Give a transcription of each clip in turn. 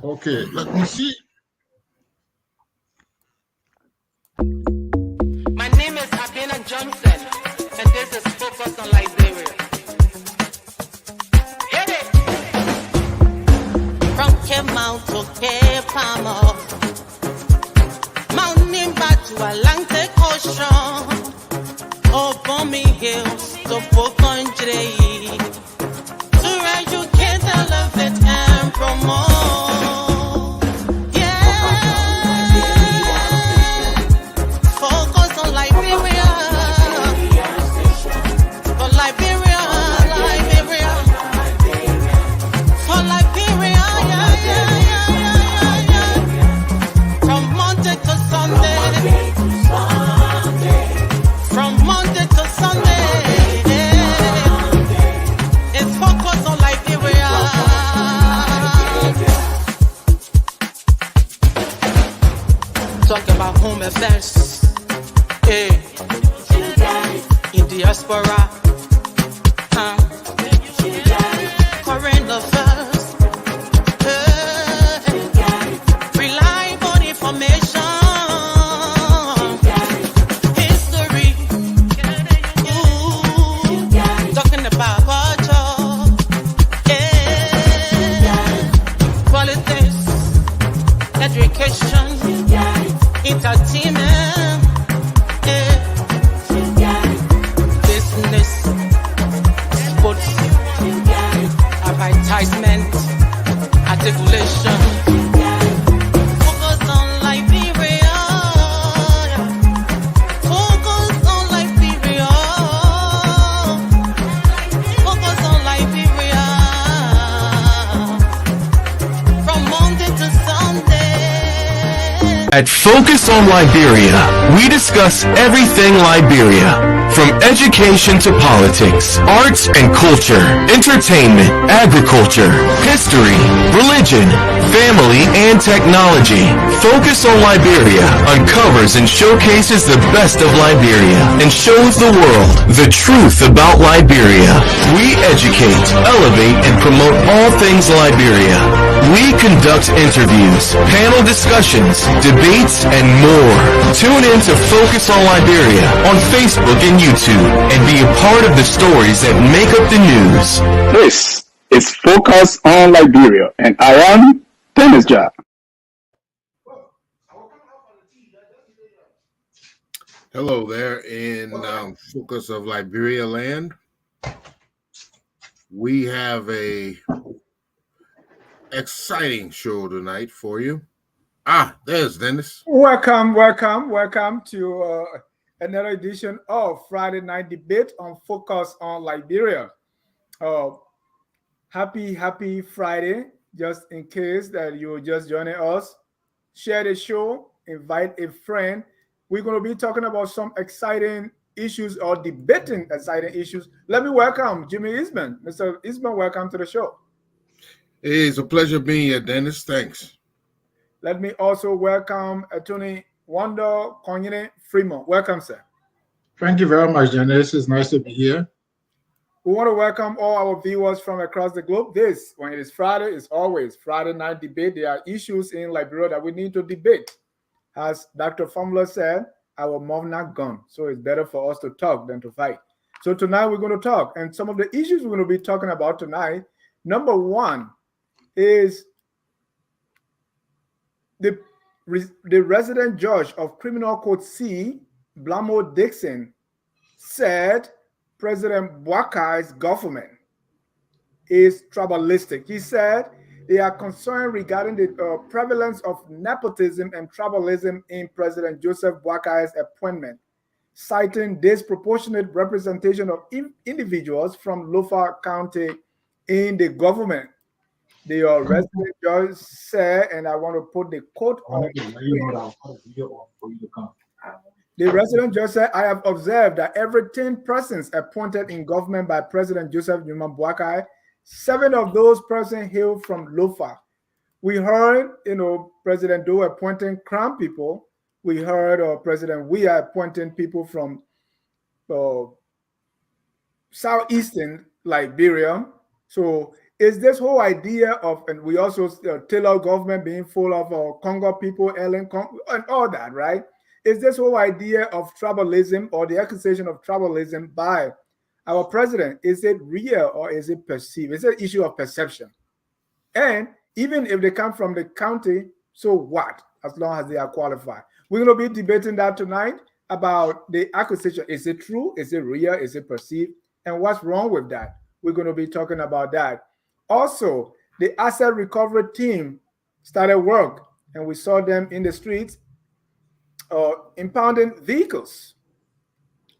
Okay, let me see. My name is Abina Johnson, and this is Focus on Liberia. Hit it! From Cape Mount to Cape Palmer, mountain back to Atlantic Ocean, Obomi Hills to Boakai, to educate, elevate, and promote. Talk about home affairs, hey, in diaspora, current affairs, hey, reliable information, history, talking about culture, hey, politics, education, entertainment, business, sports, advertisement, articulation. Focus on Liberia. Focus on Liberia. Focus on Liberia. From Monday to Sunday. At Focus on Liberia, we discuss everything Liberia, from education to politics, arts and culture, entertainment, agriculture, history, religion, family, and technology. Focus on Liberia uncovers and showcases the best of Liberia and shows the world the truth about Liberia. We educate, elevate, and promote all things Liberia. We conduct interviews, panel discussions, debates, and more. Tune in to Focus on Liberia on Facebook and YouTube and be a part of the stories that make up the news. This is Focus on Liberia, and I am Dennis Ja. Hello there in Focus of Liberia land. We have a exciting show tonight for you. There's Dennis. Welcome to another edition of Friday Night Debate on Focus on Liberia. Happy Friday. Just in case that you're just joining us, share the show, invite a friend. We're going to be talking about some exciting issues or debating exciting issues. Let me welcome Jimmy Eastman. Mr. Eastman, welcome to the show. It's a pleasure being here, Dennis. Thanks. Let me also welcome Attorney Wanda Konyene Fremont. Welcome, sir. Thank you very much, Dennis. It's nice to be here. We want to welcome all our viewers from across the globe. This, when it is Friday, is always Friday night debate. There are issues in Liberia that we need to debate. As Dr. Fumler said, our mouth not gone. So it's better for us to talk than to fight. So tonight we're going to talk. And some of the issues we're going to be talking about tonight, number one is the resident judge of Criminal Court C, Blamo Dixon, said President Boakai's government is tribalistic. He said they are concerned regarding the prevalence of nepotism and tribalism in President Joseph Boakai's appointment, citing disproportionate representation of individuals from Lofa County in the government. The resident judge said, and I want to put the quote on the resident judge said, I have observed that every 10 persons appointed in government by President Joseph Newman Boakai, 7 of those persons hail from Lofa. We heard, President Doe appointing Crown people. We heard President Weah appointing people from southeastern Liberia. So is this whole idea of, and we also Taylor government being full of Congo people, and all that, right? Is this whole idea of tribalism or the accusation of tribalism by our president, is it real or is it perceived? It's an issue of perception. And even if they come from the county, so what? As long as they are qualified. We're going to be debating that tonight about the accusation. Is it true? Is it real? Is it perceived? And what's wrong with that? We're going to be talking about that. Also, the asset recovery team started work, and we saw them in the streets impounding vehicles.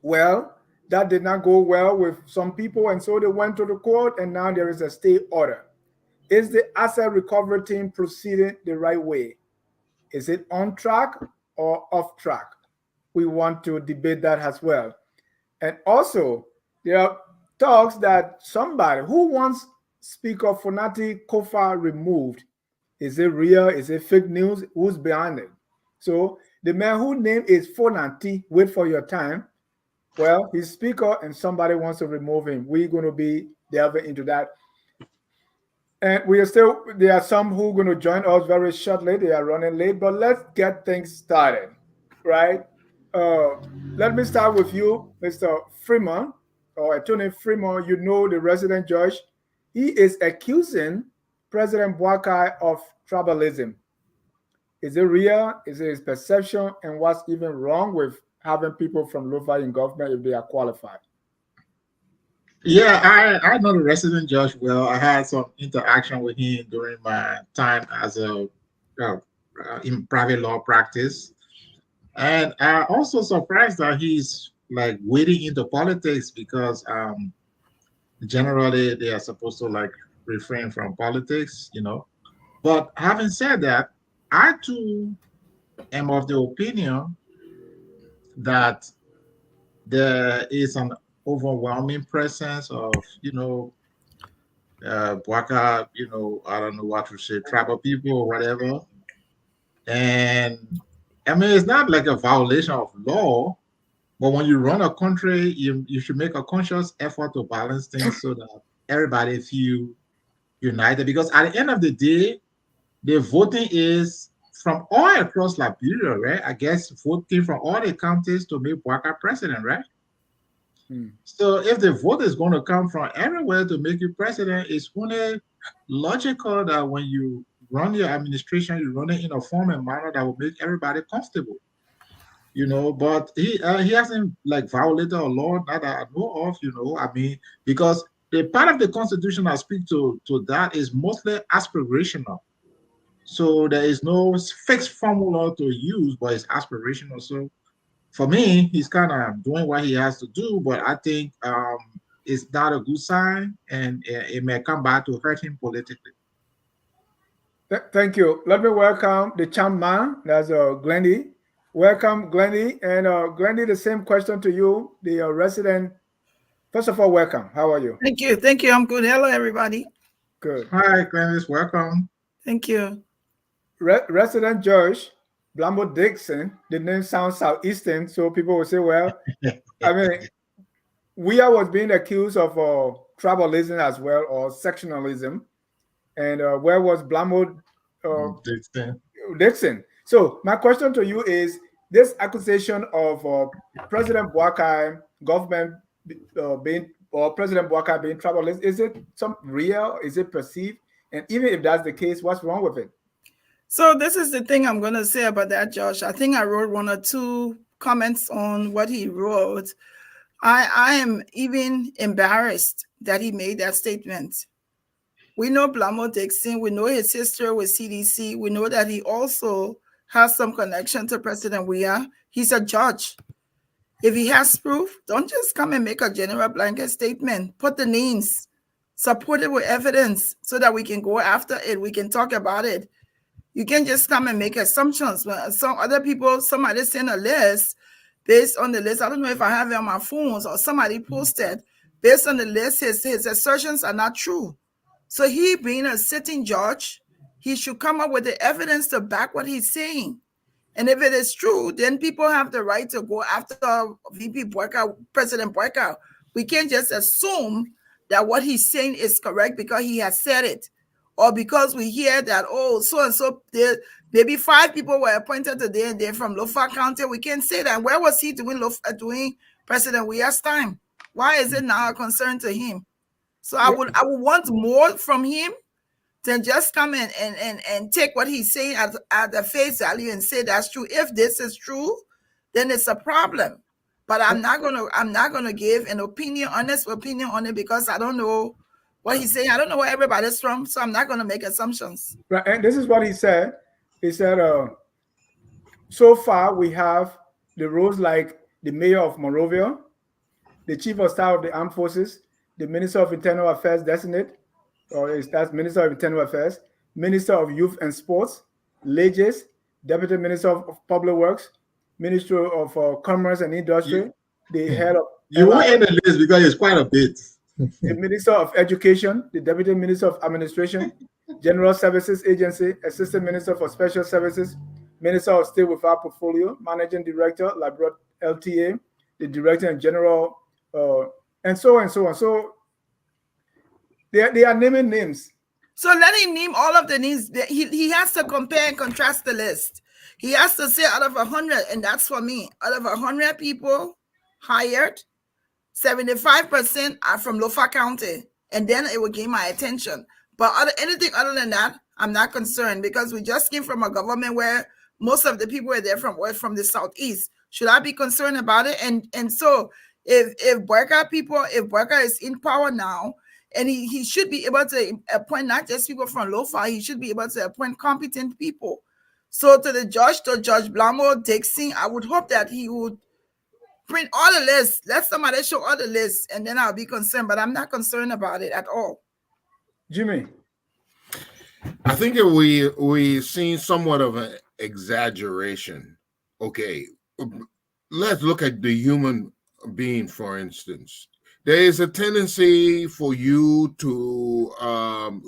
Well, that did not go well with some people, and so they went to the court, and now there is a stay order. Is the asset recovery team proceeding the right way? Is it on track or off track? We want to debate that as well. And also, there are talks that somebody who wants Speaker Fonati Koffa removed. Is it real? Is it fake news? Who's behind it? So the man whose name is Fonati, wait for your time. Well, he's speaker and somebody wants to remove him. We're going to be delving into that. And there are some who are going to join us very shortly. They are running late, but let's get things started, right? Let me start with you, Mr. Freeman, or Attorney Freeman. You know the resident judge. He is accusing President Boakai of tribalism. Is it real? Is it his perception? And what's even wrong with having people from Lofa in government if they are qualified? Yeah, I know the resident judge well. I had some interaction with him during my time as a in private law practice, and I also surprised that he's like wading into politics because generally they are supposed to like refrain from politics, you know. But having said that, I too am of the opinion that there is an overwhelming presence of, Boakai, I don't know what to say, tribal people or whatever. And I mean, it's not like a violation of law, but when you run a country, you should make a conscious effort to balance things so that everybody feel united. Because at the end of the day, the voting is from all across Liberia, right? I guess voting from all the counties to make Boakai president, right? So if the vote is going to come from everywhere to make you president, it's only logical that when you run your administration, you run it in a form and manner that will make everybody comfortable. But he hasn't like violated a law that I know of, I mean, because the part of the Constitution I speak to that is mostly aspirational. So there is no fixed formula to use, but it's aspirational. So for me, he's kind of doing what he has to do, but I think it's not a good sign, and it may come back to hurt him politically. Thank you. Let me welcome the chairman, that's Glendy. Welcome, Glendy. And Glendy, the same question to you, the resident. First of all, welcome. How are you? Thank you. Thank you. I'm good. Hello, everybody. Good. Hi, Glendy. Welcome. Thank you. Resident Judge Blambo Dixon. The name sounds Southeastern, so people will say, well, I mean, we was being accused of tribalism as well, or sectionalism. And where was Blambo Dixon? So my question to you is, this accusation of President Boakai government President Boakai being tribalist, is it some real? Is it perceived? And even if that's the case, what's wrong with it? So this is the thing I'm going to say about that, Josh. I think I wrote one or two comments on what he wrote. I am even embarrassed that he made that statement. We know Blambo Dixon. We know his history with CDC. We know that he also has some connection to President Weah. He's a judge. If he has proof, don't just come and make a general blanket statement. Put the names, support it with evidence so that we can go after it. We can talk about it. You can't just come and make assumptions. Some other people, somebody sent a list based on the list. I don't know if I have it on my phones or somebody posted. Based on the list, his assertions are not true. So he, being a sitting judge, he should come up with the evidence to back what he's saying. And if it is true, then people have the right to go after VP Boakai, President Boakai. We can't just assume that what he's saying is correct because he has said it, or because we hear that, oh, so and so, maybe 5 people were appointed today and they're from Koffa County. We can't say that. Where was he doing President Weah's time? Why is it now a concern to him? So I would want more from him than just come in and take what he's saying at the face value and say that's true. If this is true, then it's a problem. But I'm not gonna give an opinion, honest opinion on it, because I don't know what he's saying. I don't know where everybody's from, so I'm not gonna make assumptions. Right, and this is what he said. He said, so far we have the roles like the mayor of Monrovia, the chief of staff of the armed forces, the minister of internal affairs designate, that's Minister of Internal Affairs, Minister of Youth and Sports, Leges, Deputy Minister of Public Works, Minister of Commerce and Industry, the head of... You won't end the list because it's quite a bit. The Minister of Education, the Deputy Minister of Administration, General Services Agency, Assistant Minister for Special Services, Minister of State without Portfolio, Managing Director, LTA, the Director and General, and so on and so on. So they are naming names. So let him name all of the names. He has to compare and contrast the list. He has to say out of 100, and that's for me, out of 100 people hired, 75% are from Koffa County, and then it will gain my attention. But anything other than that, I'm not concerned, because we just came from a government where most of the people were there from the Southeast. Should I be concerned about it? And so if Boakai is in power now, and he should be able to appoint not just people from Koffa, he should be able to appoint competent people. So to Judge Blamo Dixon, I would hope that he would print all the lists. Let somebody show all the lists, and then I'll be concerned. But I'm not concerned about it at all. Jimmy, I think that we've seen somewhat of an exaggeration. Okay, let's look at the human being, for instance. There is a tendency for you to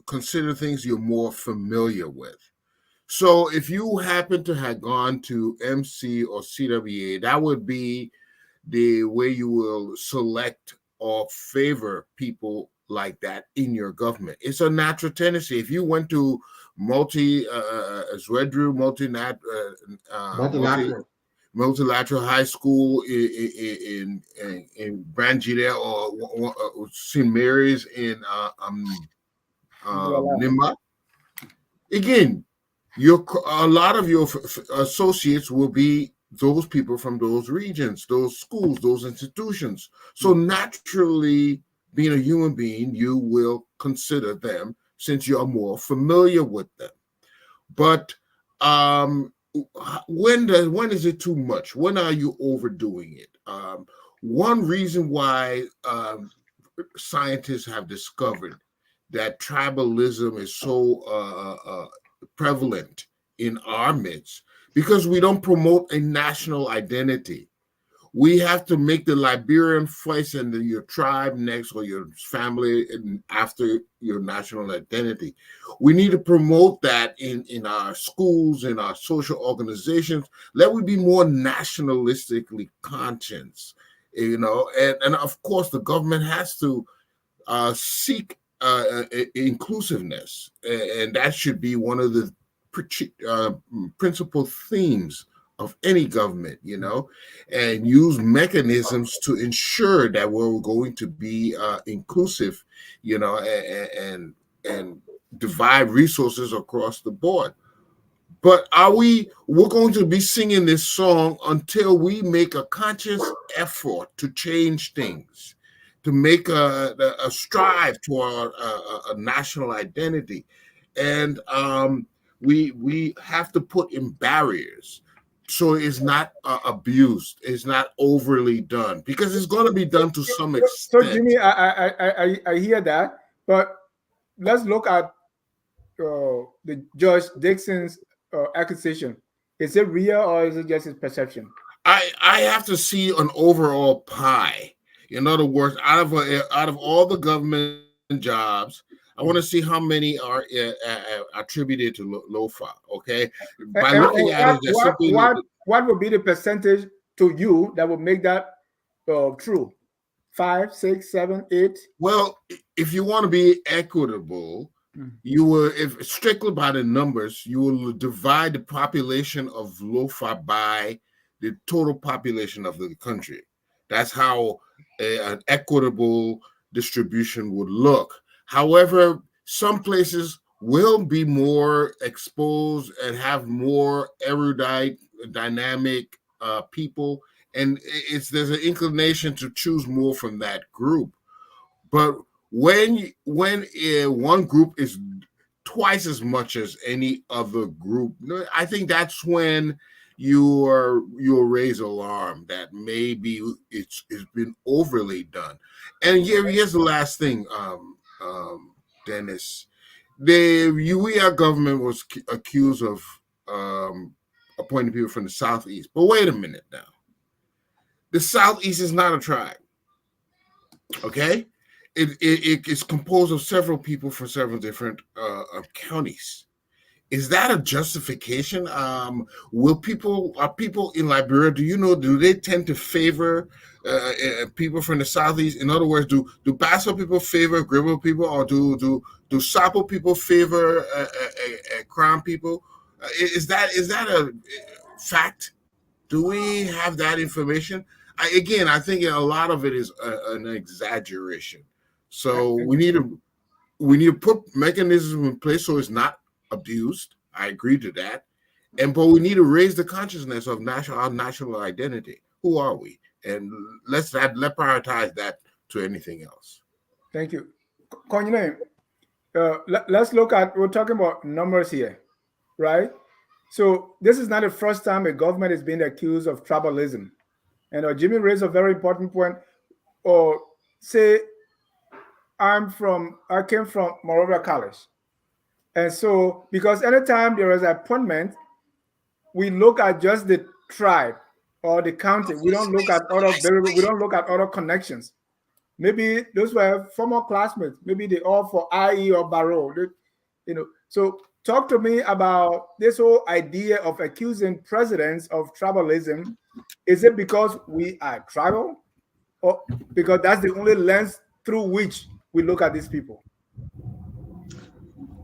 consider things you're more familiar with. So if you happen to have gone to MC or CWA, that would be the way you will select or favor people like that in your government. It's a natural tendency. If you went to multilateral high school in Branjida or St. Mary's in Nimba, again, a lot of your associates will be those people from those regions, those schools, those institutions. So naturally, being a human being, you will consider them since you're more familiar with them. But when is it too much? When are you overdoing it? One reason why scientists have discovered that tribalism is so prevalent in our midst, because we don't promote a national identity. We have to make the Liberian first and then your tribe next, or your family and after your national identity. We need to promote that in our schools, in our social organizations. Let we be more nationalistically conscious, and of course the government has to seek inclusiveness, and that should be one of the principal themes of any government, and use mechanisms to ensure that we're going to be inclusive, and divide resources across the board. But we're going to be singing this song until we make a conscious effort to change things, to make a strive toward a national identity. And we have to put in barriers so it's not abused, it's not overly done, because it's going to be done to some extent. So Jimmy, I hear that, but let's look at the Judge Dixon's accusation. Is it real or is it just his perception? I have to see an overall pie. In other words, out of all the government jobs, I want to see how many are attributed to Koffa. Okay, by looking at it, what would be the percentage to you that would make that true? 5, 6, 7, 8? Well, if you want to be equitable, you will, if strictly by the numbers, you will divide the population of Lofa by the total population of the country. That's how an equitable distribution would look. However, some places will be more exposed and have more erudite, dynamic people, and there's an inclination to choose more from that group. But when one group is twice as much as any other group, I think that's when you'll raise alarm that maybe it's been overly done. And here's the last thing, Dennis. Our government was accused of appointing people from the Southeast. But wait a minute now. The Southeast is not a tribe. Okay? It is composed of several people from several different counties. Is that a justification? Are people in Liberia, do they tend to favor people from the Southeast? In other words, do Basso people favor Gribble people, or do Sapo people favor Crown people? Is that a fact? Do we have that information? I think a lot of it is an exaggeration. So we need to put mechanisms in place so it's not abused. I agree to that. But we need to raise the consciousness of our national identity. Who are we? And let's prioritize that to anything else. Thank you. Konyine, let's look at, we're talking about numbers here, right? So this is not the first time a government is being accused of tribalism. And Jimmy raised a very important point. Or say I came from Monrovia College. And so, because anytime there is an appointment, we look at just the tribe or the county. We don't look at other variables. We don't look at other connections. Maybe those were former classmates. Maybe they all for IE or Barrow. So talk to me about this whole idea of accusing presidents of tribalism. Is it because we are tribal, or because that's the only lens through which we look at these people?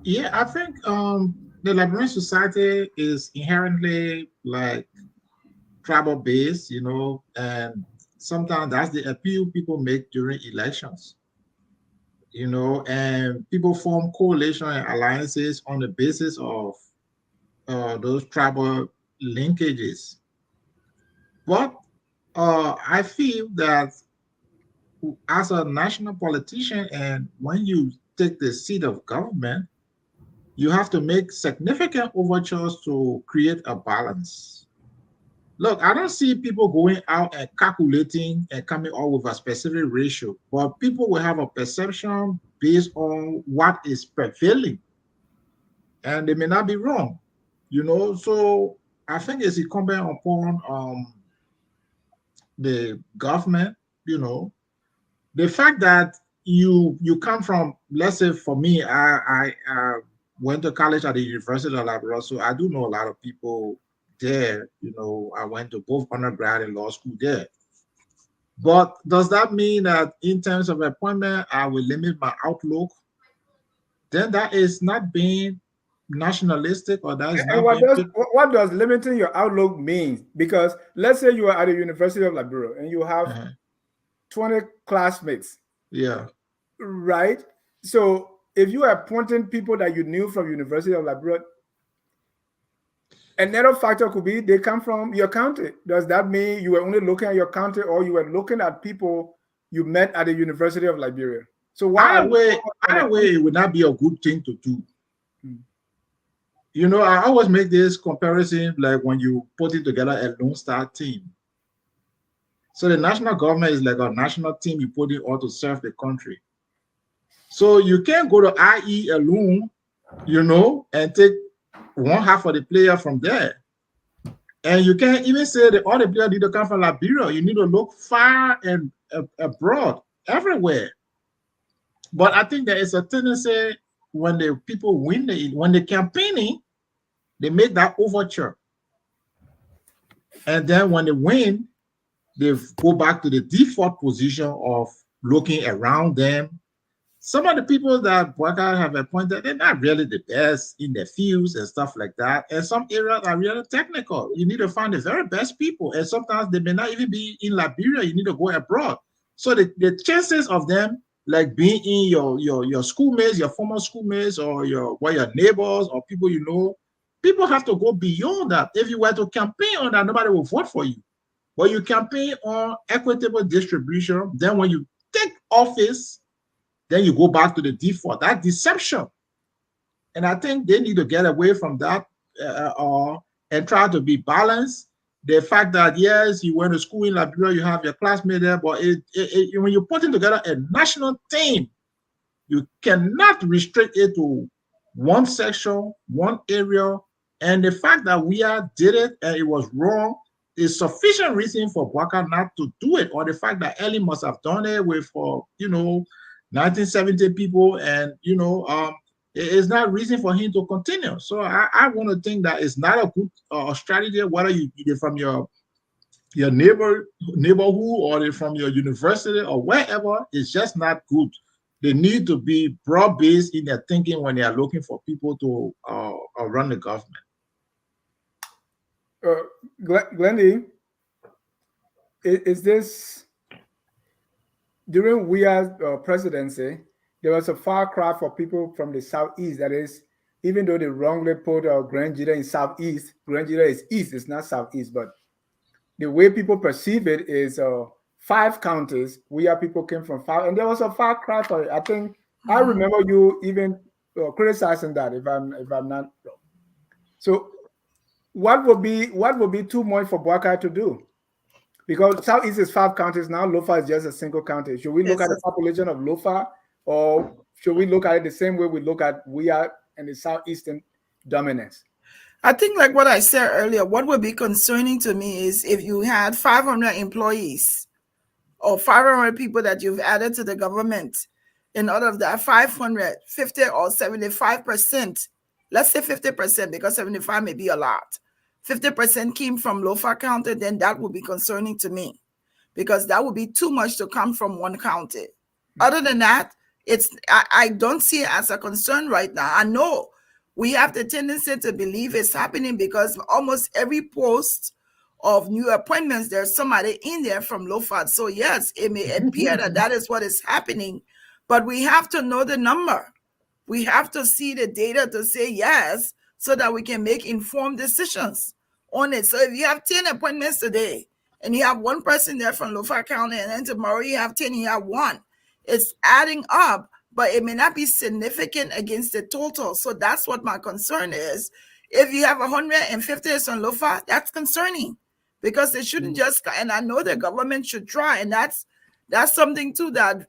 Yeah, I think the Liberian society is inherently like tribal based, and sometimes that's the appeal people make during elections, and people form coalition and alliances on the basis of those tribal linkages. But I feel that as a national politician, and when you take the seat of government, you have to make significant overtures to create a balance. Look, I don't see people going out and calculating and coming up with a specific ratio, but people will have a perception based on what is prevailing, and they may not be wrong, So I think it's incumbent upon the government, the fact that you come from, let's say for me, I went to college at the University of Liberia, so I do know a lot of people there. I went to both undergrad and law school there. But does that mean that in terms of appointment, I will limit my outlook? Then that is not being nationalistic, or that is not what does limiting your outlook mean? Because let's say you are at the University of Liberia and you have 20 classmates. Yeah. Right? So if you are appointing people that you knew from University of Liberia, another factor could be they come from your county. Does that mean you were only looking at your county, or you were looking at people you met at the University of Liberia? So either way, it would not be a good thing to do. I always make this comparison like when you put it together a Lone Star team. So the national government is like a national team you put it all to serve the country. So you can't go to IE alone, and take one half of the player from there. And you can't even say that all the players need to come from Liberia. You need to look far and abroad, everywhere. But I think there is a tendency when the people win, when they're campaigning, they make that overture. And then when they win, they go back to the default position of looking around them. Some of the people that Boakai have appointed, they're not really the best in their fields and stuff like that. And some areas are really technical. You need to find the very best people. And sometimes they may not even be in Liberia. You need to go abroad. So the chances of them like being in your schoolmates, your former schoolmates, or your neighbors or people you know, people have to go beyond that. If you were to campaign on that, nobody will vote for you. But you campaign on equitable distribution, then when you take office, then you go back to the default. That deception. And I think they need to get away from that and try to be balanced. The fact that, yes, you went to school in Liberia, you have your classmate there, but when you're putting together a national team, you cannot restrict it to one section, one area. And the fact that we did it and it was wrong is sufficient reason for Boakai not to do it, or the fact that Ellie must have done it with, 1970 people, and it's not reason for him to continue. So I want to think that it's not a good strategy, whether you get from your neighborhood or from your university or wherever. It's just not good. They need to be broad-based in their thinking when they are looking for people to run the government. Glendy, is this during Weah's presidency? There was a far cry for people from the southeast. That is, even though they wrongly put Grand Jida in southeast, Grand Jida is east. It's not southeast, but the way people perceive it is 5 counties. Weah people came from 5, and there was a far cry for it. I think I remember you even criticizing that. If I'm not wrong. So, what would be too much for Boakai to do? Because southeast is 5 counties now. Lofa is just a single county. Should we look at the population of Lofa, or should we look at it the same way we look at Weah and the southeastern dominance? I think, like what I said earlier, what would be concerning to me is if you had 500 employees or 500 people that you've added to the government, and out of that 550 or 75%, let's say 50%, because 75 may be a lot, 50% came from Lofa County, then that would be concerning to me, because that would be too much to come from one county. Other than that, I don't see it as a concern right now. I know we have the tendency to believe it's happening because almost every post of new appointments, there's somebody in there from Lofa. So yes, it may appear that is what is happening, but we have to know the number. We have to see the data to say yes, so that we can make informed decisions on it. So if you have 10 appointments today and you have one person there from Lofa County, and then tomorrow you have 10, you have 1, it's adding up, but it may not be significant against the total. So that's what my concern is. If you have 150 on Lofa, that's concerning, because they shouldn't just, and I know the government should try, and that's something too that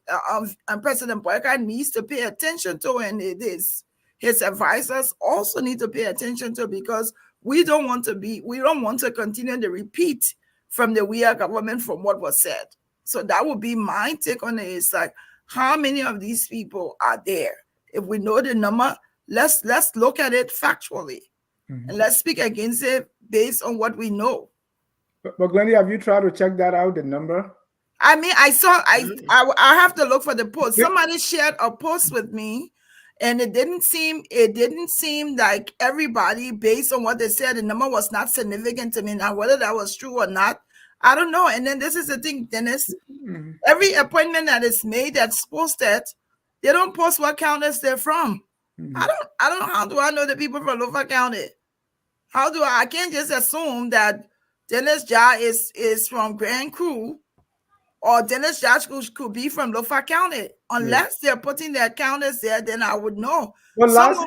President Boakai needs to pay attention to, and it is his advisors also need to pay attention to, because we don't want to continue the repeat from the Weah government from what was said. So that would be my take on it. It's like, how many of these people are there? If we know the number, let's look at it factually, and let's speak against it based on what we know. But Glendy, have you tried to check that out, the number? I mean, I have to look for the post. Somebody shared a post with me, and it didn't seem like everybody, based on what they said, the number was not significant to me. Now, whether that was true or not, I don't know. And then this is the thing, Dennis. Every appointment that is made that's posted, they don't post what counties they're from. I don't know. How do I know the people from Lofa County? I can't just assume that Dennis Ja is from Grand Crew, or Dennis Ja could be from Lofa County. Unless they're putting their counties there, then I would know. Well, last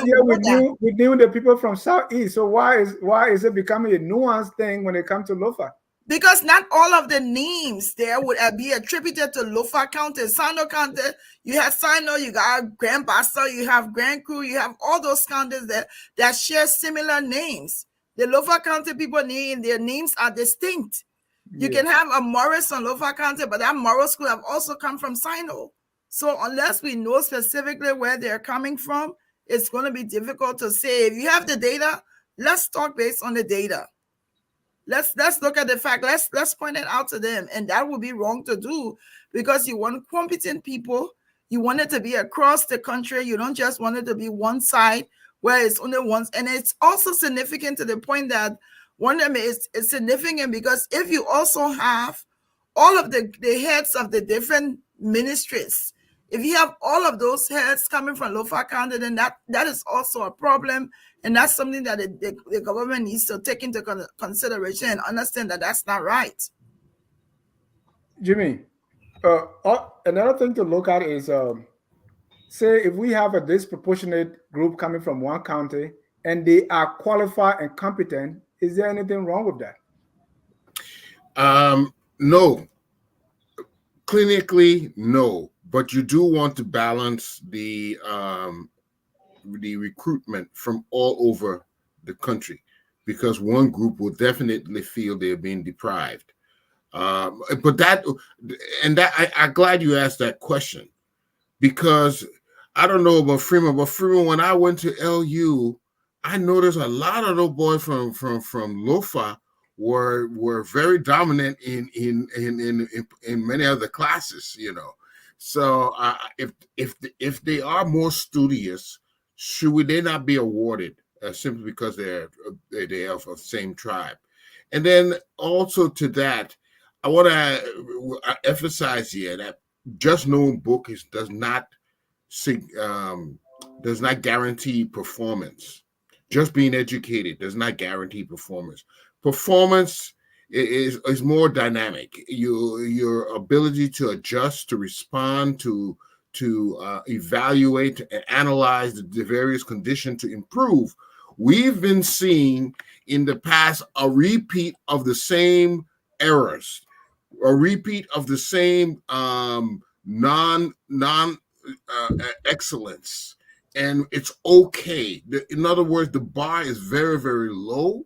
year we knew the people from Southeast. So why is it becoming a nuanced thing when it comes to Lofa? Because not all of the names there would be attributed to Lofa County. Sino County, you have Sino, you got Grand Bassa, you have Grand Crew, you have all those counties there that share similar names. The Lofa County people, their names are distinct. You can have a Morris on Lofa County, but that Morris could have also come from Sino. So unless we know specifically where they're coming from, it's going to be difficult to say. If you have the data, let's talk based on the data. Let's look at the fact. Let's point it out to them, and that would be wrong to do, because you want competent people. You want it to be across the country. You don't just want it to be one side where it's only one. And it's also significant to the point that one of them is significant because if you also have all of the heads of the different ministries, if you have all of those heads coming from Lofa County, then that is also a problem. And that's something that the government needs to take into consideration and understand that that's not right. Jimmy, another thing to look at is, say, if we have a disproportionate group coming from one county and they are qualified and competent, is there anything wrong with that? No. Clinically, no. But you do want to balance the recruitment from all over the country, because one group will definitely feel they're being deprived. I'm glad you asked that question, because I don't know about Freeman, but Freeman, when I went to LU, I noticed a lot of those boys from Lofa were very dominant in many other classes, you know. So if they are more studious, should they not be awarded simply because they're of the same tribe? And then also to that, I want to emphasize here that just knowing book does not guarantee performance. Just being educated does not guarantee performance. Performance is more dynamic. Your ability to adjust, to respond, to evaluate and analyze the various conditions to improve. We've been seeing in the past a repeat of the same errors, a repeat of the same non excellence, and it's okay. In other words, the bar is very, very low.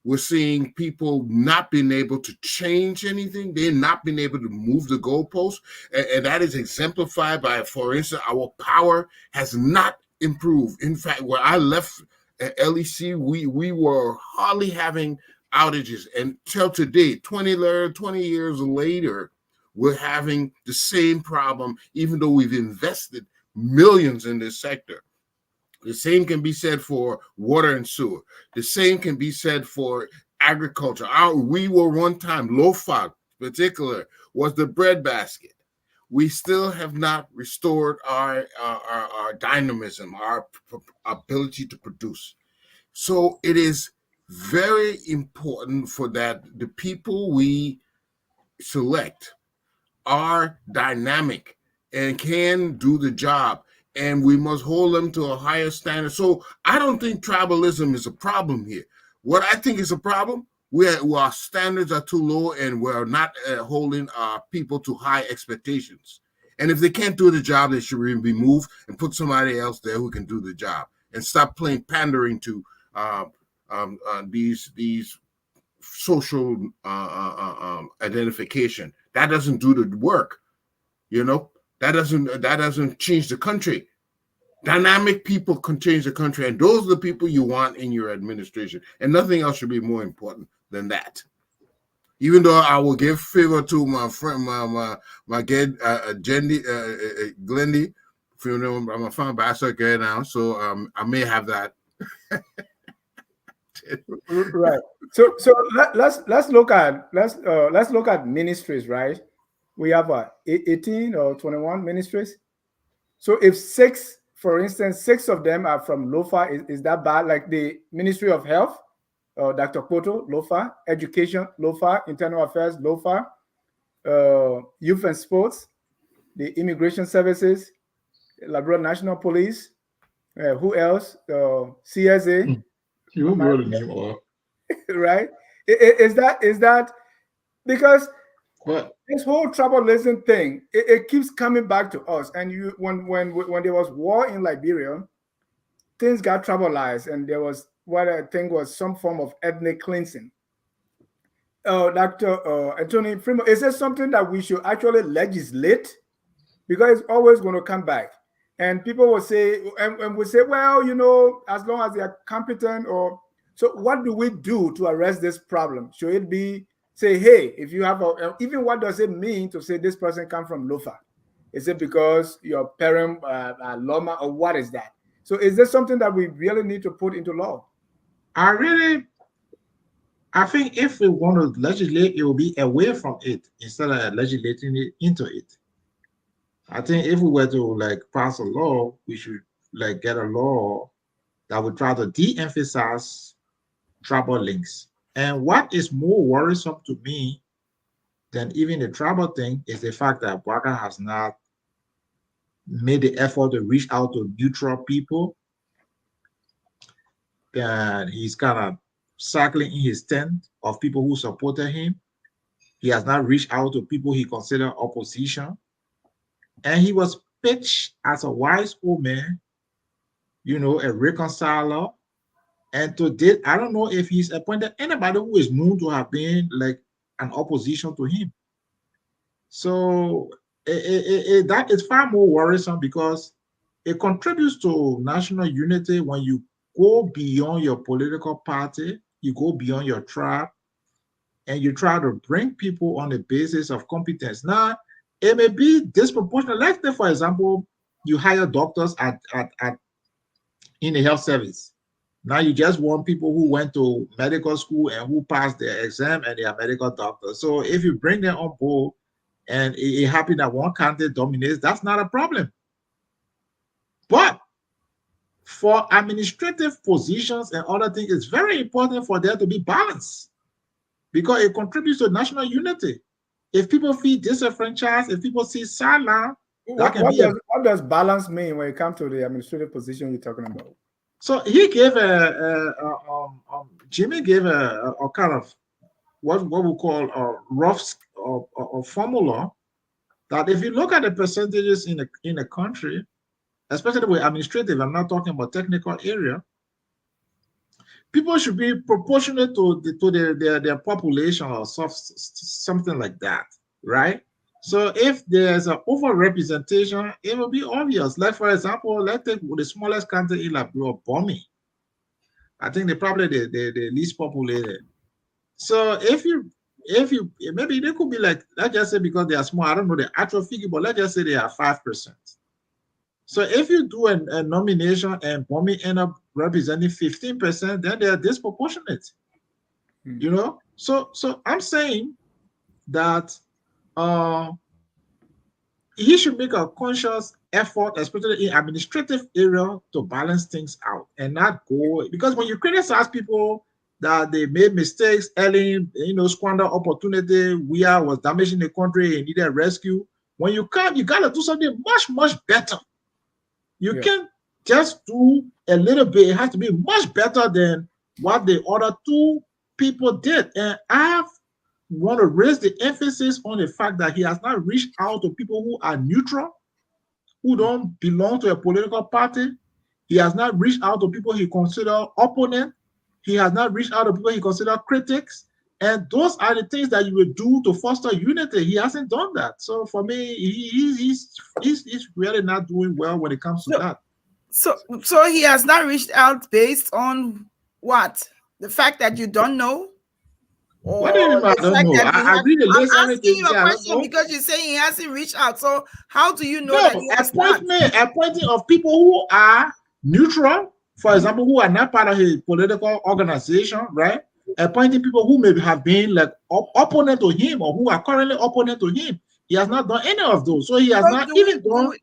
We're seeing people not being able to change anything. They're not being able to move the goalposts. And that is exemplified by, for instance, our power has not improved. In fact, when I left LEC, we were hardly having outages. And till today, 20 years later, we're having the same problem, even though we've invested millions in this sector. The same can be said for water and sewer. The same can be said for agriculture. We were one time, Lofa in particular, was the breadbasket. We still have not restored our dynamism, our ability to produce. So it is very important for that the people we select are dynamic and can do the job, and we must hold them to a higher standard. So I don't think tribalism is a problem here. What I think is a problem, our standards are too low, and we're not holding our people to high expectations. And if they can't do the job, they should be moved and put somebody else there who can do the job, and stop pandering to these social identification. That doesn't do the work, you know. That doesn't change the country. Dynamic people can change the country, and those are the people you want in your administration. And nothing else should be more important than that. Even though I will give favor to my friend, my Glendy, you know, I'm a fan ambassador guy now, so I may have that. Right. So let's look at ministries, right? We have 18 or 21 ministries. So if for instance, 6 of them are from Lofa, is that bad? Like the Ministry of Health, Dr. Koto, Lofa, Education, Lofa, Internal Affairs, Lofa, Youth and Sports, the Immigration Services, Labrador National Police, who else? CSA. You wrote the name off. Right? Is that because what? This whole tribalism thing, it keeps coming back to us. And when there was war in Liberia, things got tribalized, and there was what I think was some form of ethnic cleansing. Dr. Anthony Freeman, is this something that we should actually legislate? Because it's always going to come back. And people will say, and we say, well, you know, as long as they are competent, or so what do we do to arrest this problem? Should it be say, hey, if you have even what does it mean to say this person comes from Lofa? Is it because your parent Loma, or what is that? So is this something that we really need to put into law? I think if we want to legislate, it will be away from it instead of legislating it into it. I think if we were to like pass a law, we should like get a law that would try to de-emphasize tribal links. And what is more worrisome to me than even the tribal thing is the fact that Boakai has not made the effort to reach out to neutral people. And he's kind of circling in his tent of people who supported him. He has not reached out to people he considered opposition. And he was pitched as a wise old man, you know, a reconciler. And to date, I don't know if he's appointed anybody who is known to have been like an opposition to him. So that is far more worrisome because it contributes to national unity when you go beyond your political party, you go beyond your tribe, and you try to bring people on the basis of competence. Now, it may be disproportionate. Let's say, for example, you hire doctors in the health service. Now you just want people who went to medical school and who passed their exam and they are medical doctors. So if you bring them on board and it happens that one candidate dominates, that's not a problem. But for administrative positions and other things, it's very important for there to be balance because it contributes to national unity. If people feel disenfranchised, if people see sideline, what does balance mean when it comes to the administrative position you're talking about? So he gave Jimmy gave a kind of what we call a rough formula that if you look at the percentages in the country, especially with administrative, I'm not talking about technical area, people should be proportionate to their population or something like that, right? So if there's an overrepresentation, it will be obvious. Like for example, let's take the smallest country in Liberia, Bomi. I think they're probably the least populated. So if you maybe they could be like, let's just say because they are small, I don't know the actual figure, but let's just say they are 5%. So if you do a nomination and Bomi end up representing 15%, then they are disproportionate. You know? So I'm saying that he should make a conscious effort, especially in administrative area, to balance things out and not go, because when you criticize people that they made mistakes early, you know, squander opportunity, was damaging the country and needed rescue. When you come, you gotta do something much better. You can't just do a little bit. It has to be much better than what the other two people did. And I want to raise the emphasis on the fact that he has not reached out to people who are neutral, who don't belong to a political party. He has not reached out to people he considers opponents. He has not reached out to people he considers critics. And those are the things that you would do to foster unity. He hasn't done that. So for me, he's really not doing well when it comes to that. So he has not reached out based on what? The fact that you don't know? What do you mean I don't know? I read the list. I'm asking you a question because you're saying he hasn't reached out. So how do you know that he has appointing of people who are neutral, for example, who are not part of his political organization, right? Appointing people who may have been like opponent to him or who are currently opponent to him. He has not done any of those. So he has not even done.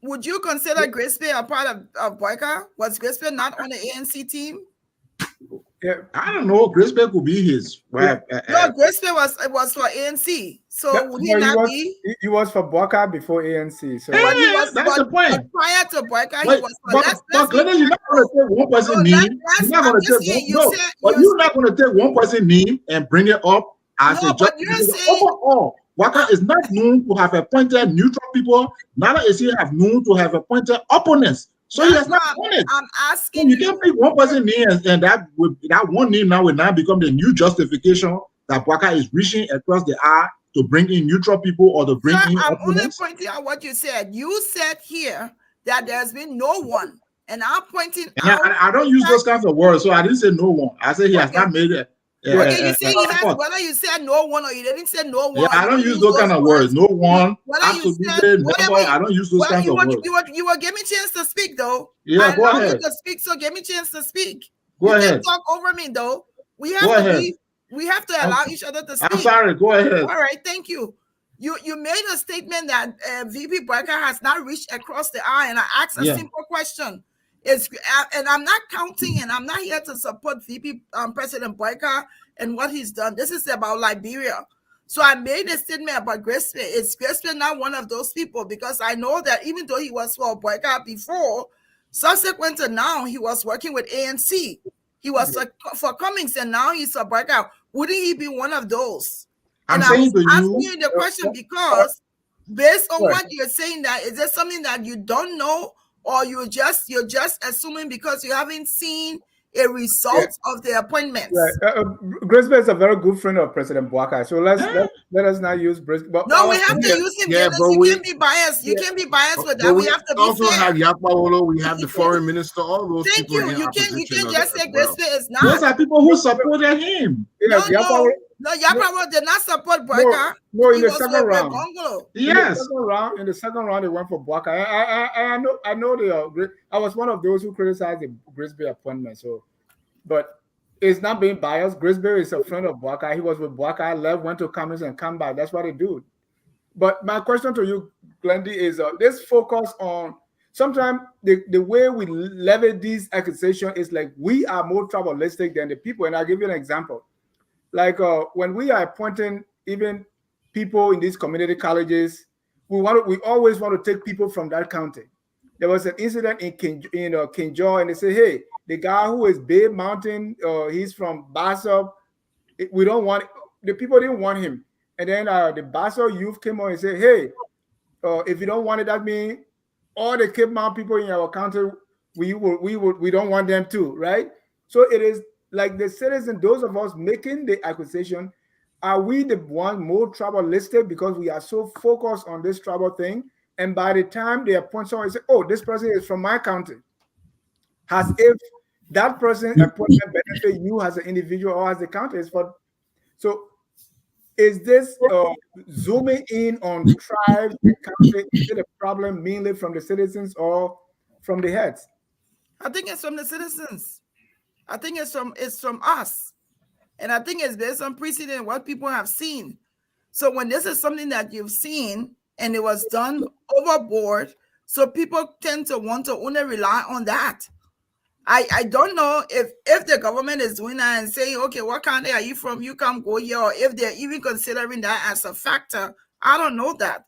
Would you consider Grace Bay a part of Boakai? Was Grace Bay not on the ANC team? Yeah. I don't know. Grace Bay could be his. No, Grace Bay was for ANC. So would he not be? He was for Boakai before ANC. So that's the point. Prior to Boakai, he was for. But Glenn, you're not going to take one person name. You're not going to take you're not going to take one person name and bring it up as a job. Overall, Boakai is not known to have appointed neutral people. Neither is he have known to have appointed opponents. So he has not done it. I'm asking you can't pick one person name and that one name now will now become the new justification that Boakai is reaching across the aisle to bring in neutral people or to bring in I'm opponents. only pointing out what you said. You said here that there's been no one, and I'm pointing out. I don't use those kinds of words, so I didn't say no one. I said he has not made Okay, you say he has, support. whether you said no one or you didn't say no one. Yeah, I don't use those kind of words. No one, absolutely, never. I don't use those kinds of words. You will give me a chance to speak, though. Yeah, go ahead. You to speak, so give me a chance to speak. Go ahead. You can't talk over me, though. We have to allow each other to speak. I'm sorry. Go ahead. All right, thank you. You made a statement that VP Boakai has not reached across the aisle, and I asked a simple question. And I'm not counting, and I'm not here to support VP President Boakai and what he's done. This is about Liberia. So I made a statement about Grisby. Is Grisby not one of those people? Because I know that even though he was for Boakai before, subsequent to now, he was working with ANC. He was for Cummings, and now he's for Boakai. Wouldn't he be one of those? I'm and saying I was to asking you the question because based on what you're saying, that is there something that you don't know, or you're just assuming because you haven't seen a result of the appointments? Right. Grisby is a very good friend of President Boakai, so let us not use Grisby. No, we have to use him. Yeah, but you can't be biased. You can't be biased with that. We have to be also fair. have Yapawolo. We have the foreign minister. All those Thank people. you. You can't just say well. Grisby is not. those are people who supported him. No, Yapawolo did not support Boakai. No, in the second round. Yes. In the second round, they went for Boakai. I know they are. I was one of those who criticized the Grisby appointment. So, but it's not being biased. Grisby is a friend of Boakai. He was with Boakai, left, went to Cummings and come back. That's what they do. But my question to you, Glendy, is this focus on sometimes the way we levy these accusations is like we are more tribalistic than the people. And I'll give you an example. Like when we are appointing even people in these community colleges, we always want to take people from that county. There was an incident in Kinjaw, and they say, hey, the guy who is Bay Mountain, he's from Bassop. We don't want the people didn't want him. And then the Bassop youth came on and said, hey, if you don't want it, that means all the Cape Mount people in our county, we don't want them too, right? So it is like the citizens, those of us making the accusation, are we the one more tribalistic because we are so focused on this tribal thing? And by the time they appoint someone, say, oh, this person is from my county. As if that person appointment benefit you as an individual or as the county is for. So is this zooming in on tribes and county? Is it a problem mainly from the citizens or from the heads? I think it's from the citizens. I think it's from us. And I think it's based on precedent, what people have seen. So when this is something that you've seen and it was done overboard, so people tend to want to only rely on that. I don't know if the government is doing that and saying, okay, what county are you from? You come go here, or if they're even considering that as a factor. I don't know that.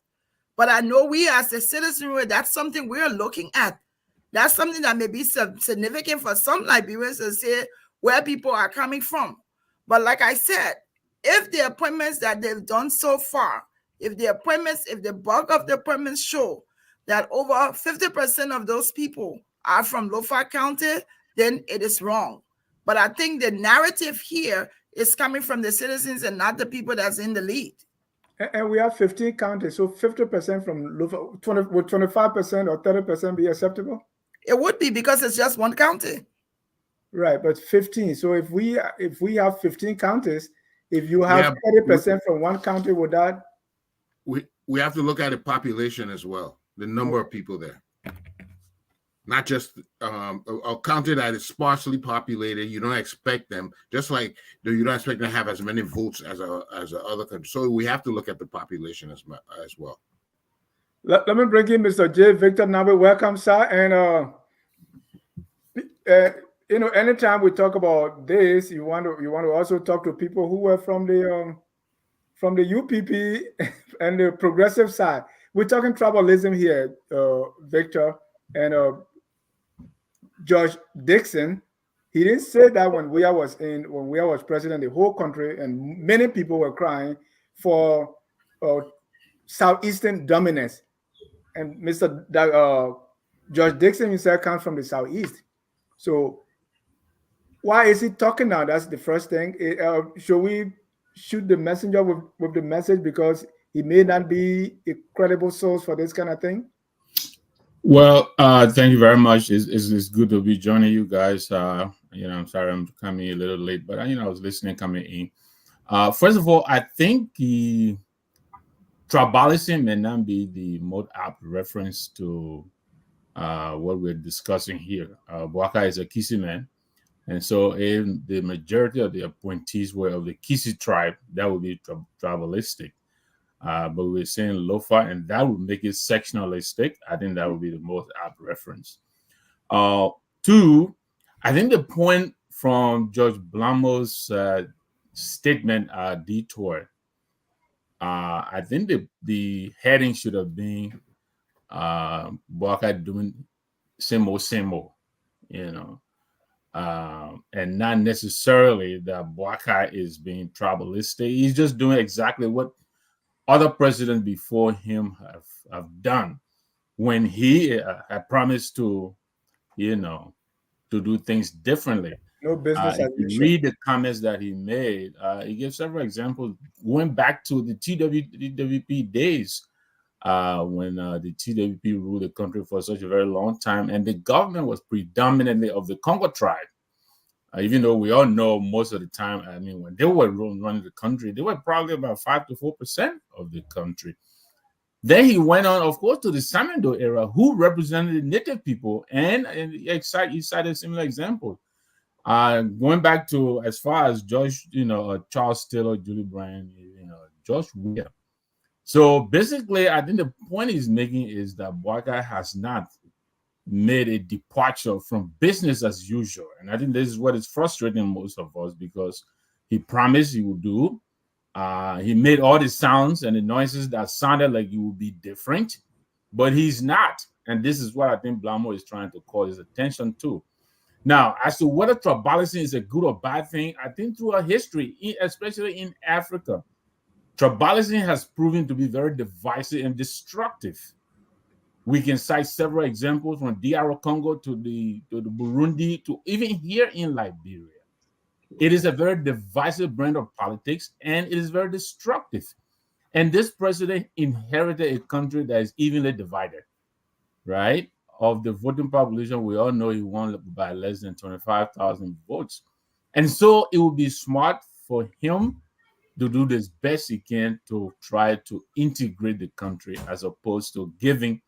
But I know we as a citizenry, that's something we're looking at. That's something that may be significant for some Liberians to say where people are coming from. But like I said, if the appointments that they've done so far, if the bulk of the appointments show that over 50% of those people are from Lofa County, then it is wrong. But I think the narrative here is coming from the citizens and not the people that's in the lead. And we have 15 counties, so 50% from Lofa, would 25% or 30% be acceptable? It would be because it's just one county. Right, but 15. So if we have 15 counties, if you have 30% from one county, would that? We have to look at the population as well, the number of people there. Not just a county that is sparsely populated. You don't expect them, just like you don't expect them to have as many votes as a other country. So we have to look at the population as well. Let me bring in Mr. J. Victor Nabe. Welcome, sir. And anytime we talk about this, you want to also talk to people who were from the UPP and the progressive side. We're talking tribalism here, Victor, and Judge Dixon. He didn't say that when we was president, the whole country and many people were crying for southeastern dominance. And Judge Dixon himself comes from the southeast. So why is he talking now? That's the first thing. Should we shoot the messenger with the message because he may not be a credible source for this kind of thing? Well, thank you very much. It's good to be joining you guys. I'm sorry I'm coming a little late, but I was listening coming in. First of all, I think the tribalism may not be the most apt reference to what we're discussing here. Boakai is a Kisi man, and so if the majority of the appointees were of the Kisi tribe, that would be tribalistic. But we're saying Lofa, and that would make it sectionalistic. I think that would be the most apt reference. Two, I think the point from Judge Blamo's statement detour. I think the heading should have been Boakai doing same old, and not necessarily that Boakai is being tribalistic. He's just doing exactly what other presidents before him have done when he had promised to do things differently. No business as if you usual. read the comments that he made, he gave several examples going back to the TWP days when the TWP ruled the country for such a very long time, and the government was predominantly of the Congo tribe. Even though we all know most of the time, I mean, when they were running the country, they were probably about 5 to 4% of the country. Then he went on, of course, to the Samando era, who represented the native people, and he cited similar examples. Going back to as far as George, Charles Taylor, Julie Bryan, George Weah. So basically, I think the point he's making is that Boakai has not made a departure from business as usual. And I think this is what is frustrating most of us, because he promised he would do. He made all the sounds and the noises that sounded like he would be different, but he's not. And this is what I think Blamo is trying to call his attention to. Now, as to whether tribalism is a good or bad thing, I think throughout history, especially in Africa, tribalism has proven to be very divisive and destructive. We can cite several examples from DR Congo to the Burundi to even here in Liberia. It is a very divisive brand of politics, and it is very destructive. And this president inherited a country that is evenly divided, right? Of the voting population, we all know he won by less than 25,000 votes. And so it would be smart for him to do the best he can to try to integrate the country, as opposed to giving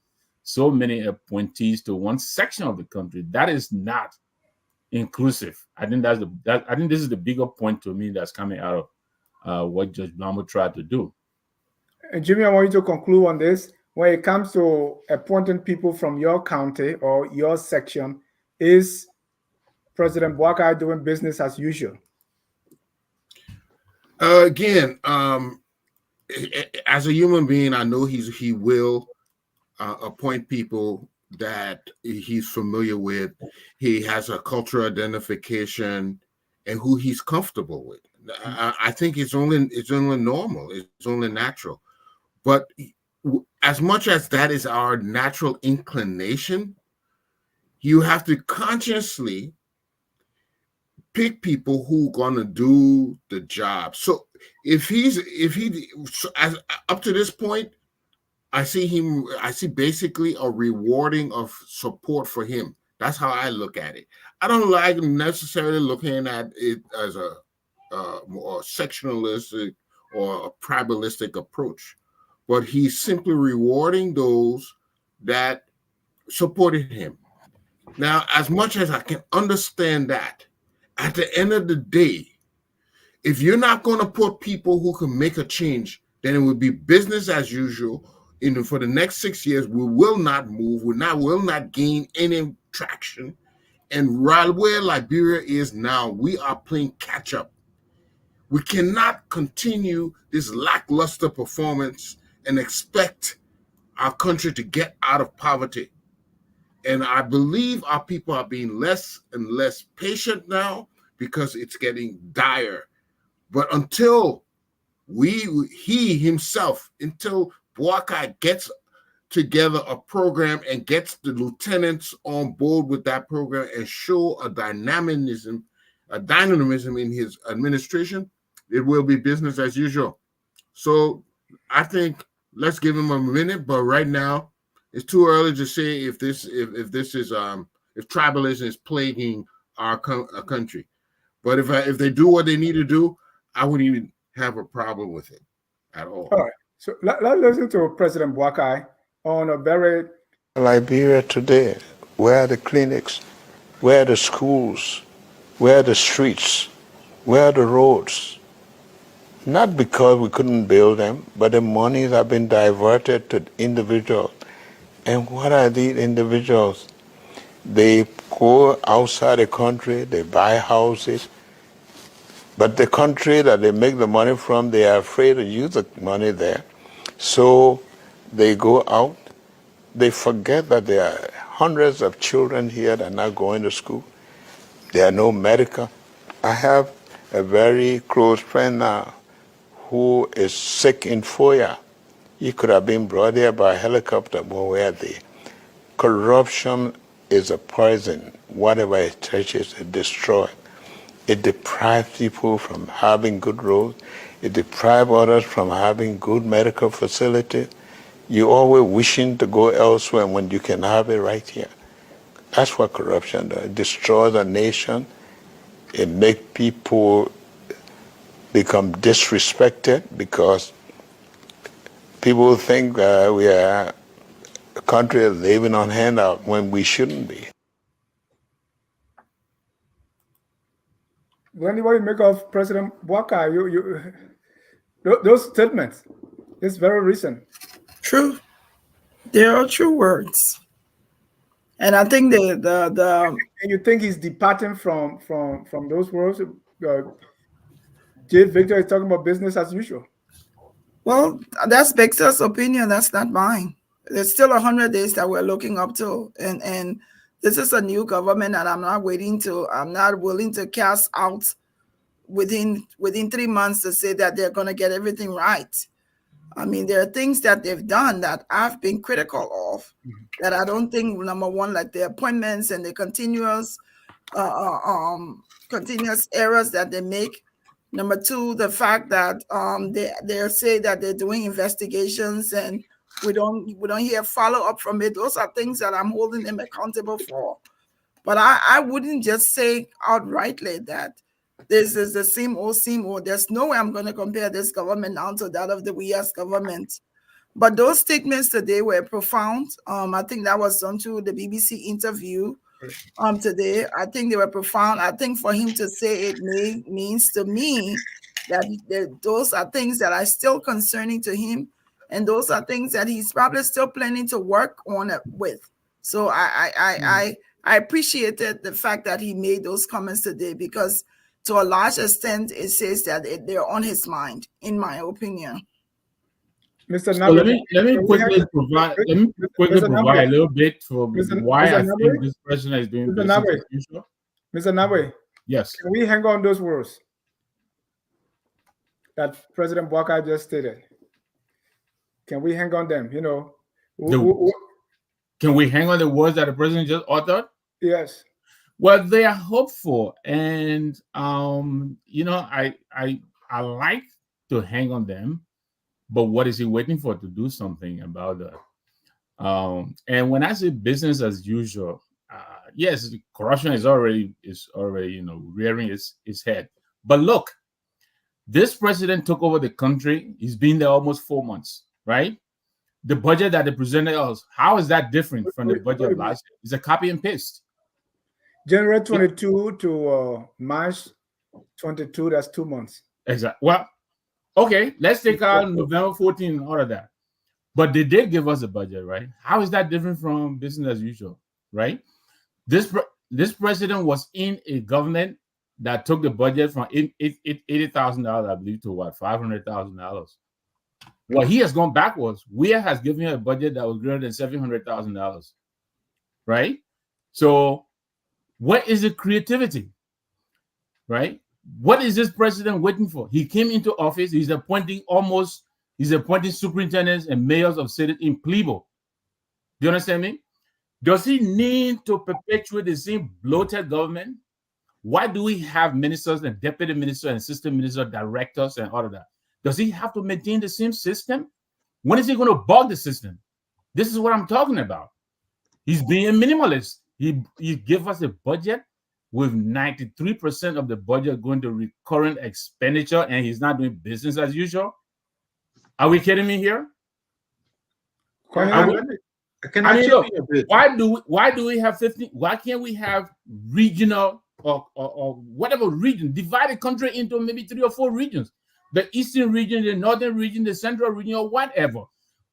so many appointees to one section of the country. That is not inclusive. I think I think this is the bigger point to me that's coming out of what Judge Blamo tried to do. Jimmy, I want you to conclude on this. When it comes to appointing people from your county or your section, is President Boakai doing business as usual? Again, as a human being, I know he will appoint people that he's familiar with. He has a cultural identification and who he's comfortable with. I think it's only normal. It's only natural. But as much as that is our natural inclination, you have to consciously pick people who are going to do the job. So up to this point, I see basically a rewarding of support for him. That's how I look at it. I don't like necessarily looking at it as a more sectionalistic or a tribalistic approach, but he's simply rewarding those that supported him. Now, as much as I can understand that, at the end of the day, if you're not going to put people who can make a change, then it would be business as usual. For the next 6 years, we will not move. We will not gain any traction. And right where Liberia is now, we are playing catch up. We cannot continue this lackluster performance and expect our country to get out of poverty. And I believe our people are being less and less patient now because it's getting dire. But until until Boakai gets together a program and gets the lieutenants on board with that program and show a dynamism in his administration, it will be business as usual. So I think let's give him a minute, but right now It's too early to say if this is if tribalism is plaguing our country. But if they do what they need to do, I wouldn't even have a problem with it at all. All right. So let's listen to President Boakai on a very Liberia today. Where are the clinics? Where are the schools? Where are the streets? Where are the roads? Not because we couldn't build them, but the monies have been diverted to individuals. And what are these individuals? They go outside the country, they buy houses, but the country that they make the money from, they are afraid to use the money there. So they go out, they forget that there are hundreds of children here that are not going to school. There are no medical. I have a very close friend now who is sick in Foya. He could have been brought here by helicopter, but where they? Corruption is a poison. Whatever it touches, it destroys. It deprives people from having good roads. It deprives others from having good medical facilities. You're always wishing to go elsewhere when you can have it right here. That's what corruption does. It destroys a nation. It makes people become disrespected because people think we are a country living on handout when we shouldn't be. What do you make of President Boakai? Those statements, it's very recent. True. They are true words. And I think And you think he's departing from those words? J. Victor is talking about business as usual. well, that's Victor's opinion. That's not mine. There's still 100 days that we're looking up to, and this is a new government, and I'm not willing to cast out within 3 months to say that they're going to get everything right. I mean, there are things that they've done that I've been critical of that I don't think, number one, like the appointments and the continuous errors that they make. Number two, the fact that they say that they're doing investigations and we don't hear follow up from it. Those are things that I'm holding them accountable for. But I wouldn't just say outrightly that this is the same old. There's no way I'm going to compare this government now to that of the US government. But those statements today were profound. I think that was done through the BBC interview today. I think they were profound. I think for him to say it means to me that those are things that are still concerning to him. And those are things that he's probably still planning to work on it with. So I appreciated the fact that he made those comments today because to a large extent, it says that they're on his mind, in my opinion. Mr. So let me quickly provide a little bit for why I think this president is doing business as usual. Mr. Nabe, yes. Can we hang on those words that President Boakai just stated? Can we hang on them? Can we hang on the words that the president just uttered? Yes. Well, they are hopeful, and I like to hang on them, but what is he waiting for to do something about that? And when I say business as usual, yes, corruption is already rearing its head. But look, this president took over the country. He's been there almost 4 months, right? The budget that they presented us, how is that different from the budget of last year? It's a copy and paste. January 22 to March 22, that's 2 months. Exactly. Well, okay, let's take out November 14 and all of that. But they did give us a budget, right? How is that different from business as usual, right? This president was in a government that took the budget from $80,000, I believe, to what, $500,000. Well, he has gone backwards. WEA has given him a budget that was greater than $700,000, right? So what is the creativity, right? What is this president waiting for? He came into office. He's appointing superintendents and mayors of cities in plebo. Do you understand me? Does he need to perpetuate the same bloated government? Why do we have ministers and deputy ministers and assistant ministers, directors, and all of that? Does he have to maintain the same system? When is he going to bug the system? This is what I'm talking about. He's being minimalist. He give us a budget with 93% of the budget going to recurrent expenditure, and he's not doing business as usual. Are we kidding me here? Can I look, you a bit? why do we have 15? Why can't we have regional or whatever region, divide the country into maybe 3 or 4 regions? The eastern region, the northern region, the central region, or whatever.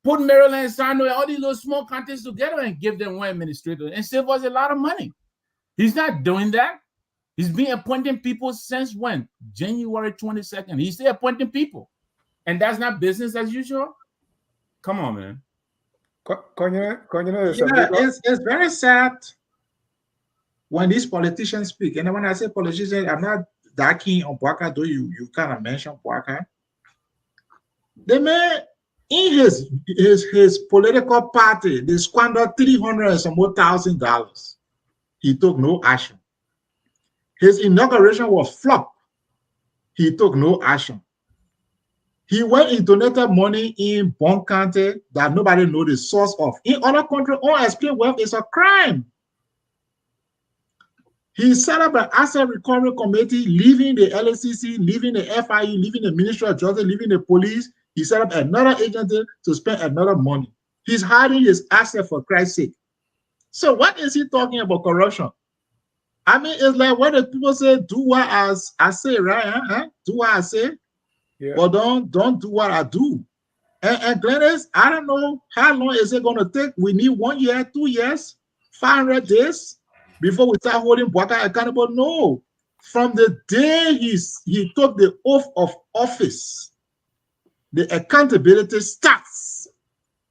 Put Maryland, Sano, all these little small counties together and give them one administrator and save us a lot of money. He's not doing that. He's been appointing people since when? January 22nd. He's still appointing people. And that's not business as usual? Come on, man. It's very sad when these politicians speak. And when I say politicians, I'm not that keen on Boakai, though you kind of mentioned Boakai. The man in his political party, they squandered $300 and some more $1,000. He took no action. His inauguration was flop. He took no action. He went and donated money in Bon County that nobody knows the source of. In other countries, unexplained wealth is a crime. He set up an asset recovery committee, leaving the LACC, leaving the FIU, leaving the Ministry of Justice, leaving the police. He set up another agency to spend another money. He's hiding his asset for Christ's sake. So what is he talking about corruption? I mean, it's like when the people say, do what I say, right? Huh? Do what I say. Yeah. But don't do what I do. And Glennis, I don't know how long is it going to take. We need 1 year, 2 years, 500 days before we start holding Boakai accountable. No. From the day he took the oath of office, the accountability starts.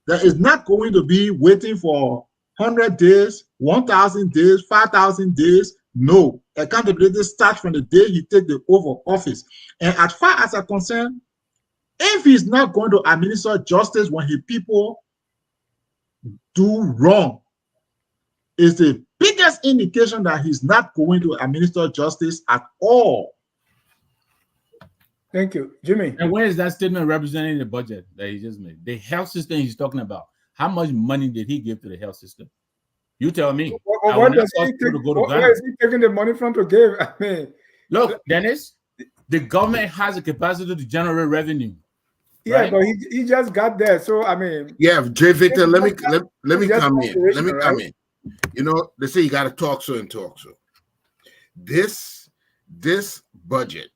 There is not going to be waiting for 100 days, 1,000 days, 5,000 days. No. Accountability starts from the day he takes the oath of office. And as far as I'm concerned, if he's not going to administer justice when his people do wrong, is the biggest indication that he's not going to administer justice at all. Thank you. Jimmy. And where is that statement representing the budget that he just made? The health system he's talking about. How much money did he give to the health system? You tell me. Where is he taking the money from to give? I mean, look, Dennis, the government has a capacity to generate revenue. Yeah, right? But he just got there. So I mean, yeah, J. Victor, let me come in. Let me come in. You know, they say you got to talk so and talk so. This budget,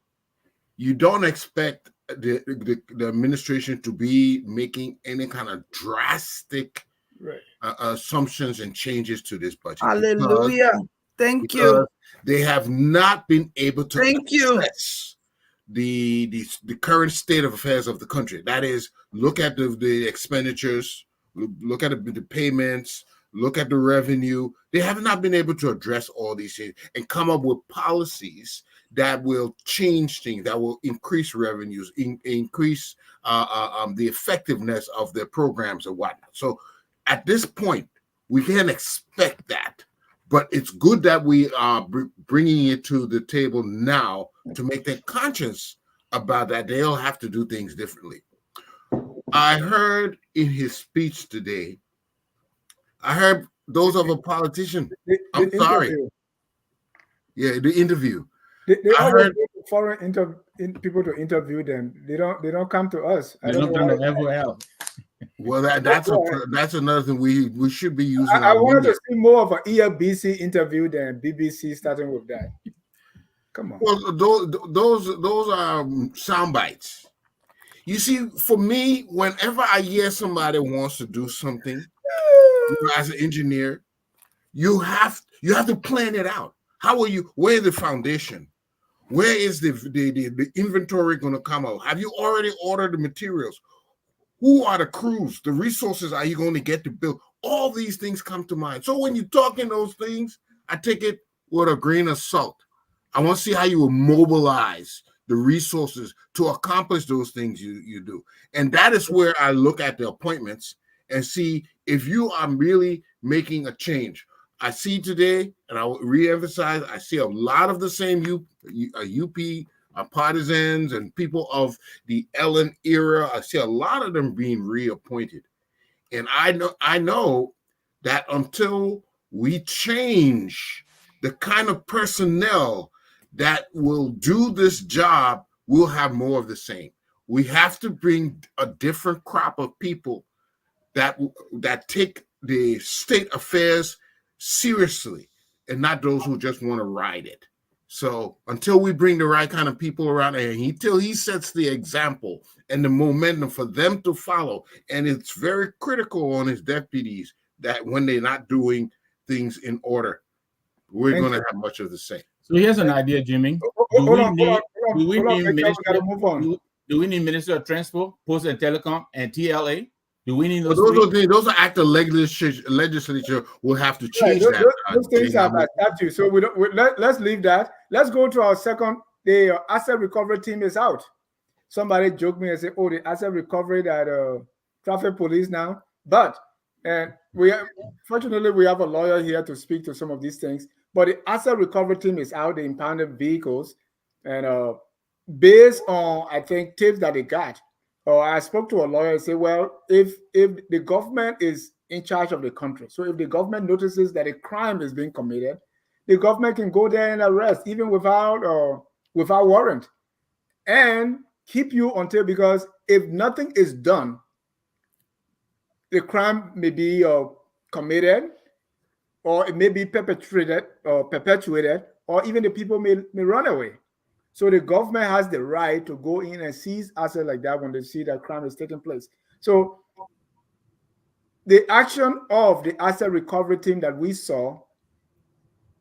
you don't expect the administration to be making any kind of drastic assumptions and changes to this budget. Hallelujah. Thank you. They have not been able to assess the current state of affairs of the country. That is, look at the expenditures, look at the payments, look at the revenue. They have not been able to address all these things and come up with policies that will change things, that will increase revenues, increase the effectiveness of their programs and whatnot. So at this point, we can't expect that. But it's good that we are bringing it to the table now to make their conscience about that. They'll have to do things differently. I heard in his speech today, I heard those of a politician. I'm sorry. Interview. Yeah, the interview. They always go to foreign people to interview them. They don't come to us. They don't come to everywhere. Well, that's another thing we should be using. I wanted to see more of an ELBC interview than BBC starting with that. Come on. Well, those are sound bites. You see, for me, whenever I hear somebody wants to do something, as an engineer, you have to plan it out. How will you? Where's the foundation? Where is the inventory going to come out? Have you already ordered the materials? Who are the crews? The resources are you going to get to build? All these things come to mind. So when you're talking those things, I take it with a grain of salt. I want to see how you will mobilize the resources to accomplish those things you do. And that is where I look at the appointments and see if you are really making a change. I see today, and I will reemphasize, I see a lot of the same UP partisans and people of the Ellen era. I see a lot of them being reappointed. And I know that until we change the kind of personnel that will do this job, we'll have more of the same. We have to bring a different crop of people that take the state affairs seriously, and not those who just want to ride it. So until we bring the right kind of people around, and until he sets the example and the momentum for them to follow, and it's very critical on his deputies that when they're not doing things in order, we're going to have much of the same. So here's an idea, Jimmy. Do we need Minister of Transport, Post and Telecom, and TLA? Do we need those? Those are active legislature will have to change that. Those things have statute. So let's leave that. Let's go to our second. The asset recovery team is out. Somebody joked me and said, "Oh, the asset recovery that traffic police now." But fortunately we have a lawyer here to speak to some of these things. But the asset recovery team is out. They impounded vehicles, and based on I think tips that they got. I spoke to a lawyer and said, well, if the government is in charge of the country, so if the government notices that a crime is being committed, the government can go there and arrest even without warrant and keep you until, because if nothing is done, the crime may be committed, or it may be perpetrated or perpetuated, or even the people may run away. So the government has the right to go in and seize assets like that when they see that crime is taking place. So the action of the asset recovery team that we saw,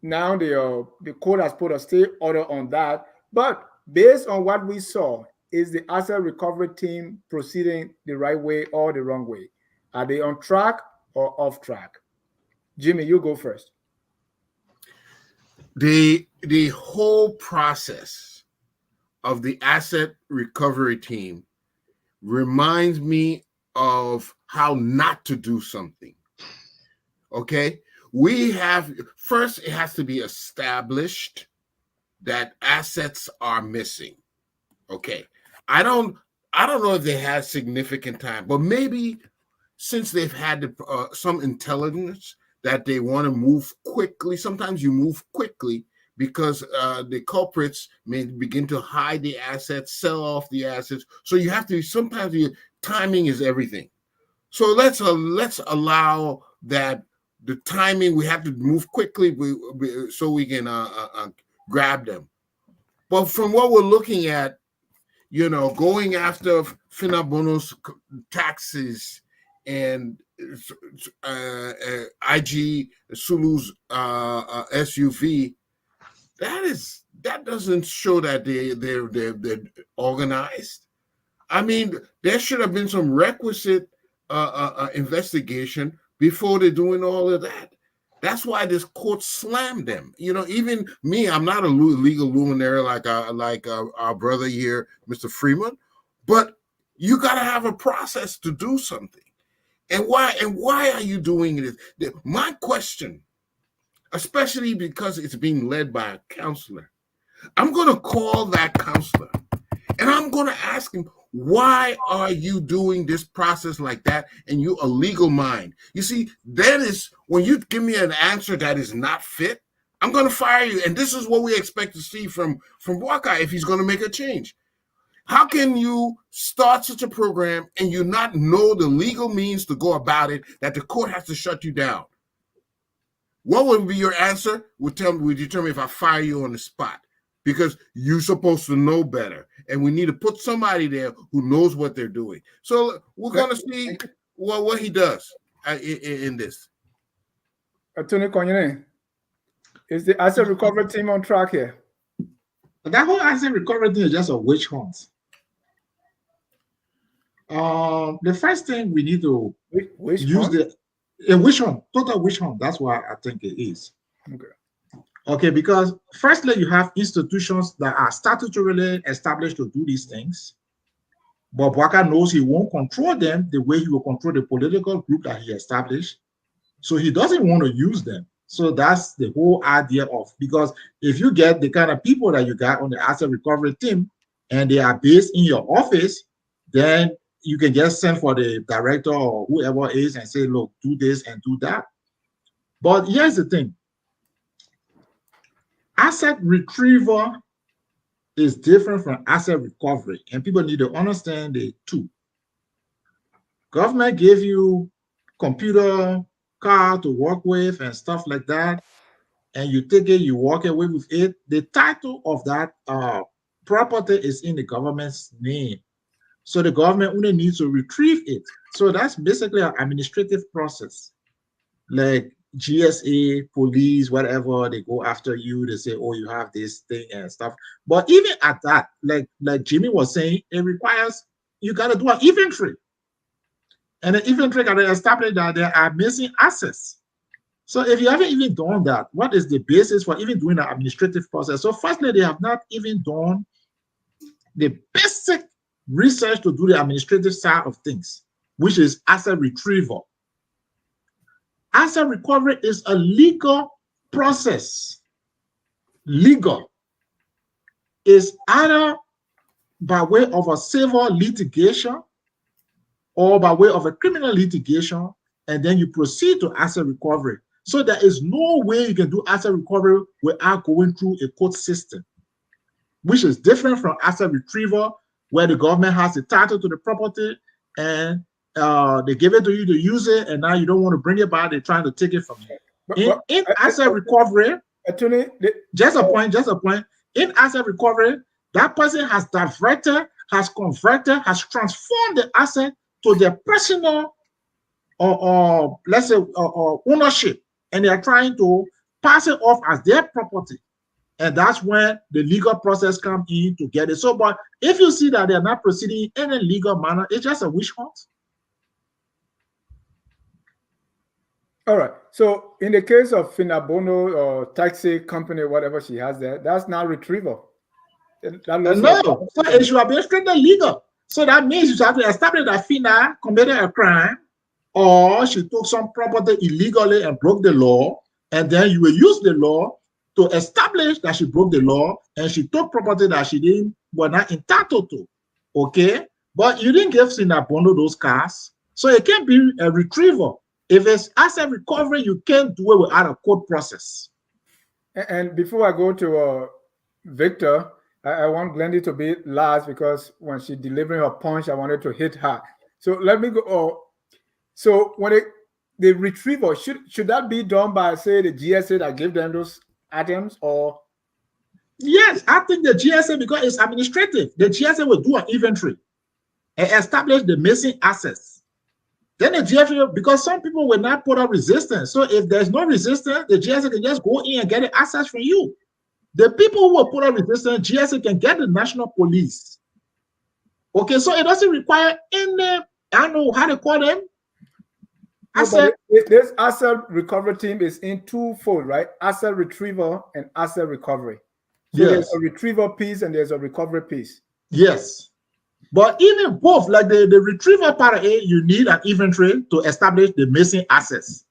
now the court has put a stay order on that. But based on what we saw, is the asset recovery team proceeding the right way or the wrong way? Are they on track or off track? Jimmy, you go first. The whole process of the asset recovery team reminds me of how not to do something. Okay, first it has to be established that assets are missing. Okay, I don't know if they had significant time, but maybe since they've had some intelligence that they want to move quickly. Sometimes you move quickly because the culprits may begin to hide the assets, sell off the assets. So you have to, sometimes the timing is everything. So let's allow that the timing, we have to move quickly so we can grab them. But from what we're looking at, going after Finabono's taxes and IG Sulu's SUV, that doesn't show that they're organized. I mean, there should have been some requisite investigation before they're doing all of that. That's why this court slammed them. Even me, I'm not a legal luminary like our brother here, Mr. Freeman, but you got to have a process to do something. And why are you doing this? My question, especially because it's being led by a counselor, I'm going to call that counselor and I'm going to ask him, why are you doing this process like that? And you a legal mind. You see, that is when you give me an answer that is not fit, I'm going to fire you. And this is what we expect to see from Boakai if he's going to make a change. How can you start such a program and you not know the legal means to go about it, that the court has to shut you down? What would be your answer? Would determine if I fire you on the spot, because you're supposed to know better. And we need to put somebody there who knows what they're doing. So we're going to see what he does in this. Attorney Konyene, is the asset recovery team on track here? But that whole asset recovery thing is just a witch hunt. The first thing we need to use a witch hunt, total witch hunt. That's what I think it is. Okay, because firstly, you have institutions that are statutorily established to do these things, but Boakai knows he won't control them the way he will control the political group that he established. So he doesn't want to use them. So that's the whole idea of, because if you get the kind of people that you got on the asset recovery team and they are based in your office, then you can just send for the director or whoever is and say, look, do this and do that. But here's the thing. Asset retrieval is different from asset recovery, and people need to understand the two. Government gave you computer, car to work with and stuff like that, and you take it, you walk away with it. The title of that property is in the government's name. So the government only needs to retrieve it. So that's basically an administrative process. Like GSA, police, whatever, they go after you, they say, oh, you have this thing and stuff. But even at that, like Jimmy was saying, it requires, you got to do an inventory. And the inventory got to establish that there are missing assets. So if you haven't even done that, what is the basis for even doing the administrative process? So firstly, they have not even done the basic research to do the administrative side of things, which is asset retrieval. Asset recovery is a legal process. Legal is either by way of a civil litigation or by way of a criminal litigation, and then you proceed to asset recovery. So there is no way you can do asset recovery without going through a court system, which is different from asset retrieval, where the government has the title to the property and they give it to you to use it, and now you don't want to bring it back, they're trying to take it from you. In asset recovery, Attorney, just a point. In asset recovery, that person has diverted, has converted, has transformed the asset to their personal or let's say ownership, and they are trying to pass it off as their property. And that's when the legal process comes in to get it. So, but if you see that they're not proceeding in a legal manner, it's just a witch hunt. all right. So in the case of Finabono or taxi company, whatever she has there, that's not retrieval. No, so it should have been strictly legal. So that means you have to establish that Fina committed a crime, or she took some property illegally and broke the law, and then you will use the law to establish that she broke the law and she took property that she was not entitled to. Okay, but you didn't give Finabono those cars, so it can't be a retrieval. If it's asset recovery, you can't do it without a court process. And before I go to Victor, I want Glendy to be last because when she delivering her punch, I wanted to hit her. So let me go. So when the retrieval, should that be done by, say, the GSA that gave them those items, or? Yes, I think the GSA, because it's administrative, the GSA will do an inventory and establish the missing assets. Then the GSA, because some people will not put up resistance. So if there's no resistance, the GSA can just go in and get the assets from you. The people who will put up resistance, GSA can get the national police. Okay, so it doesn't require any, I don't know how to call them. This asset recovery team is in twofold, right? Asset retrieval and asset recovery. So yes. There's a retrieval piece and there's a recovery piece. Yes. But even both, like the retrieval part of it, you need an inventory to establish the missing assets.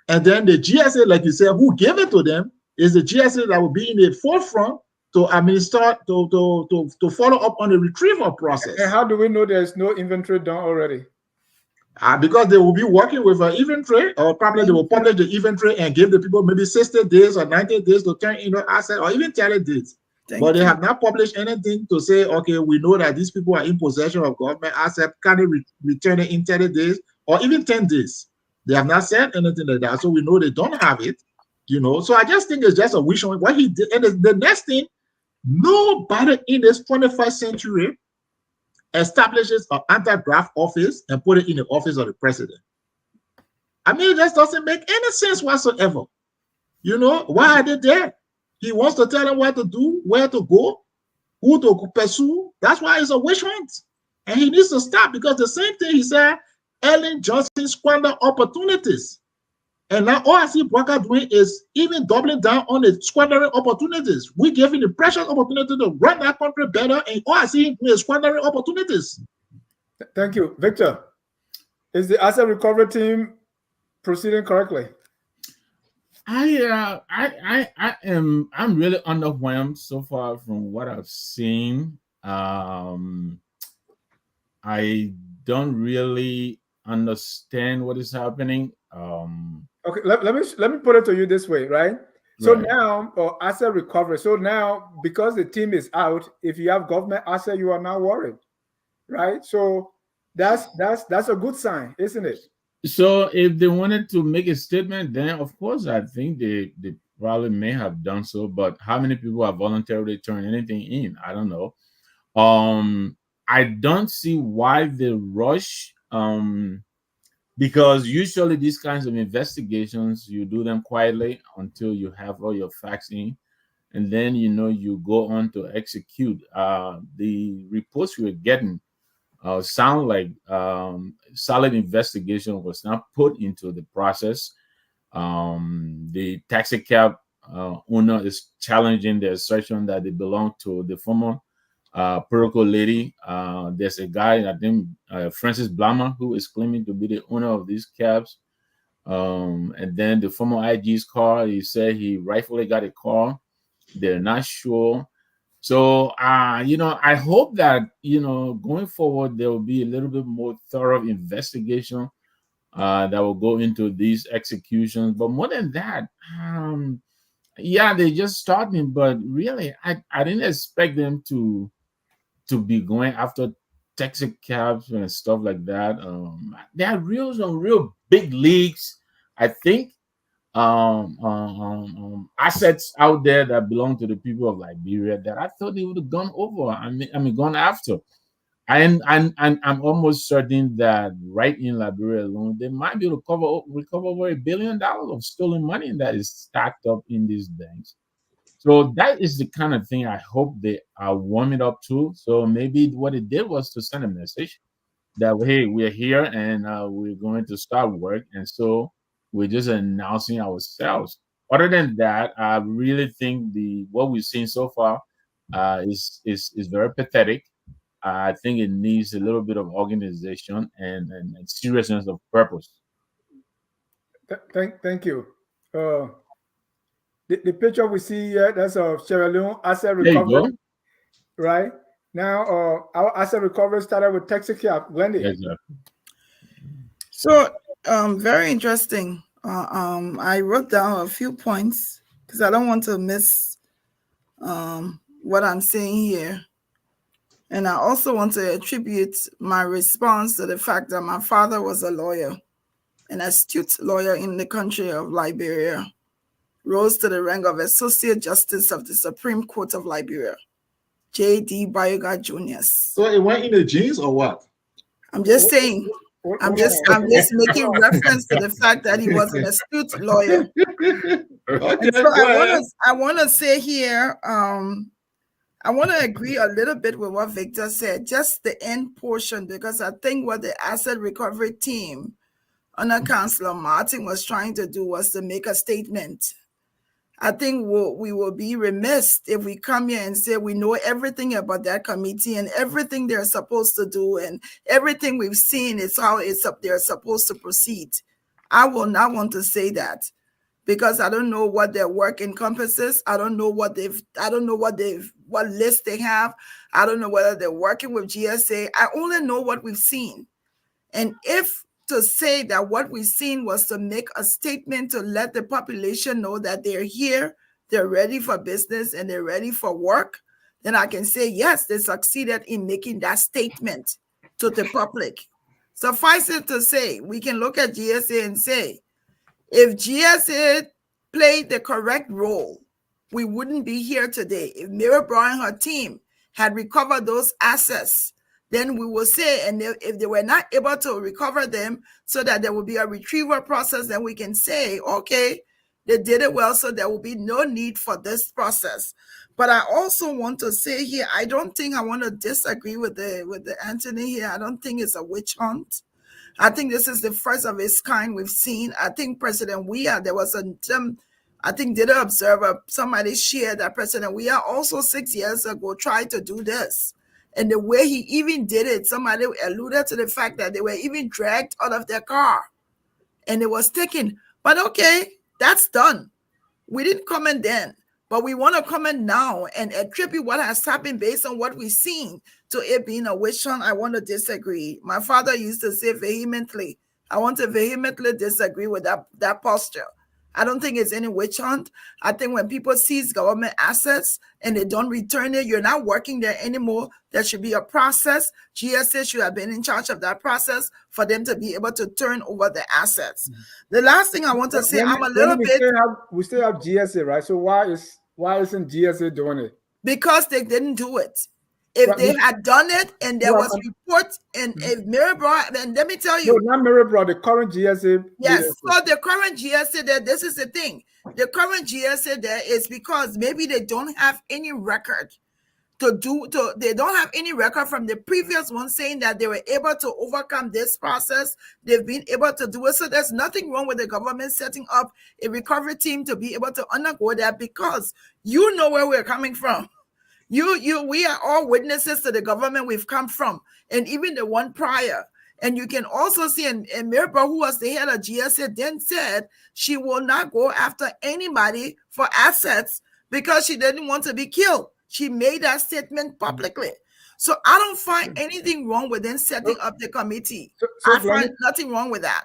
And then the GSA, like you said, who gave it to them is the GSA that will be in the forefront to administer, to follow up on the retrieval process. And how do we know there's no inventory done already? Because they will be working with an inventory, or probably they will publish the inventory and give the people maybe 60 days or 90 days to turn in the asset, or even 30 days. But they have not published anything to say, okay, we know that these people are in possession of government asset, can they return it in 30 days or even 10 days? They have not said anything like that, so we know they don't have it, you know. So I just think it's just a wish on what he did. And the next thing, nobody in this 21st century establishes an anti-graft office and put it in the office of the president. I mean, it just doesn't make any sense whatsoever. You know, why are they there? He wants to tell them what to do, where to go, who to pursue. That's why it's a witch hunt. And he needs to stop, because the same thing he said, Ellen Johnson squandered opportunities. And now all I see Boakai doing is even doubling down on the squandering opportunities. We gave him the precious opportunity to run that country better, and all I see him doing is squandering opportunities. Thank you. Victor, is the asset recovery team proceeding correctly? I'm really underwhelmed so far from what I've seen. I don't really understand what is happening. Okay, let me put it to you this way, right? So Right. now, asset recovery. So now, because the team is out, if you have government asset, you are now worried, right? So that's a good sign, isn't it? So if they wanted to make a statement, then of course I think they probably may have done so. But how many people have voluntarily turned anything in? I don't know. I don't see why the rush. Because usually these kinds of investigations, you do them quietly until you have all your facts in, and then you go on to execute. The reports we're getting sound like solid investigation was not put into the process. The taxi cab owner is challenging the assertion that they belong to the former protocol lady. There's a guy, I think Francis Blama, who is claiming to be the owner of these cabs. And then the former IG's car, he said he rightfully got a car. They're not sure. So, I hope that, going forward, there will be a little bit more thorough investigation that will go into these executions. But more than that, yeah, they just starting. But really, I didn't expect them to be going after taxi cabs and stuff like that. There are some real big leagues, I think, assets out there that belong to the people of Liberia that I thought they would have gone over. I mean, gone after. I'm almost certain that right in Liberia alone, they might be able to recover over $1 billion of stolen money that is stacked up in these banks. So that is the kind of thing I hope they are warming up to. So maybe what it did was to send a message that, hey, we're here and we're going to start work, and so we're just announcing ourselves. Other than that, I really think what we've seen so far is very pathetic. I think it needs a little bit of organization and seriousness of purpose. Thank you. The picture we see here, that's of Sierra Leone asset There you recovery, go. right? Now, our asset recovery started with taxi cab. Wendy. Exactly. So, very interesting. I wrote down a few points because I don't want to miss what I'm saying here. And I also want to attribute my response to the fact that my father was a lawyer, an astute lawyer in the country of Liberia, rose to the rank of Associate Justice of the Supreme Court of Liberia, J.D. Boakai Jr. So it went in the genes or what? I'm just saying. I'm just making reference to the fact that he was an astute lawyer. Okay, And so go ahead. I want to say here, I want to agree a little bit with what Victor said, just the end portion, because I think what the asset recovery team under Councillor Martin was trying to do was to make a statement. I think we will be remiss if we come here and say we know everything about that committee and everything they're supposed to do and everything we've seen is how they're supposed to proceed. I will not want to say that because I don't know what their work encompasses. I don't know what list they have. I don't know whether they're working with GSA. I only know what we've seen. And if to say that what we've seen was to make a statement to let the population know that they're here, they're ready for business, and they're ready for work, then I can say, yes, they succeeded in making that statement to the public. Suffice it to say, we can look at GSA and say, if GSA played the correct role, we wouldn't be here today. If Mary Brown and her team had recovered those assets, then we will say, and if they were not able to recover them so that there will be a retrieval process, then we can say, okay, they did it well, so there will be no need for this process. But I also want to say here, I don't think I want to disagree with the Anthony here. I don't think it's a witch hunt. I think this is the first of its kind we've seen. I think President Weah, there was did an observer, somebody shared that President Weah also 6 years ago tried to do this. And the way he even did it, somebody alluded to the fact that they were even dragged out of their car and it was taken. But okay, that's done. We didn't comment then, but we want to comment now and attribute what has happened based on what we've seen to it being a witch hunt, I want to disagree. My father used to say vehemently, I want to vehemently disagree with that posture. I don't think it's any witch hunt. I think when people seize government assets and they don't return it, you're not working there anymore. There should be a process. GSA should have been in charge of that process for them to be able to turn over the assets. The last thing I want to say, I'm a little bit... We still have GSA, right? So why isn't GSA doing it? Because they didn't do it. If they had done it and there was reports and if Mirabro, and let me tell you. No, not Mirabro, the current GSA. Yes, so the current GSA there, this is the thing. The current GSA there is because maybe they don't have any record they don't have any record from the previous one saying that they were able to overcome this process. They've been able to do it. So there's nothing wrong with the government setting up a recovery team to be able to undergo that, because you know where we're coming from. We are all witnesses to the government we've come from, and even the one prior. And you can also see, and Mirabel, who was the head of GSA, then said she will not go after anybody for assets because she didn't want to be killed. She made that statement publicly. So I don't find anything wrong with them setting up the committee. I find nothing wrong with that.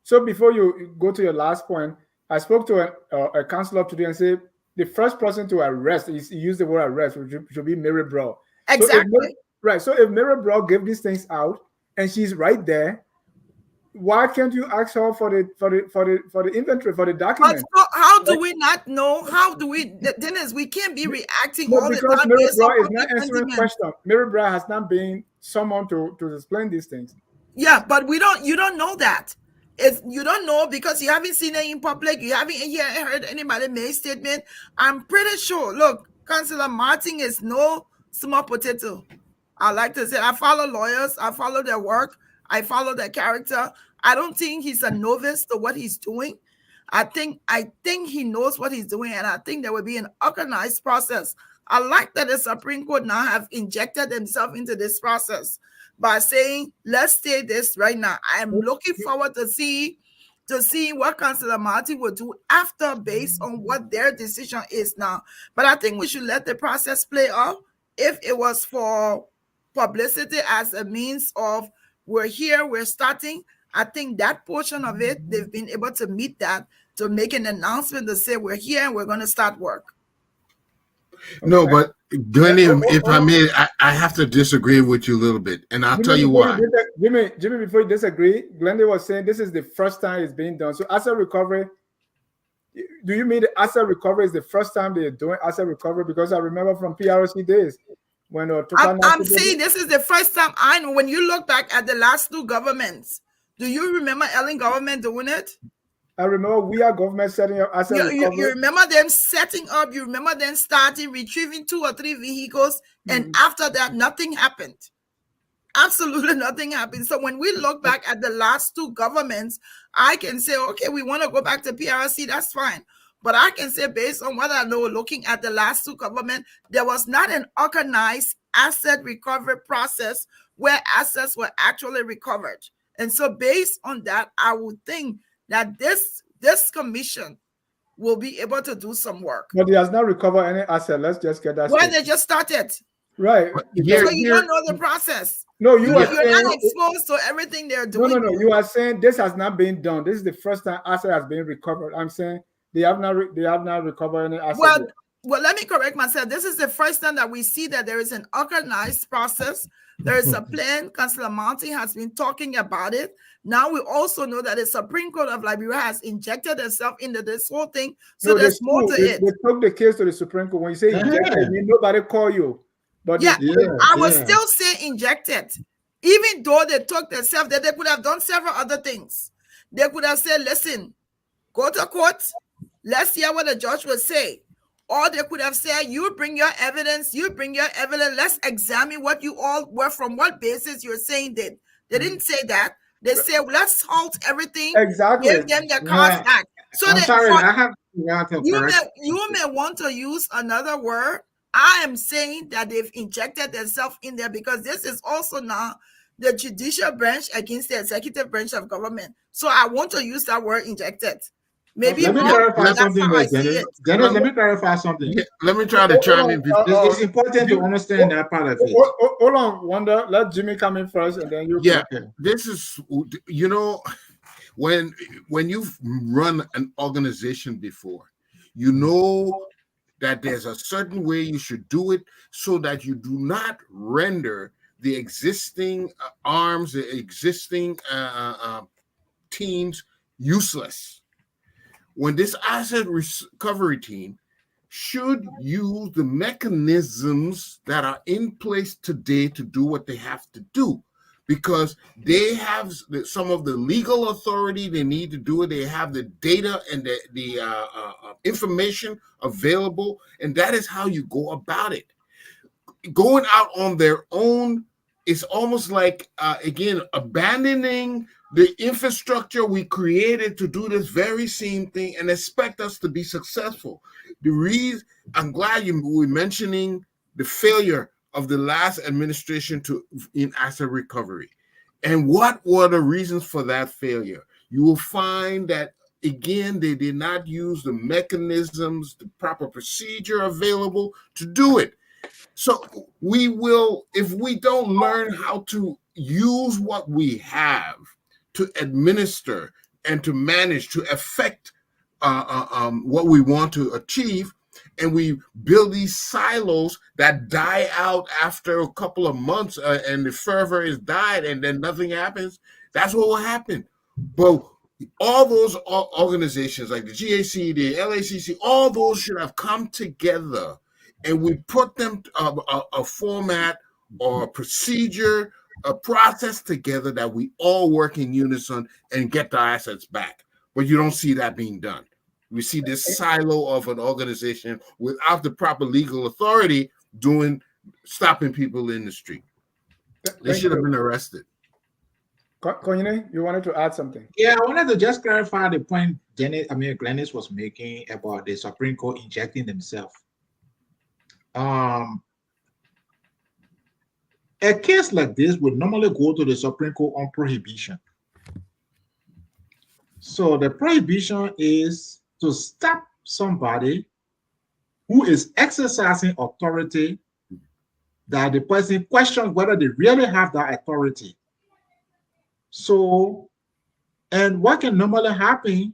So before you go to your last point, I spoke to a counselor today and said, the first person to arrest, he used the word arrest, which should be Mirabel. Exactly. So if Mirabel gave these things out and she's right there, why can't you ask her for the inventory, for the document? But how do we not know? How do we, Dennis, we can't be reacting all the time. Because Mirabel is not answering questions. Mirabel has not been someone to explain these things. Yeah, but you don't know that. You don't know because you haven't seen it in public. You haven't heard anybody make a statement. I'm pretty sure. Look, Councillor Martin is no small potato. I like to say I follow lawyers. I follow their work. I follow their character. I don't think he's a novice to what he's doing. I think he knows what he's doing, and I think there will be an organized process. I like that the Supreme Court now have injected themselves into this process by saying, let's say this right now. I am looking forward to see what Councillor Martin will do after, based on what their decision is now. But I think we should let the process play out. If it was for publicity as a means of we're here, we're starting, I think that portion of it, they've been able to meet that, to make an announcement to say we're here and we're going to start work. No, but Glennie, if I may, I have to disagree with you a little bit, and I'll tell you why. Jimmy, before you disagree, Glennie was saying this is the first time it's being done. So asset recovery, do you mean the asset recovery is the first time they're doing asset recovery? Because I remember from PRC days when I'm saying this is the first time I know. When you look back at the last two governments, do you remember Ellen government doing it? I remember we are government setting up asset recovery. You remember them setting up, you remember them starting, retrieving 2 or 3 vehicles, and after that, nothing happened. Absolutely nothing happened. So when we look back at the last two governments, I can say, okay, we want to go back to PRC, that's fine. But I can say, based on what I know, looking at the last two governments, there was not an organized asset recovery process where assets were actually recovered. And so based on that, I would think that this commission will be able to do some work. But he has not recovered any asset. Let's just get that. Well, they just started. Right. So you don't know the process. No, you're not exposed to everything they're doing. No. You are saying this has not been done. This is the first time asset has been recovered. I'm saying they have not recovered any asset. Well, let me correct myself. This is the first time that we see that there is an organized process. There is a plan. Councillor Martin has been talking about it. Now we also know that the Supreme Court of Liberia has injected itself into this whole thing. So there's more to it. They took the case to the Supreme Court. When you say injected, nobody call you. But I would still say injected. Even though they took themselves, that they could have done several other things. They could have said, listen, go to court. Let's hear what the judge will say. Or they could have said, you bring your evidence. Let's examine what you all were, from what basis you're saying that. They didn't say that. They said, let's halt everything. Exactly. Give them their cards back. So I'm sorry, I have you may want to use another word. I am saying that they've injected themselves in there because this is also now the judicial branch against the executive branch of government. So I want to use that word injected. Maybe Let me wrong, clarify but that's something how I there, see Dennis. it. Dennis, let me clarify something. Yeah, let me try to chime in. It's important to understand that part of it. Hold on, Wanda. Let Jimmy come in first, and then you. Yeah, Okay. this is, you know, when you've run an organization before, you know that there's a certain way you should do it so that you do not render the existing arms, the existing teams useless. When this asset recovery team should use the mechanisms that are in place today to do what they have to do, because they have some of the legal authority they need to do it. They have the data and the information available, and that is how you go about it. Going out on their own is almost like, again, abandoning the infrastructure we created to do this very same thing and expect us to be successful. The reason I'm glad you were mentioning the failure of the last administration in asset recovery. And what were the reasons for that failure? You will find that, again, they did not use the mechanisms, the proper procedure available to do it. So we will, if we don't learn how to use what we have to administer and to manage, to affect what we want to achieve, and we build these silos that die out after a couple of months and the fervor is died and then nothing happens, that's what will happen. But all those organizations like the GAC, the LACC, all those should have come together, and we put them a format or a procedure, a process together that we all work in unison and get the assets back. But you don't see that being done. We see this silo of an organization without the proper legal authority stopping people in the street. They should have been arrested. Konyene, you wanted to add something? Yeah, I wanted to just clarify the point Glennis was making about the Supreme Court injecting themselves. A case like this would normally go to the Supreme Court on prohibition. So the prohibition is to stop somebody who is exercising authority that the person questions whether they really have that authority. So, and what can normally happen,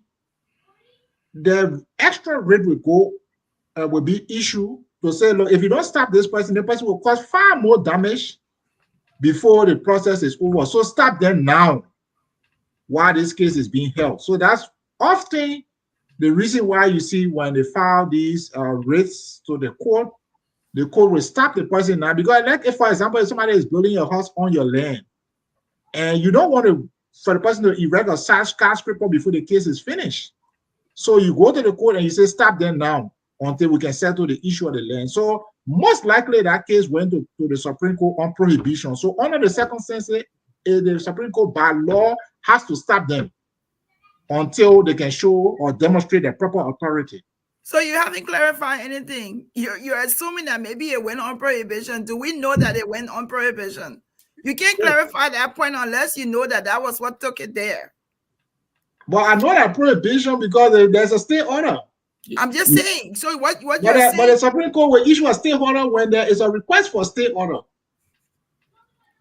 the extra rate will be issued to say, look, if you don't stop this person, the person will cause far more damage before the process is over. So stop them now while this case is being held. So that's often the reason why you see when they file these rates to the court will stop the person now. Because, like, if, for example, if somebody is building a house on your land and you don't want for the person to erect a skyscraper before the case is finished. So you go to the court and you say, stop them now until we can settle the issue of the land. So most likely that case went to the Supreme Court on prohibition. So under the circumstances, the Supreme Court by law has to stop them until they can show or demonstrate their proper authority. So you haven't clarified anything. You're assuming that maybe it went on prohibition. Do we know that it went on prohibition? You can't clarify that point unless you know that was what took it there. But I know that prohibition because there's a stay order. I'm just saying. So what you're saying? But the Supreme Court will issue a stay order when there is a request for stay order.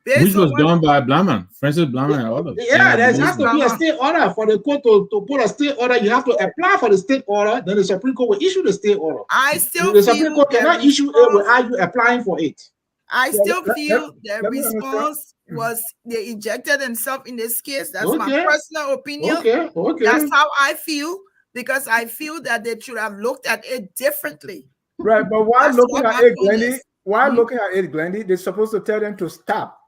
Which was done by Blaman, Francis Blaman and others. Yeah, there has to be a state order for the court to put a state order. You have to apply for the state order. Then the Supreme Court will issue the state order. The Supreme Court cannot issue it without you applying for it. I still feel the response was they ejected themselves in this case. That's my personal opinion. Okay. That's how I feel, because I feel that they should have looked at it differently. Right, but while looking at it, Glendy, they're supposed to tell them to stop.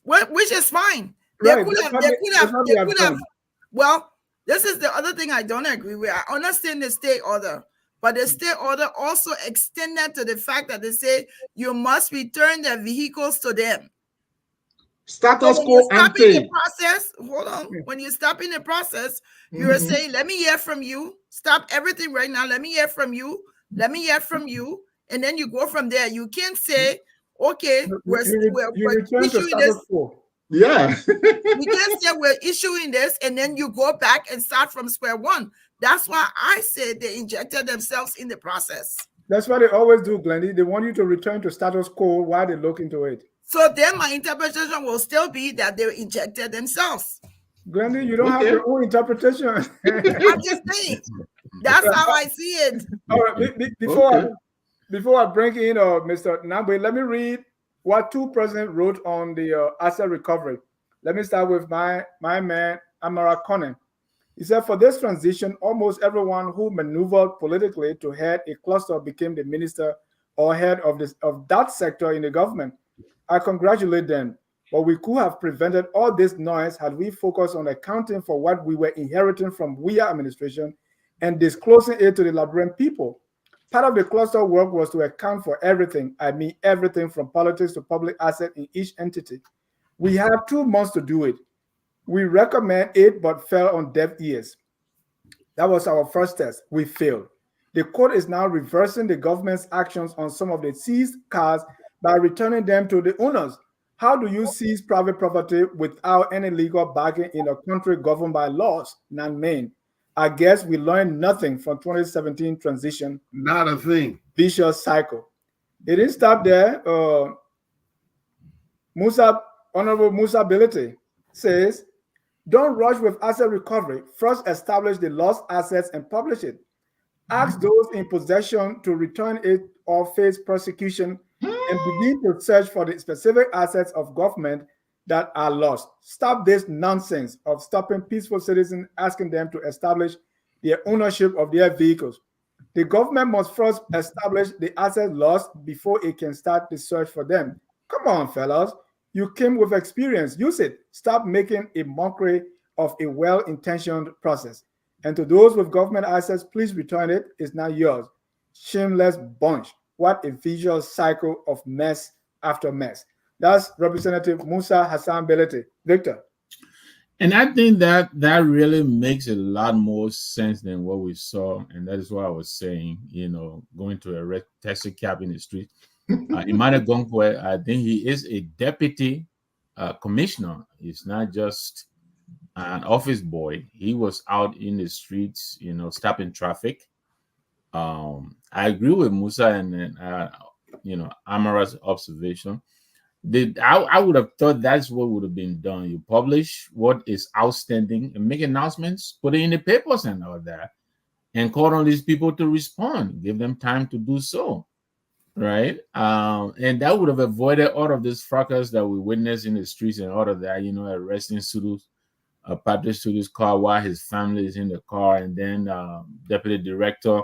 Well, which is fine. They could have. Well, this is the other thing I don't agree with. I understand the state order, but the state order also extended to the fact that they say you must return their vehicles to them. Status quo ante. Hold on. When you stop in the process, you're saying, let me hear from you. Stop everything right now. Let me hear from you. Let me hear from you. And then you go from there. You can't say, okay, we're issuing this. Yeah. We can't say we're issuing this and then you go back and start from square one. That's why I said they injected themselves in the process. That's what they always do, Glendy. They want you to return to status quo while they look into it. So then my interpretation will still be that they injected themselves. Glendy, you don't have your own interpretation. I'm just saying. That's how I see it. All right, before I bring in Mr. Nagbe, let me read what two presidents wrote on the asset recovery. Let me start with my man, Amara Conan. He said, for this transition, almost everyone who maneuvered politically to head a cluster became the minister or head of that sector in the government. I congratulate them, but we could have prevented all this noise had we focused on accounting for what we were inheriting from Weah administration and disclosing it to the Liberian people. Part of the cluster work was to account for everything. I mean, everything from politics to public asset in each entity. We have 2 months to do it. We recommend it, but fell on deaf ears. That was our first test. We failed. The court is now reversing the government's actions on some of the seized cars by returning them to the owners. How do you seize private property without any legal backing in a country governed by laws? None. I guess we learned nothing from 2017 transition. Not a thing. Vicious cycle. It didn't stop there. Honorable Musa Bility says, don't rush with asset recovery. First establish the lost assets and publish it. Ask those in possession to return it or face persecution and begin to search for the specific assets of government that are lost. Stop this nonsense of stopping peaceful citizens, asking them to establish their ownership of their vehicles. The government must first establish the assets lost before it can start the search for them. Come on, fellas. You came with experience. Use it. Stop making a mockery of a well-intentioned process. And to those with government assets, please return it. It's not yours. Shameless bunch. What a visual cycle of mess after mess. That's Representative Musa Hassan Belete. Victor. And I think that really makes a lot more sense than what we saw. And that is what I was saying, going to a red taxi cab in the street. Emmanuel Gonkwe, I think he is a deputy commissioner. He's not just an office boy. He was out in the streets, stopping traffic. I agree with Musa and Amara's observation. I would have thought that's what would have been done. You publish what is outstanding and make announcements, put it in the papers and all that, and call on these people to respond. Give them time to do so, right? And that would have avoided all of this fracas that we witnessed in the streets and all of that. Arresting Patrick Sudu's car while his family is in the car, and then deputy director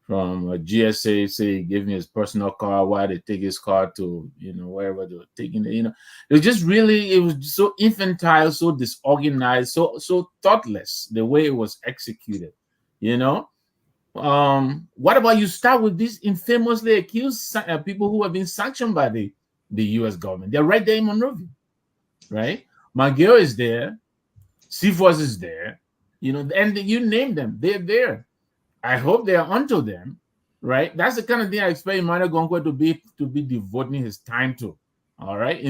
from GSA say give me his personal car while they take his car to wherever they were taking it. It was so infantile, so disorganized, so thoughtless the way it was executed. What about you start with these infamously accused people who have been sanctioned by the U.S. government? They're right there in Monrovia, right? McGill is there, CFOS is there, and you name them, they're there. I hope they are onto them, right? That's the kind of thing I expect Emmanuel Gonkwe to be devoting his time to. All right,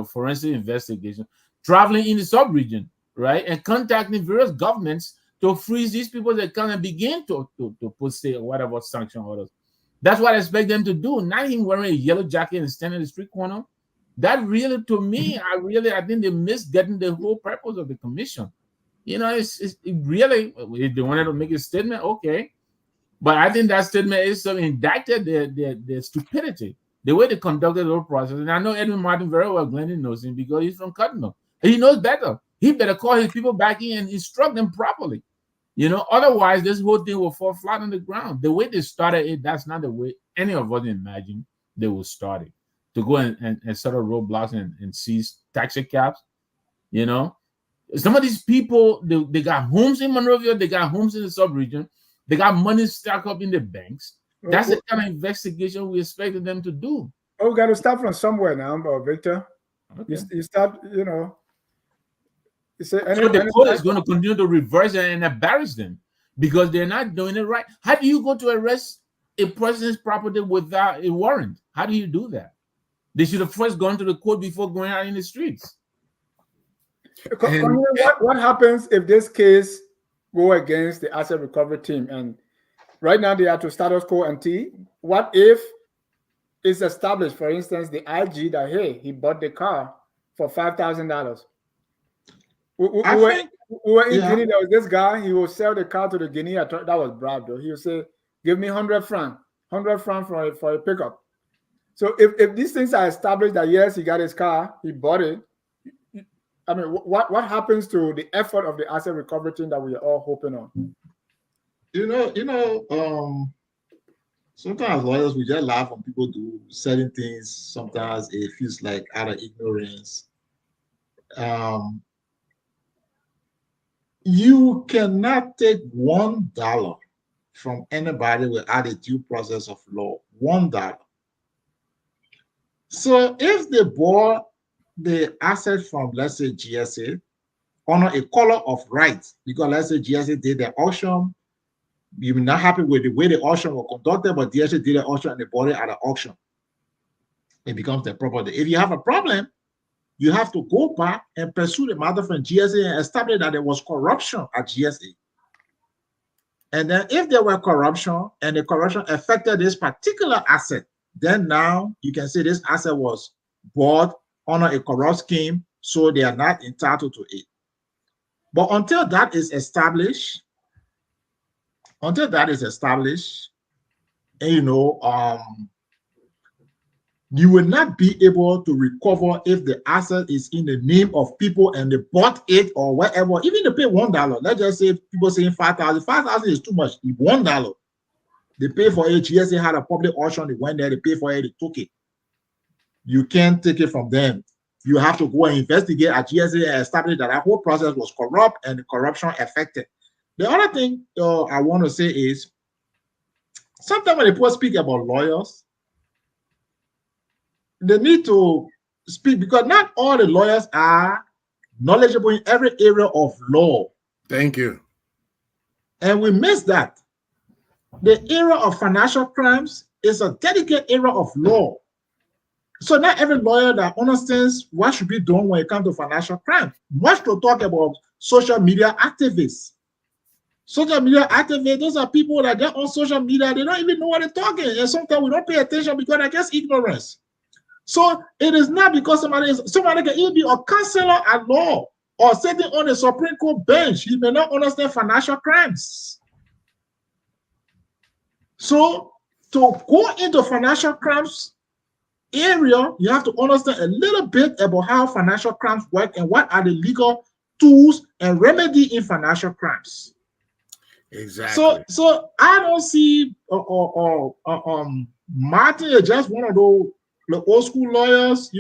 forensic investigation, traveling in the sub-region, right, and contacting various governments to freeze these people that kind of begin to put say whatever sanction orders. That's what I expect them to do. Not him wearing a yellow jacket and standing in the street corner. That really, to me, I think they missed getting the whole purpose of the commission. It really, if they wanted to make a statement, okay. But I think that statement is indicted their stupidity, the way they conducted the whole process. And I know Edwin Martin very well. Glendy knows him because he's from Cardinal. He knows better. He better call his people back in and instruct them properly. Otherwise, this whole thing will fall flat on the ground. The way they started it, that's not the way any of us imagined they would start it. To go and set up roadblocks and seize taxi cabs, Some of these people, they got homes in Monrovia, they got homes in the sub-region, they got money stacked up in the banks. That's the kind of investigation we expected them to do. Oh, we got to start from somewhere now, Victor. Okay. You start, So the court is going to continue to reverse and embarrass them because they're not doing it right. How do you go to arrest a person's property without a warrant? How do you do that? They should have first gone to the court before going out in the streets. And What happens if this case go against the asset recovery team? And right now they are to status quo ante. What if it's established, for instance, the IG that, hey, he bought the car for $5,000. We were in Guinea. There was this guy. He will sell the car to the Guinea. That was Brad, though. He will say, "Give me 100 francs for a pickup." So if these things are established that yes, he got his car, he bought it. I mean, what happens to the effort of the asset recovery team that we are all hoping on? Sometimes lawyers, we just laugh when people do certain things. Sometimes it feels like out of ignorance. You cannot take $1 from anybody without a due process of law. $1. So if they bought the asset from, let's say, GSA, under a color of right, because let's say GSA did the auction, you're not happy with the way the auction was conducted, but GSA did the auction and they bought it at the auction, it becomes their property. If you have a problem, you have to go back and pursue the matter from GSA and establish that there was corruption at GSA. And then if there were corruption and the corruption affected this particular asset, then now you can say this asset was bought under a corrupt scheme, so they are not entitled to it. But until that is established, and you will not be able to recover if the asset is in the name of people and they bought it or whatever. Even they pay $1. Let's just say people saying 5,000. 5,000 is too much. $1. They pay for it. GSA had a public auction. They went there. They paid for it. They took it. You can't take it from them. You have to go and investigate at GSA and establish that whole process was corrupt and the corruption affected. The other thing I want to say is, sometimes when people speak about lawyers, they need to speak, because not all the lawyers are knowledgeable in every area of law. Thank you. And we miss that. The area of financial crimes is a dedicated area of law. So not every lawyer that understands what should be done when it comes to financial crime. Much to talk about social media activists. Social media activists, those are people that get on social media, they don't even know what they're talking. And sometimes we don't pay attention because I guess ignorance. So it is not because somebody can even be a counselor at law or sitting on a Supreme Court bench. He may not understand financial crimes. So to go into financial crimes area, you have to understand a little bit about how financial crimes work and what are the legal tools and remedy in financial crimes. Exactly. So I don't see Martin is just one of those old school lawyers,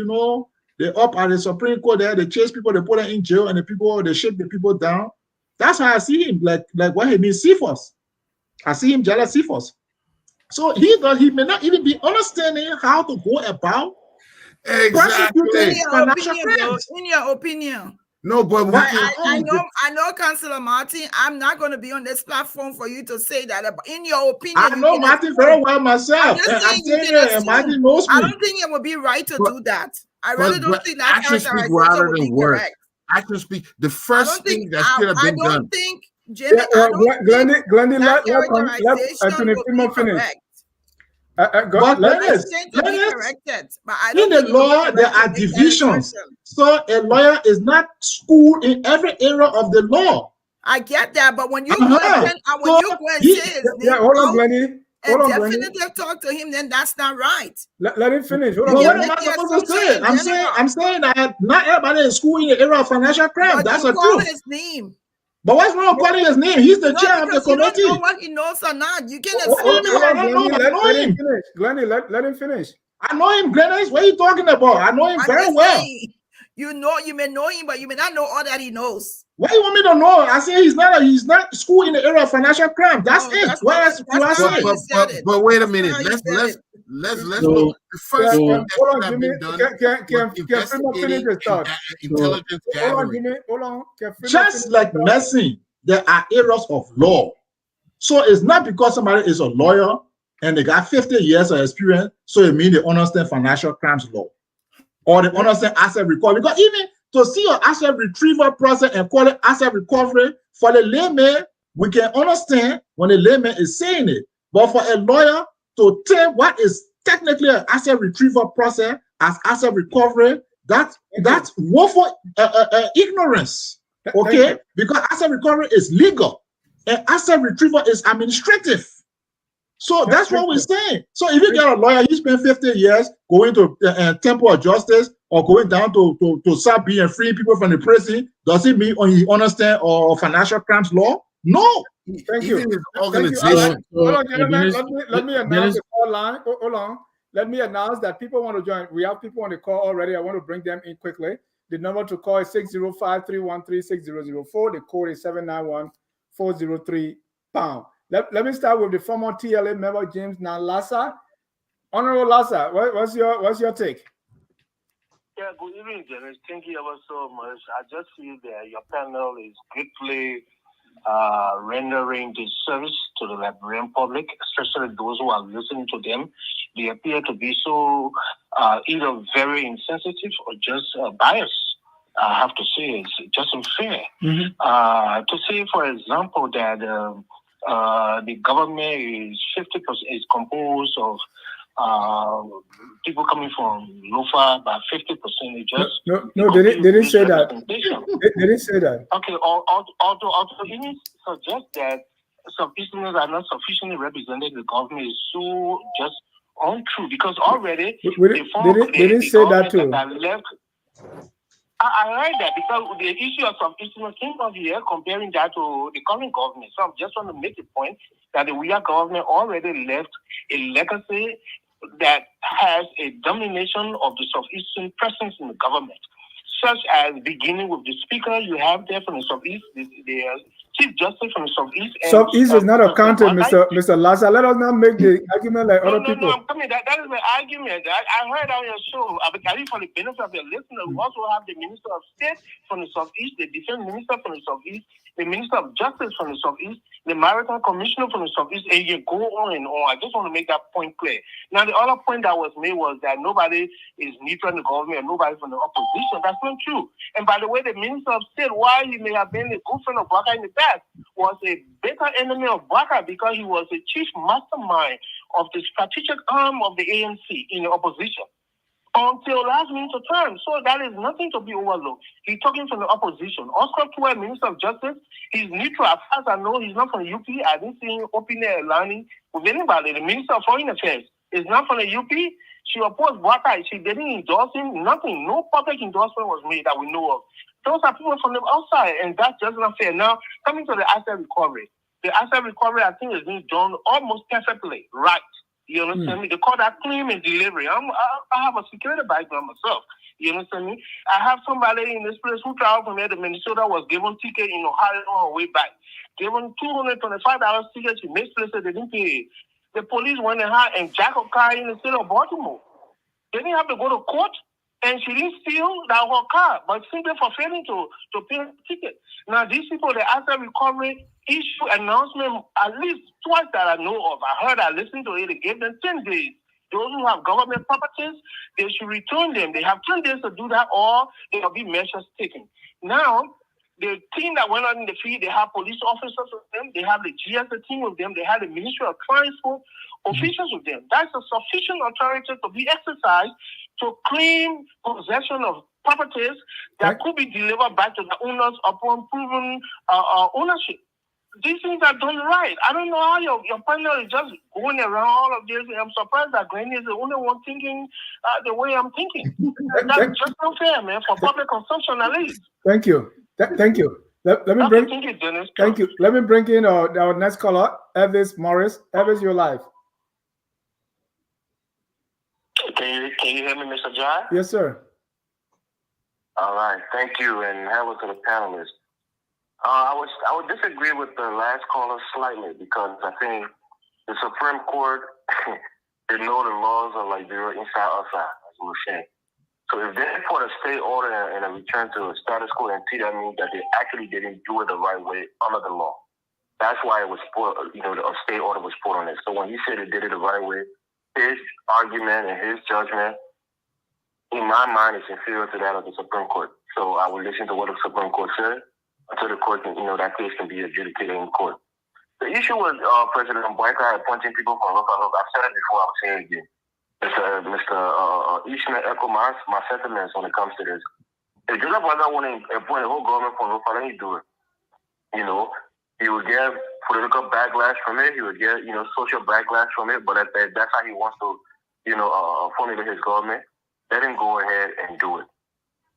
they up at the Supreme Court there, they chase people, they put them in jail, and they shake the people down. That's how I see him, like what he means Cephas. I see him jealous Cephas. So he may not even be understanding how to go about prosecuting financial crimes. In your opinion. No, but I know, Councillor Martin, I'm not going to be on this platform for you to say that. In your opinion, I know Martin very well myself. Martin knows me. I don't think it would be right to do that. I really don't think that characterization would be correct. I can speak. The first thing that should have been done. I don't think, Jimmy, Glendy, let finish. But in the law, there are divisions. So a lawyer is not schooled in every area of the law. I get that, but when you go and say his name, hold on, Glendy. Definitive talk to him, then that's not right. Let him finish. What am I supposed to say? I'm saying that not everybody is schooled in the area of financial crime. But that's the truth. His name. But what's wrong with calling his name? He's the chair of the committee. You don't know what he knows or not. You can let him finish. Glendy, let him finish. I know him, Glendy. What are you talking about? I know him very well. You may know him, but you may not know all that he knows. What do you want me to know? I say he's not schooled in the area of financial crime. That's it. But wait a minute. Let's look. The first thing that should have been done intelligence gathering. Hold on. Just like medicine, there are areas of law. So it's not because somebody is a lawyer and they got 50 years of experience, so it means they understand financial crimes law or they understand asset recovery. Because even to see an asset retrieval process and call it asset recovery, for the layman, we can understand when the layman is saying it. But for a lawyer to tell what is technically an asset retrieval process as asset recovery, that's woeful ignorance. Okay, because asset recovery is legal and asset retrieval is administrative. So that's what we're saying. So if you get a lawyer, you spend 50 years going to Temple of Justice or going down to Sabi and freeing people from the prison, does it mean he understand or financial crimes law? No. Thank you. Organization. Hold on, gentlemen. Let me announce the call line. Hold on. Let me announce that people want to join. We have people on the call already. I want to bring them in quickly. The number to call is 605-313-6004. The code is 791-403#. Let me start with the former TLA member, James Nalasa. Honorable Lassa, what's your take? Yeah, good evening, Dennis. Thank you ever so much. I just feel that your panel is greatly rendering this service to the Liberian public, especially those who are listening to them. They appear to be so either very insensitive or just biased. I have to say it's just unfair. To say, for example, that the government is 50% is composed of people coming from Lofa, about 50% is just they didn't say that. They didn't say that. Okay, although it suggests that some Easterners are not sufficiently represented in the government is so just untrue, because already they didn't say that too. I heard that because the issue of some Easterners came up here comparing that to the current government. So I just want to make the point that the Weir government already left a legacy that has a domination of the Southeastern presence in the government, such as beginning with the speaker you have there from the Southeast, the Chief Justice from the Southeast. Southeast is not a county, Mr. Lassa. Let us not make the argument like other people. No, I'm coming. That is the argument. I heard on your show, I mean, for the benefit of your listeners, we also have the Minister of State from the Southeast, the Defense Minister from the Southeast, the Minister of Justice from the Southeast, the Maritime Commissioner from the Southeast, and you go on and on. I just want to make that point clear. Now, the other point that was made was that nobody is neutral in the government and nobody from the opposition. That's not true. And by the way, the Minister of State, while he may have been a good friend of Boakai in the past, was a bitter enemy of Boakai because he was the chief mastermind of the strategic arm of the ANC in the opposition until last minute time. So that is nothing to be overlooked. He's talking from the opposition. Oscar Tuwe, Minister of Justice, he's neutral. As far as I know, he's not from the UP. I didn't see him openly aligning with anybody. The Minister of Foreign Affairs is not from the UP. She opposed Boakai. She didn't endorse him. Nothing. No public endorsement was made that we know of. Those are people from the outside, and that's just not fair. Now, coming to the asset recovery. The asset recovery, I think, is being done almost perfectly right. You understand me? They call that claim and delivery. I have a security background myself. You understand me? I have somebody in this place who traveled from here to Minnesota, was given ticket in Ohio on her way back. Given $225 ticket, she missed places, they didn't pay. The police went in her and jacked her car in the city of Baltimore. They didn't have to go to court, and she didn't steal her car, but simply for failing to pay the ticket. Now, these people, the asset recovery issue announcement at least twice that I know of. I listened to it, they gave them 10 days. Those who have government properties, they should return them. They have 10 days to do that, or there will be measures taken. Now, the team that went out in the field, they have police officers with them, they have the GSA team with them, they have the Ministry of Transport officials with them. That's a sufficient authority to be exercised to claim possession of properties that could be delivered back to the owners upon proven ownership. These things are done right. I don't know how your panel is just going around all of this. I'm surprised that Granny is the only one thinking the way I'm thinking. That's just not fair, man, for public consumption at least. Thank you. Thank you. Let me bring. Thank you, Dennis. Thank you. Let me bring in our next caller, Elvis Morris. Elvis, you're live. Can you hear me, Mr. John? Yes, sir. All right. Thank you, and hello to the panelists. I would disagree with the last caller slightly because I think the Supreme Court they know the laws of Liberia inside outside, as we were saying. So if they put a state order and a return to a status quo, and see that means that they actually didn't do it the right way under the law. That's why it was put, a state order was put on it. So when he said they did it the right way, his argument and his judgment in my mind, it's inferior to that of the Supreme Court. So I will listen to what the Supreme Court said until the court can, that case can be adjudicated in court. The issue with President Boakai appointing people from local, I've said it before, I'll say it again. Mr. Ishmael echo my sentiments when it comes to this. If Joseph Boakai want to appoint the whole government from local, let him do it. He would get political backlash from it. He would get, social backlash from it. But that's how he wants to, formulate his government. Let him go ahead and do it.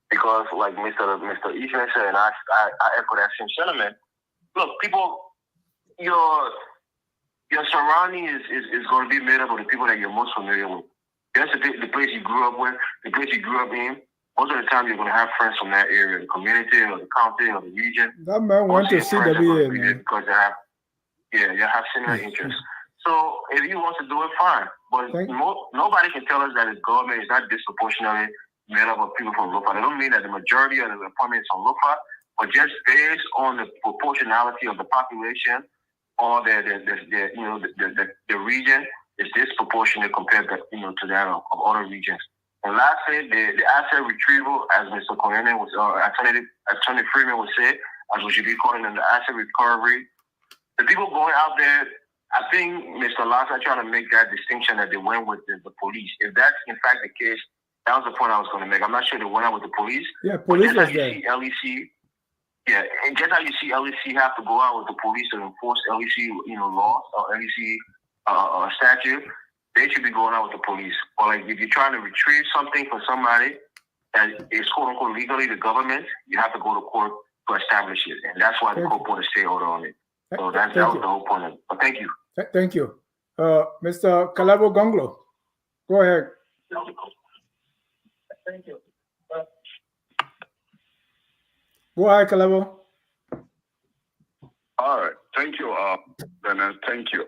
Because, like Mr. Eastman said, and I echo that same sentiment. Look, people, your surrounding is going to be made up of the people that you're most familiar with. That's the place you grew up with, the place you grew up in. Most of the time, you're going to have friends from that area, the community, or the county, or the region. That man went to CWA, man. Because you have similar interests. So if he wants to do it, fine. But nobody can tell us that his government is not disproportionately made up of people from Lofa. It don't mean that the majority of the appointments from Lofa, but just based on the proportionality of the population or the region is disproportionate compared to to that of other regions. And lastly, the asset retrieval, as Mr. Cornelius was, Attorney Freeman would say, as we should be calling them, the asset recovery. The people going out there, I think Mr. Lassa trying to make that distinction that they went with the police. If that's in fact the case, that was the point I was going to make. I'm not sure they went out with the police. Yeah, police was there. LEC, and just how you see LEC have to go out with the police to enforce LEC, laws or LEC statute, they should be going out with the police. Or like if you're trying to retrieve something from somebody that is quote unquote legally the government, you have to go to court to establish it, and that's why the court put a stay order on it. So that was the whole point of it. But thank you. Thank you. Mr. Kalabo Gonglo, go ahead. Thank you. Go ahead, Kalabo. All right. Thank you, Bernard. Thank you.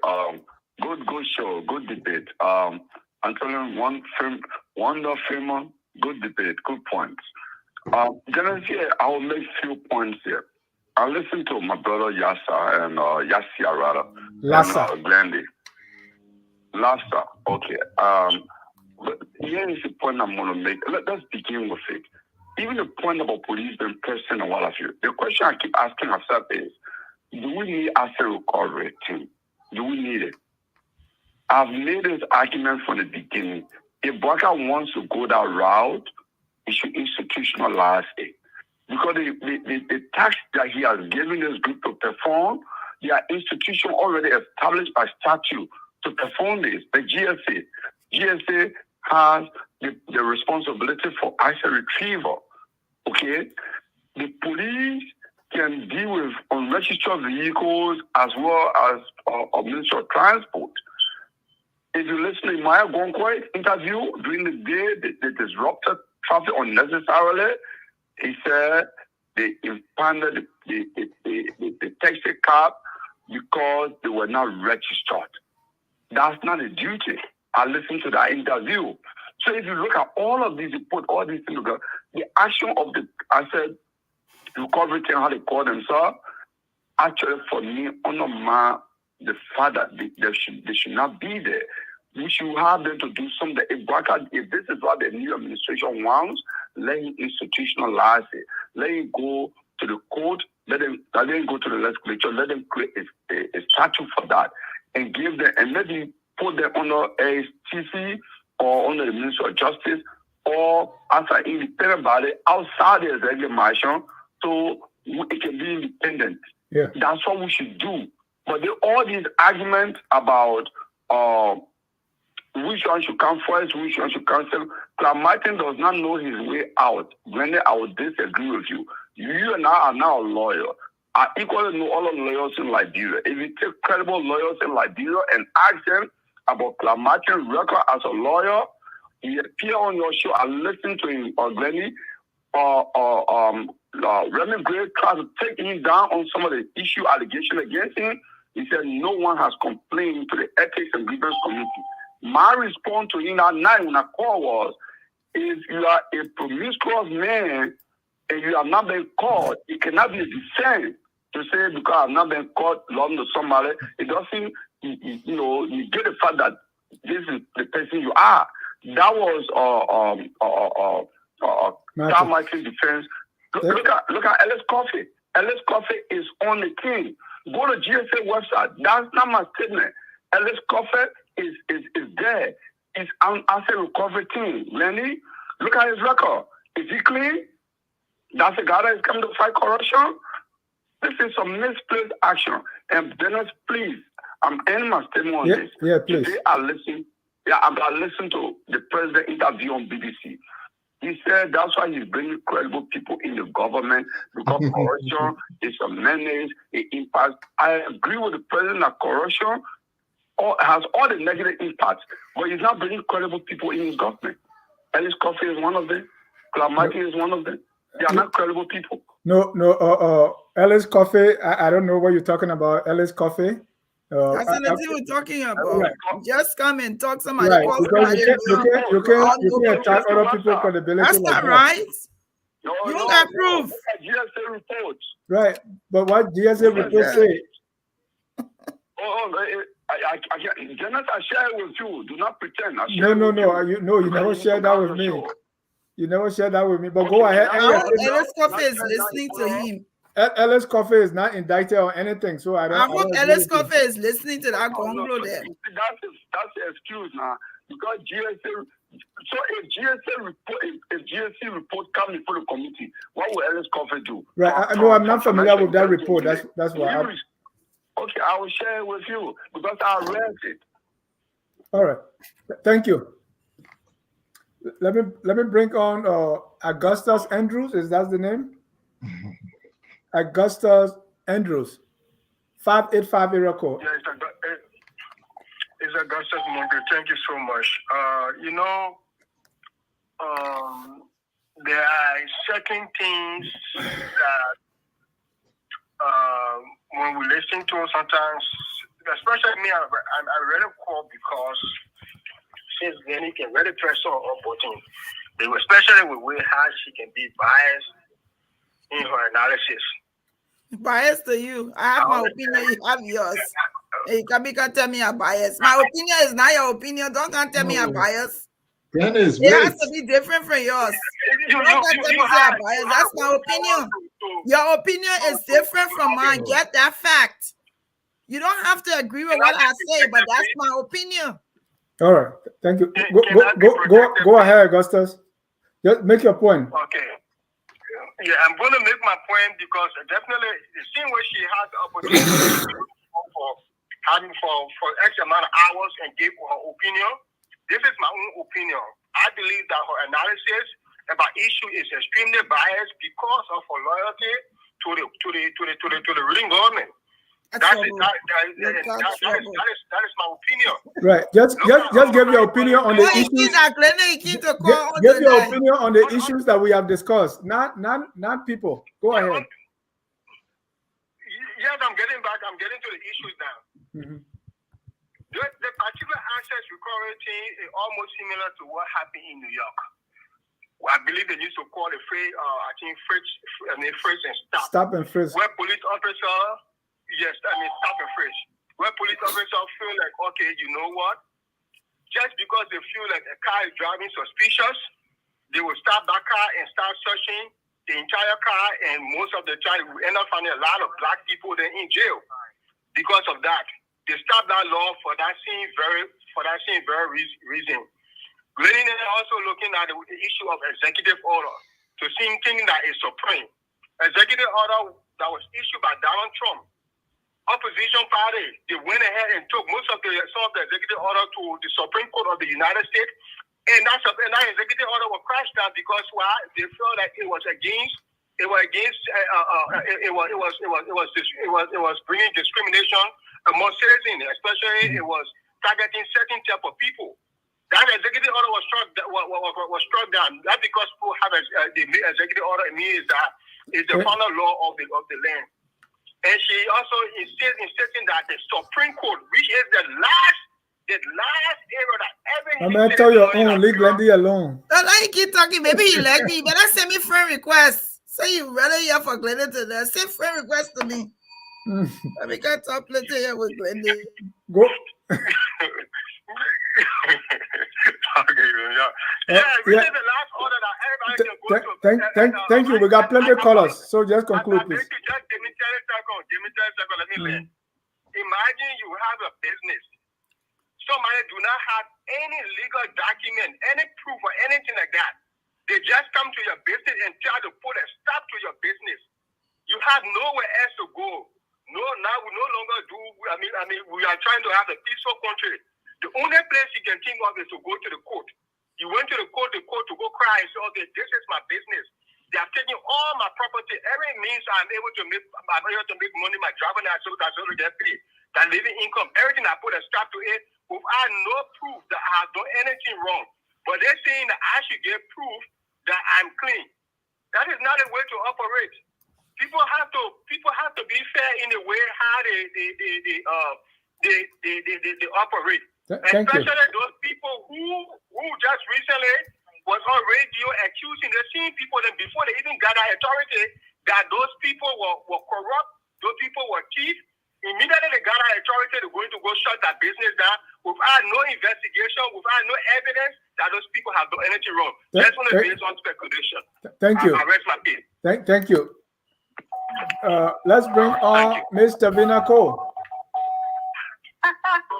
Good show. Good debate. Anthony, Wonder Freeman, good debate. Good points. Generally, I will make few points here. I listened to my brother Yasser and Yassia rather. Lassa. And Glendy. Lassa. Okay. But here is the point I'm going to make. Let's begin with it. Even the point about police being present and what have you. The question I keep asking myself is, do we need asset recovery team? Do we need it? I've made this argument from the beginning. If Boakai wants to go that route, he should institutionalize it. Because the task that he has given this group to perform, they are institution already established by statute to perform this. The GSA has the responsibility for asset retrieval. Okay? The police can deal with unregistered vehicles as well as Ministry of Transport. If you listen to Maya Gonkoi's interview during the day, they disrupted traffic unnecessarily. He said they impounded the taxi cab because they were not registered. That's not a duty. I listened to that interview. So if you look at all of these, you put all these things together, the action of the asset recovery team, how they call themselves, actually for me, undermine the fact that they should not be there. We should have them to do something. If this is what the new administration wants, let him institutionalize it. Let him go to the court. Let him go to the legislature. Let them create a statute for that and give them, and maybe put them under ASTC or under the Ministry of Justice or as an independent body outside the executive mansion, so it can be independent. Yeah. That's what we should do. But all these arguments about which one should come first, which one should come second, Martin does not know his way out. Granted, I would disagree with you. You and I are now a lawyer. I equally know all the lawyers in Liberia. If you take credible lawyers in Liberia and ask them about Martin's record as a lawyer, he appeared on your show. I listened to him, Glenny, Reverend Gray tried to take him down on some of the issue allegations against him. He said no one has complained to the ethics and grievance committee. My response to him that night when I called was, if you are a promiscuous man and you have not been caught, it cannot be a defense to say because I've not been caught belonging to somebody. It doesn't, you get the fact that this is the person you are. That was Tom Martin's defense. Look at Ellis Koffa. Ellis Koffa is on the team. Go to GSA website. That's not my statement. Ellis Koffa is there. It's on asset recovery team. Lenny, look at his record. Is he clean? That's a guy that is coming to fight corruption. This is some misplaced action. And Dennis, please, I'm ending my statement on this. Yeah, please. Today I listened to the president interview on BBC. He said that's why he's bringing credible people in the government because corruption is a menace, it impacts. I agree with the president that corruption has all the negative impacts, but he's not bringing credible people in his government. Ellis Koffa is one of them. Clamati is one of them. They are not credible people. No. Ellis Koffa, I don't know what you're talking about. Ellis Koffa. That's the thing we're talking about. Right. Just come and talk somebody. Right, because you can't attack other people's credibility. That's like not that. right. You don't got proof. GSA reports. Right, but what GSA reports say? Janet, I share it with you. Do not pretend. No. You never shared that with me. You never shared that with me. But go ahead. Ellis Koffa is listening to him. Ellis Koffa is not indicted or anything, so I hope Ellis Koffa is listening to that gonglo there. That's the excuse now. Because GSA. So if GSA report comes before the committee, what will Ellis Koffa do? Right. I'm not familiar with that report. That's why. Okay, I will share it with you because I read it. All right. Thank you. Let me bring on Augustus Andrews. Is that the name? Augustus Andrews, 585 area code. Yeah, it's Augustus Monge. Thank you so much. There are certain things that when we listen to sometimes, especially me, I really call because since then he can really press on button, especially with how she can be biased in her analysis. Biased to you. I have my opinion, you have yours. Hey, you can't tell me I'm biased. My opinion is not your opinion. Don't tell me I'm biased. Dennis, it has to be different from yours. Don't tell me I'm biased. That's my opinion. Your opinion is different from mine. Get that fact. You don't have to agree with what I say, but that's my opinion. All right. Thank you. Go ahead, Augustus. Just make your point. Okay. Yeah, I'm going to make my point because definitely the same way she has the opportunity for X amount of hours and give her opinion. This is my own opinion. I believe that her analysis about issue is extremely biased because of her loyalty to the ruling government. That is my opinion. Right. Just give your opinion on the issues. Give your opinion on the issues that we have discussed. Not people. Go ahead. Yes, I'm getting to the issues now. Mm-hmm. The particular access recovery thing is almost similar to what happened in New York. I believe they used to call it frisk and stop. Stop and frisk. Where police officer, stop and frisk. Where police officers feel like, okay, you know what? Just because they feel like a car is driving suspicious, they will stop that car and start searching the entire car, and most of the time we end up finding a lot of black people then in jail because of that. They stopped that law for that same very reason. Glenn is also looking at the issue of executive order to see thing that is supreme. Executive order that was issued by Donald Trump. Opposition party, they went ahead and took some of the executive order to the Supreme Court of the United States, and that executive order was crashed down because why? They felt that it was bringing discrimination among citizens, especially it was targeting certain type of people. That executive order was struck down. Not because people have the executive order. It means that it's the final law of the land. And she also insisting that the Supreme Court, which is the last area that ever. I'm gonna tell your own. Leave Glendy alone. Don't let you keep talking. Maybe you like me. Better send me friend requests. Say you really here for Glendy to that. Send friend requests to me. Let me get talk plenty here with Glendy. Go. Yeah, this is the last order that everybody can go to. Thank you. We got plenty of callers, so just conclude, please. Just give me 10 seconds. Let me learn. Imagine you have a business. Somebody do not have any legal document, any proof or anything like that. They just come to your business and try to put a stop to your business. You have nowhere else to go. No, now we no longer do. I mean, we are trying to have a peaceful country. The only place you can think of is to go to the court. You went to the court to go cry and say, okay, this is my business. They are taking all my property. Every means I'm able to make money, my driving license, that's all get paid. That living income, everything I put a stop to it without no proof that I have done anything wrong. But they're saying that I should get proof that I'm clean. That is not a way to operate. People have to be fair in the way how they operate. Especially those people who just recently was on radio accusing the same people that before they even got our authority that those people were corrupt, those people were thieves. Immediately they got our authority, they're going to go shut that business down without no investigation, without no evidence that those people have done anything wrong. That's only based on speculation. Thank you. I rest my case. Thank you. Let's bring on Ms. Tavina Cole.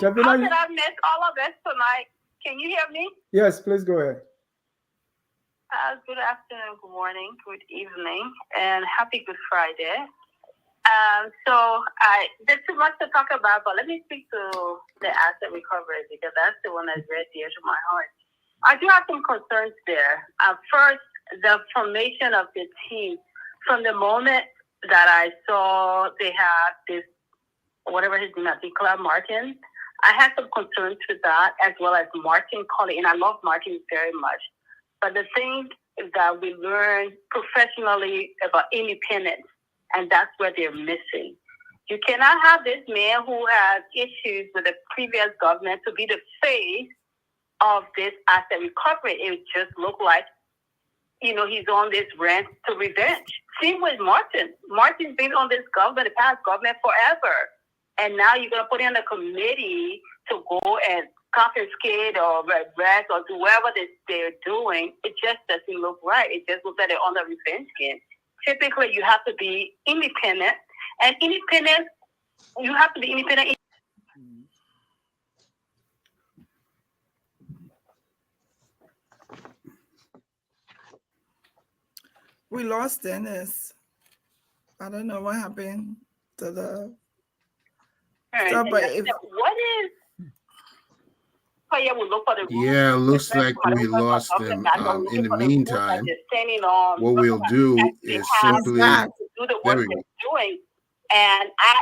Tavina, how did I miss all of this tonight? Can you hear me? Yes, please go ahead. Good afternoon, good morning, good evening, and happy Good Friday. There's too much to talk about, but let me speak to the asset recovery because that's the one that's very dear to my heart. I do have some concerns there. First, the formation of the team. From the moment that I saw they had this, whatever his name is, Clark Martin, I had some concerns with that, as well as Martin Colley, and I love Martin very much. But the thing that we learned professionally about independence, and that's where they're missing. You cannot have this man who has issues with the previous government to be the face of this asset recovery. It would just look like, he's on this rant to revenge. Same with Martin. Martin's been on this government, the past government, forever. And now you're going to put in a committee to go and confiscate or arrest or do whatever they're doing. It just doesn't look right. It just looks like they're on the revenge game. Typically, you have to be independent. And you have to be independent. We lost Dennis. I don't know what happened to the stuff, but what is? Oh yeah, we'll look for the yeah, looks like we lost them. In the meantime, what we'll do is simply do the work they're doing, and I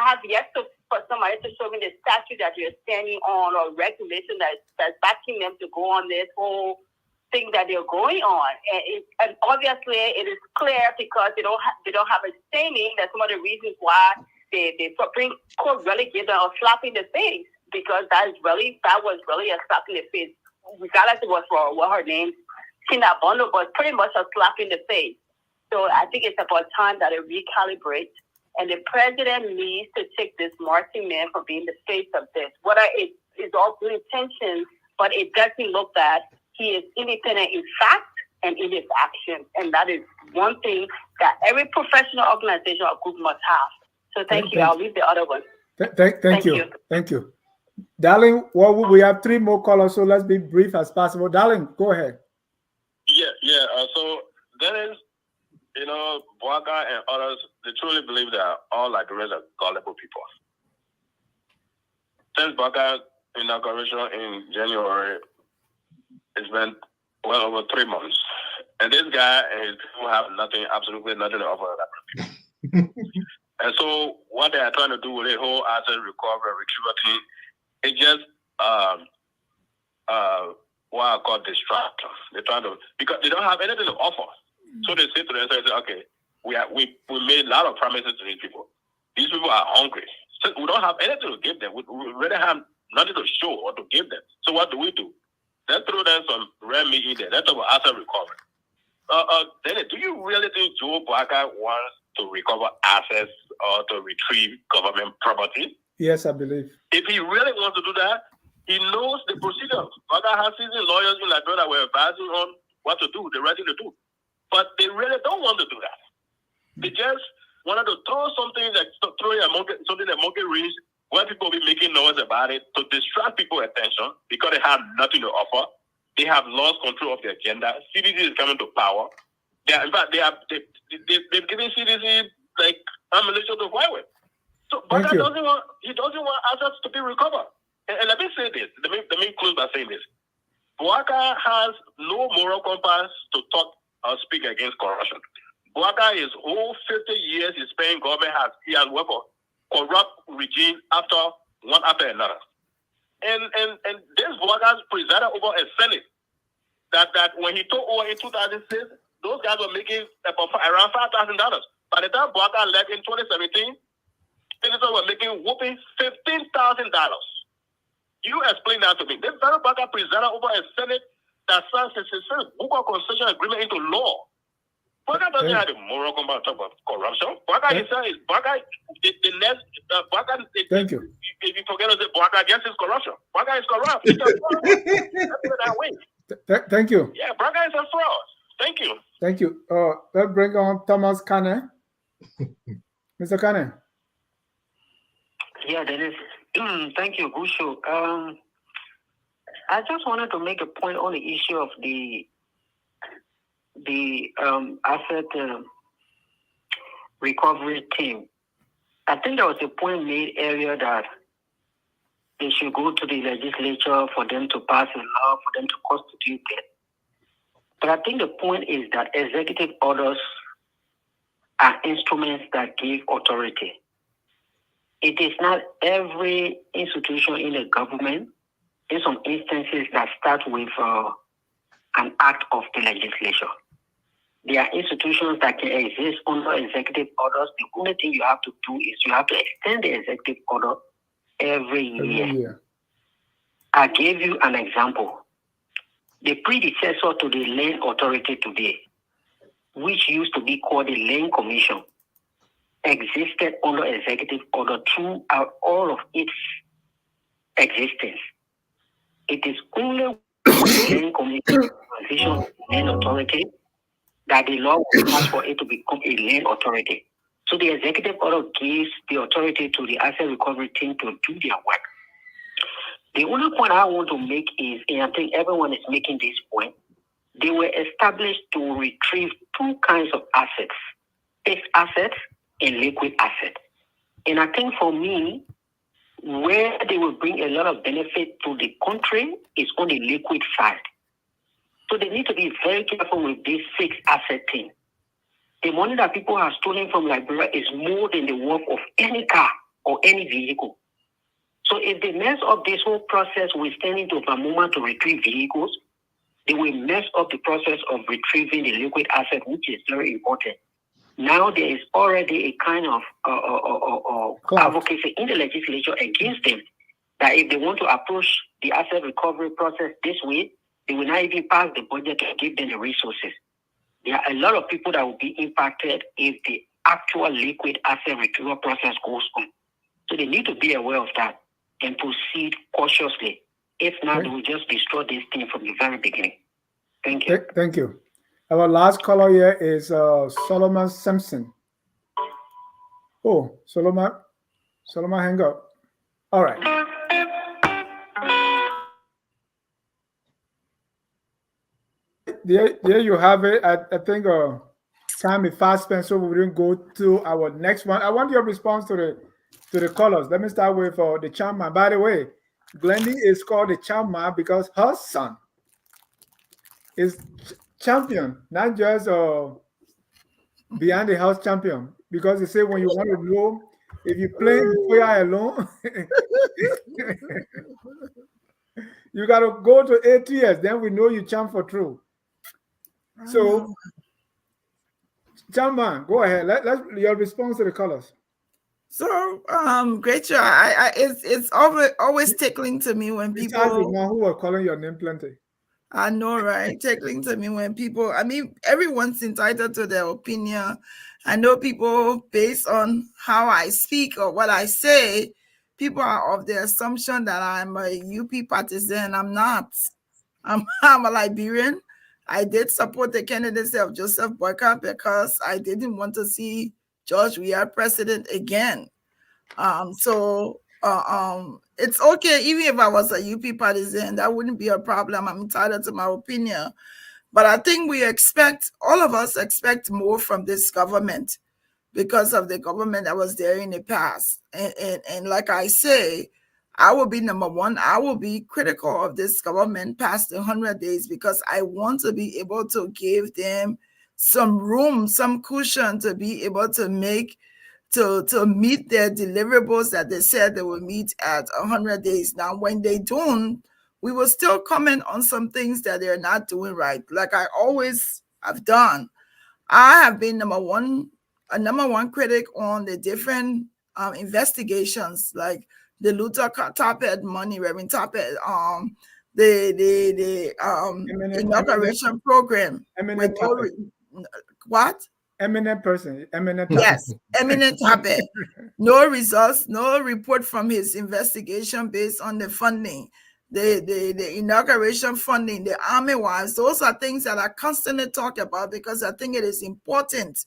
have yet for somebody to show me the statute that you're standing on or regulation that's backing them to go on this whole thing that they're going on, and obviously it is clear because they don't have a standing. That's one of the reasons why the Supreme Court really gave them a slap in the face, because that was really a slap in the face, regardless it was for what her name, Tina Bondo, but pretty much a slap in the face. So I think it's about time that it recalibrates, and the president needs to take this Martin man from being the face of this. Whether it is all good intentions, but it doesn't look that he is independent in fact and in his action. And that is one thing that every professional organization or group must have. So thank you. I'll leave the other one. Thank you. Thank you. Darling, we have 3 more callers, so let's be brief as possible. Darling, go ahead. Yeah. So Dennis, Boakai and others, they truly believe that all Liberians are gullible people. Since Boakai's inauguration in January, it's been well over 3 months. And this guy and his people have absolutely nothing to offer that. And so what they are trying to do with the whole asset recovery thing is just what I call distraction. They're trying to, because they don't have anything to offer. So they say to themselves, okay, we made a lot of promises to these people. These people are hungry. So we don't have anything to give them. We really have nothing to show or to give them. So what do? Let's throw them some red meat in there. That's about asset recovery. Then do you really think Joe Boakai wants to recover assets or to retrieve government property? Yes, I believe. If he really wants to do that, He knows the procedure. Boakai has seasoned lawyers in Liberia that were advising on what to do, the right thing to do. But they really don't want to do that. They just wanted to throw something like something that monkey reach where people will be making noise about it to distract people's attention because they have nothing to offer. They have lost control of the agenda. CDC is coming to power. In fact, they've given CDC like ammunition to fight with. So Boakai doesn't want assets to be recovered. And let me say this. Let me close by saying this. Boakai has no moral compass to talk or speak against corruption. Boakai is whole 50 years he's paying government he has worked for corrupt regime one after another. And this Boakai presided over a Senate that when he took over in 2006, those guys were making around $5,000. By the time Boakai left in 2017, citizens were making whooping $15,000. You explain that to me. This very Boakai presided over a Senate that signs a book of concession agreement into law. Boakai doesn't have the moral compass to talk about corruption. Boakai is Boakai. Boakai. Thank you. If you forget to say Boakai against his corruption, Boakai is corrupt. He's a fraud. That way. Thank you. Yeah, Boakai is a fraud. Thank you. Thank you. Let's bring on Thomas Kane. Mr. Kane. Yeah, there is. Thank you, Gusho. I just wanted to make a point on the issue of the asset recovery team. I think there was a point made earlier that they should go to the legislature for them to pass a law, for them to constitute it. But I think the point is that executive orders are instruments that give authority. It is not every institution in the government, in some instances, that start with an act of the legislature. There are institutions that can exist under executive orders. The only thing you have to do is you have to extend the executive order every year. I gave you an example. The predecessor to the Land Authority today, which used to be called the Land Commission, existed under executive order throughout all of its existence. It is only with the Land Commission transition to Land Authority that the law was passed for it to become a land authority. So the executive order gives the authority to the asset recovery team to do their work. The only point I want to make is, and I think everyone is making this point, they were established to retrieve two kinds of assets, fixed assets and liquid assets. And I think for me, where they will bring a lot of benefit to the country is on the liquid side. So they need to be very careful with this fixed asset thing. The money that people have stolen from Liberia is more than the worth of any car or any vehicle. So if they mess up this whole process with sending to Bamuma to retrieve vehicles, they will mess up the process of retrieving the liquid asset, which is very important. Now there is already a kind of advocacy in the legislature against them that if they want to approach the asset recovery process this way, they will not even pass the budget to give them the resources. There are a lot of people that will be impacted if the actual liquid asset retrieval process goes on. So they need to be aware of that and proceed cautiously. If not, they will just destroy this thing from the very beginning. Thank you. Thank you. Our last caller here is Solomon Simpson. Oh, Solomon, hang up. All right. There you have it. I think time is fast spent, so we didn't go to our next one. I want your response to the callers. Let me start with the chairman. By the way, Glendy is called the chairman because her son is champion, not just behind the house champion. Because they say when you want to know if you play before you're alone, you got to go to ATS. Then we know you champ for true. So, Chairman, go ahead. Let's your response to the colors. So, great show. It's always tickling to me when people. Besides the one who are calling your name plenty. I know, right? Tickling to me when people. I mean, everyone's entitled to their opinion. I know people, based on how I speak or what I say, people are of the assumption that I'm a UP partisan. I'm not. I'm a Liberian. I did support the candidacy of Joseph Boakai because I didn't want to see George Weah president again. It's okay, even if I was a UP partisan, that wouldn't be a problem. I'm entitled to my opinion. But I think all of us expect more from this government because of the government that was there in the past. And like I say, I will be number one. I will be critical of this government past the 100 days because I want to be able to give them some room, some cushion to be able to meet their deliverables that they said they will meet at 100 days. Now, when they don't, we will still comment on some things that they're not doing right, like I always have done. I have been number one critic on the different investigations, like the Luther Tophead money, Reverend Tophead, the inauguration program. What? Eminent person, eminent. Yes, eminent topic. No results, no report from his investigation based on the funding, the inauguration funding, the army wives. Those are things that I constantly talk about because I think it is important.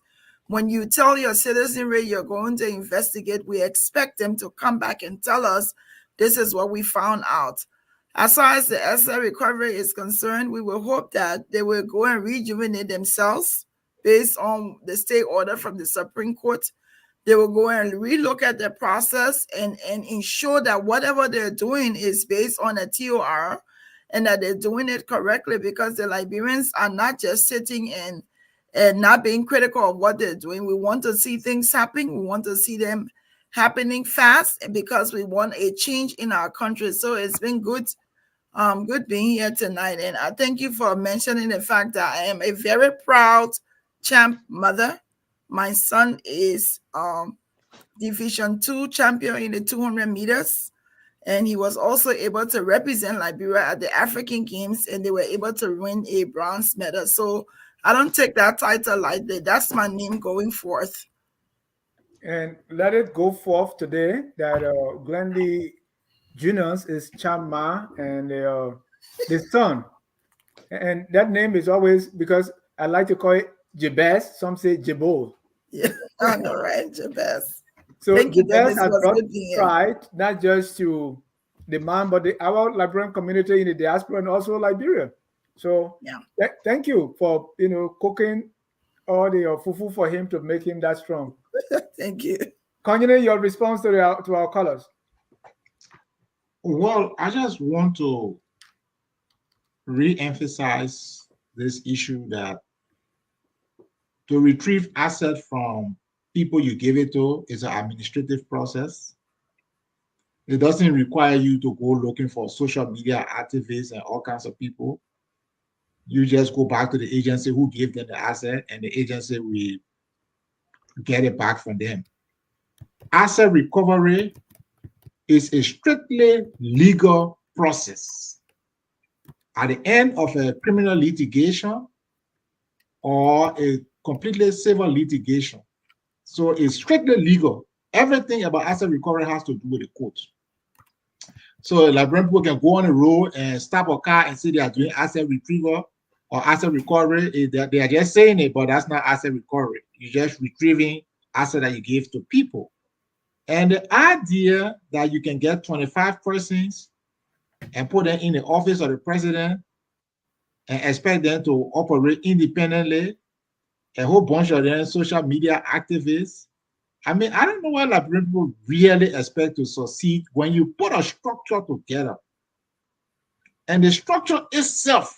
When you tell your citizenry you're going to investigate, we expect them to come back and tell us this is what we found out. As far as the asset recovery is concerned, we will hope that they will go and rejuvenate themselves based on the state order from the Supreme Court. They will go and relook at the process and ensure that whatever they're doing is based on a TOR and that they're doing it correctly, because the Liberians are not just sitting and not being critical of what they're doing. We want to see things happening. We want to see them happening fast because we want a change in our country. So it's been good being here tonight. And I thank you for mentioning the fact that I am a very proud champ mother. My son is Division 2 champion in the 200 meters. And he was also able to represent Liberia at the African Games, and they were able to win a bronze medal. So I don't take that title lightly. That's my name going forth. And let it go forth today that Glendy Juniors is Chama and the son. And that name is always, because I like to call it Jabez. Some say Jabol. Yeah, I know, right? Jabez. So Thank you, Jabez Dennis. has Was brought good being here. pride, not just to the man, but our Liberian community in the diaspora and also Liberia. So yeah, thank you for cooking all the fufu for him to make him that strong. Thank you. Continue your response to our callers. Well, I just want to re-emphasize this issue that to retrieve assets from people you give it to is an administrative process. It doesn't require you to go looking for social media activists and all kinds of people. You just go back to the agency who gave them the asset, and the agency will get it back from them. Asset recovery is a strictly legal process. At the end of a criminal litigation or a completely civil litigation, so it's strictly legal. Everything about asset recovery has to do with the court. So Liberian people can go on the road and stop a car and say they are doing asset retrieval or asset recovery. They are just saying it, but that's not asset recovery. You're just retrieving asset that you gave to people. And the idea that you can get 25 persons and put them in the office of the president and expect them to operate independently, a whole bunch of them social media activists. I mean, I don't know why Liberian people really expect to succeed when you put a structure together and the structure itself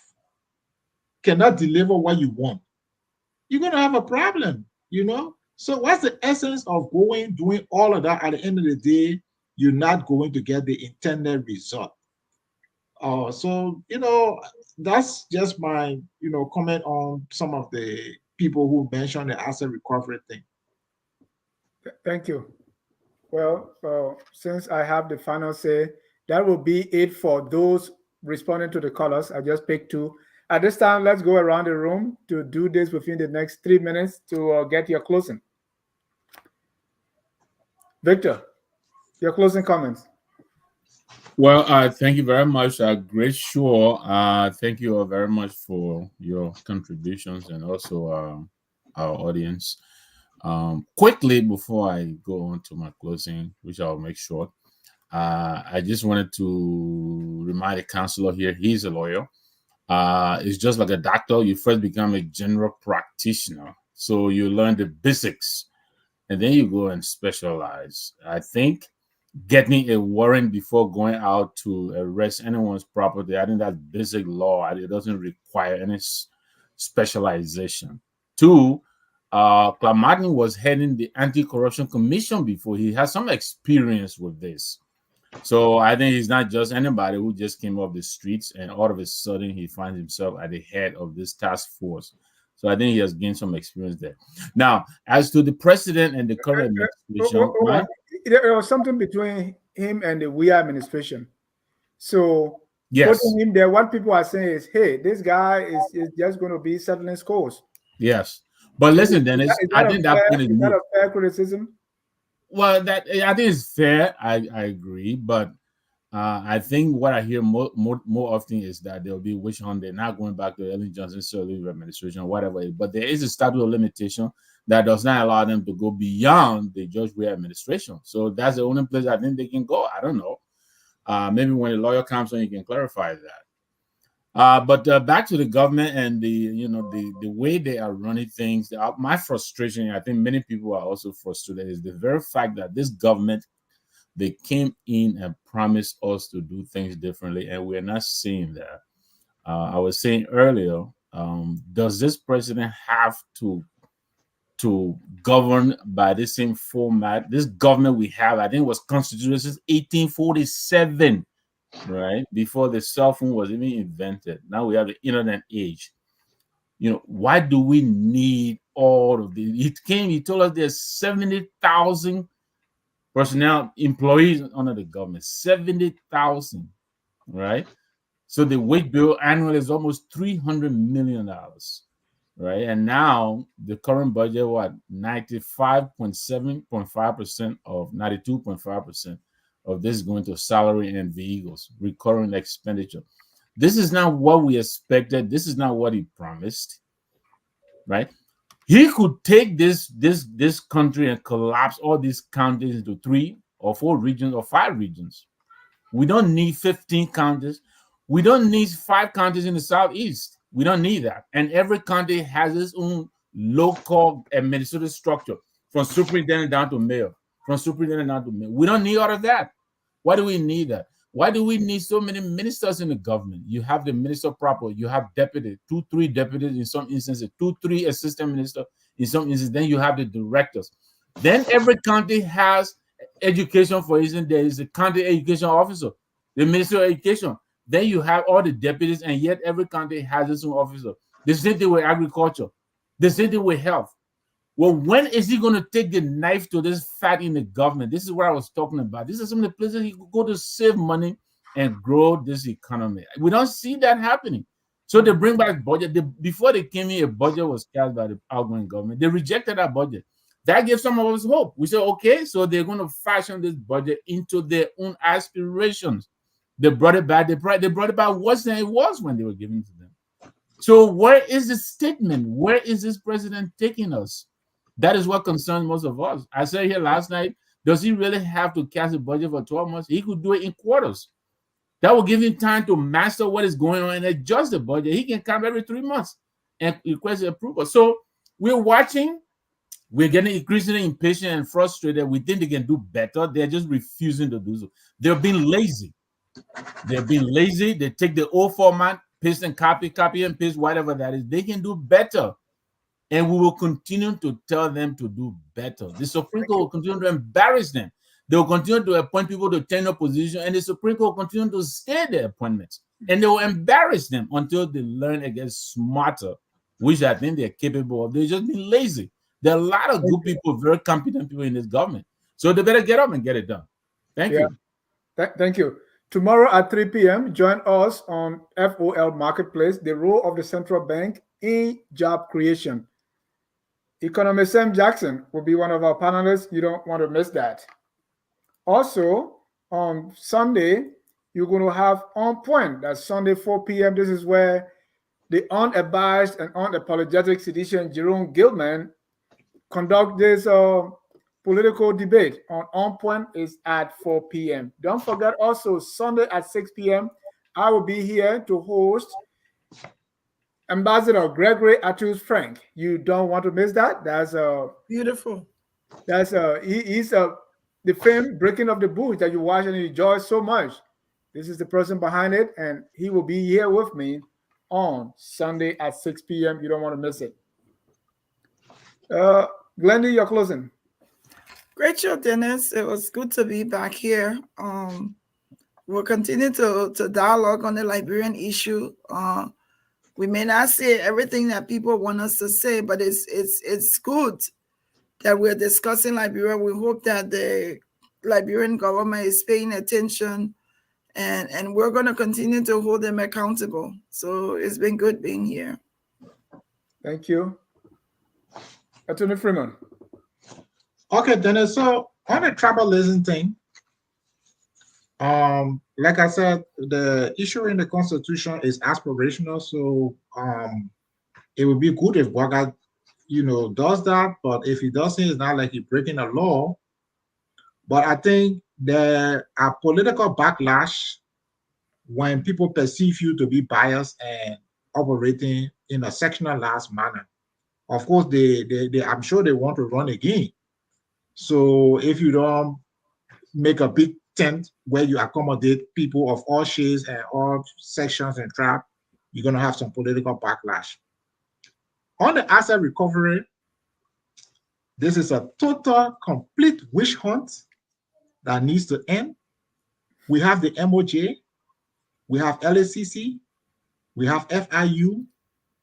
cannot deliver what you want. You're going to have a problem, So what's the essence of doing all of that? At the end of the day, you're not going to get the intended result. So, that's just my, comment on some of the people who mentioned the asset recovery thing. Thank you. Well, since I have the final say, that will be it for those responding to the callers. I just picked two. At this time, let's go around the room to do this within the next 3 minutes to get your closing. Victor. Your closing comments. Well, thank you very much. Great show. Thank you all very much for your contributions and also our audience. Quickly, before I go on to my closing, which I'll make short, I just wanted to remind the counselor here, he's a lawyer. It's just like a doctor. You first become a general practitioner. So you learn the basics and then you go and specialize. I think getting a warrant before going out to arrest anyone's property, I think that's basic law. It doesn't require any specialization. Two, Clark Martin was heading the Anti-Corruption Commission before. He has some experience with this. So I think he's not just anybody who just came off the streets and all of a sudden he finds himself at the head of this task force. So I think he has gained some experience there. Now, as to the president and the current administration, right? There was something between him and the WIA administration. So yes, putting him there, what people are saying is, hey, this guy is just going to be settling scores. Yes. But listen, Dennis, I think that point is not a fair criticism. Well, that I think is fair. I agree, but I think what I hear more often is that there will be witch hunt. They're not going back to Ellen Johnson Sirleaf administration or whatever. But there is a statute of limitation that does not allow them to go beyond the George Weah administration. So that's the only place I think they can go. I don't know. Maybe when a lawyer comes on, you can clarify that. But back to the government and the way they are running things. My frustration, I think many people are also frustrated, is the very fact that this government, they came in and promised us to do things differently, and we're not seeing that. I was saying earlier, does this president have to govern by the same format? This government we have, I think, was constituted since 1847. Right before the cell phone was even invented. Now we have the internet age. Why do we need all of this? He told us there's 70,000 personnel employees under the government. 70,000, right? So the wage bill annually is almost $300 million, right? And now the current budget, 95.7.5% of 92.5% of this going to salary and vehicles, recurring expenditure. This is not what we expected. This is not what he promised, right? He could take this country and collapse all these counties into 3 or 4 regions or 5 regions. We don't need 15 counties. We don't need 5 counties in the Southeast. We don't need that. And every county has its own local administrative structure, from superintendent down to mayor. From superintendent down to mayor. We don't need all of that. Why do we need that? Why do we need so many ministers in the government? You have the minister proper, you have deputies, 2-3 deputies in some instances, 2-3 assistant ministers in some instances. Then you have the directors. Then every county has education. For instance, there is a county education officer, the minister of education. Then you have all the deputies, and yet every county has its own officer. The same thing with agriculture. The same thing with health. Well, when is he going to take the knife to this fat in the government? This is what I was talking about. This is some of the places he could go to save money and grow this economy. We don't see that happening. So they bring back budget. Before they came in, a budget was cast by the outgoing government. They rejected that budget. That gave some of us hope. We said, okay, so they're going to fashion this budget into their own aspirations. They brought it back. They brought it back worse than it was when they were giving it to them. So where is the statement? Where is this president taking us? That is what concerns most of us. I said here last night, does he really have to cast a budget for 12 months? He could do it in quarters. That will give him time to master what is going on and adjust the budget. He can come every 3 months and request approval. So we're watching. We're getting increasingly impatient and frustrated. We think they can do better. They're just refusing to do so. They're being lazy. They're being lazy. They take the old format, paste and copy and paste, whatever that is. They can do better. And we will continue to tell them to do better. The Supreme Court will continue to embarrass them. They will continue to appoint people to tenure position, and the Supreme Court will continue to stay their appointments. And they will embarrass them until they learn and get smarter, which I think they're capable of. They're just being lazy. There are a lot of good people, very competent people in this government. So they better get up and get it done. Thank you. Thank you. Tomorrow at 3 p.m., join us on FOL Marketplace, the role of the central bank in job creation. Economist Sam Jackson will be one of our panelists. You don't want to miss that. Also, on Sunday, you're going to have On Point. That's Sunday, 4 p.m. This is where the unabashed and unapologetic sedition Jerome Gilman conduct this political debate on Point is at 4 p.m. Don't forget also Sunday at 6 p.m. I will be here to host Ambassador Gregory Atus Frank. You don't want to miss that. That's beautiful. That's he's the film Breaking of the Bush that you watch and you enjoy so much. This is the person behind it, and he will be here with me on Sunday at 6 p.m. You don't want to miss it. Glendy, you're closing. Great show, Dennis. It was good to be back here. We'll continue to dialogue on the Liberian issue. We may not say everything that people want us to say, but it's good that we're discussing Liberia. We hope that the Liberian government is paying attention, and we're going to continue to hold them accountable. So it's been good being here. Thank you. Attorney Freeman. Okay, Dennis. So on the tribalism thing, like I said, the issue in the Constitution is aspirational. So it would be good if Boakai, does that. But if he doesn't, it's not like he's breaking a law. But I think there are political backlash when people perceive you to be biased and operating in a sectionalized manner. Of course, they I'm sure they want to run again. So if you don't make a big tent where you accommodate people of all shades and all sections and tribes, you're going to have some political backlash. On the asset recovery, this is a total, complete witch hunt that needs to end. We have the MOJ, we have LACC, we have FIU,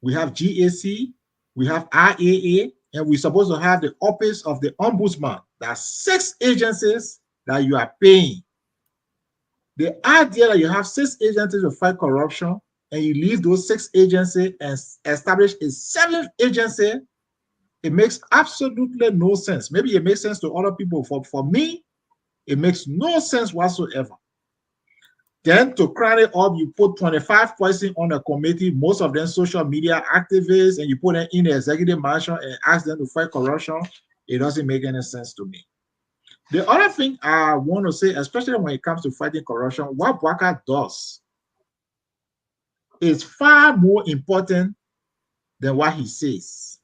we have GAC, we have IAA, and we're supposed to have the office of the ombudsman. That's 6 agencies that you are paying. The idea that you have 6 agencies to fight corruption and you leave those 6 agencies and establish a 7th agency, it makes absolutely no sense. Maybe it makes sense to other people. For me, it makes no sense whatsoever. Then to crown it up, you put 25 persons on a committee, most of them social media activists, and you put them in the executive mansion and ask them to fight corruption. It doesn't make any sense to me. The other thing I want to say, especially when it comes to fighting corruption, what Boakai does is far more important than what he says.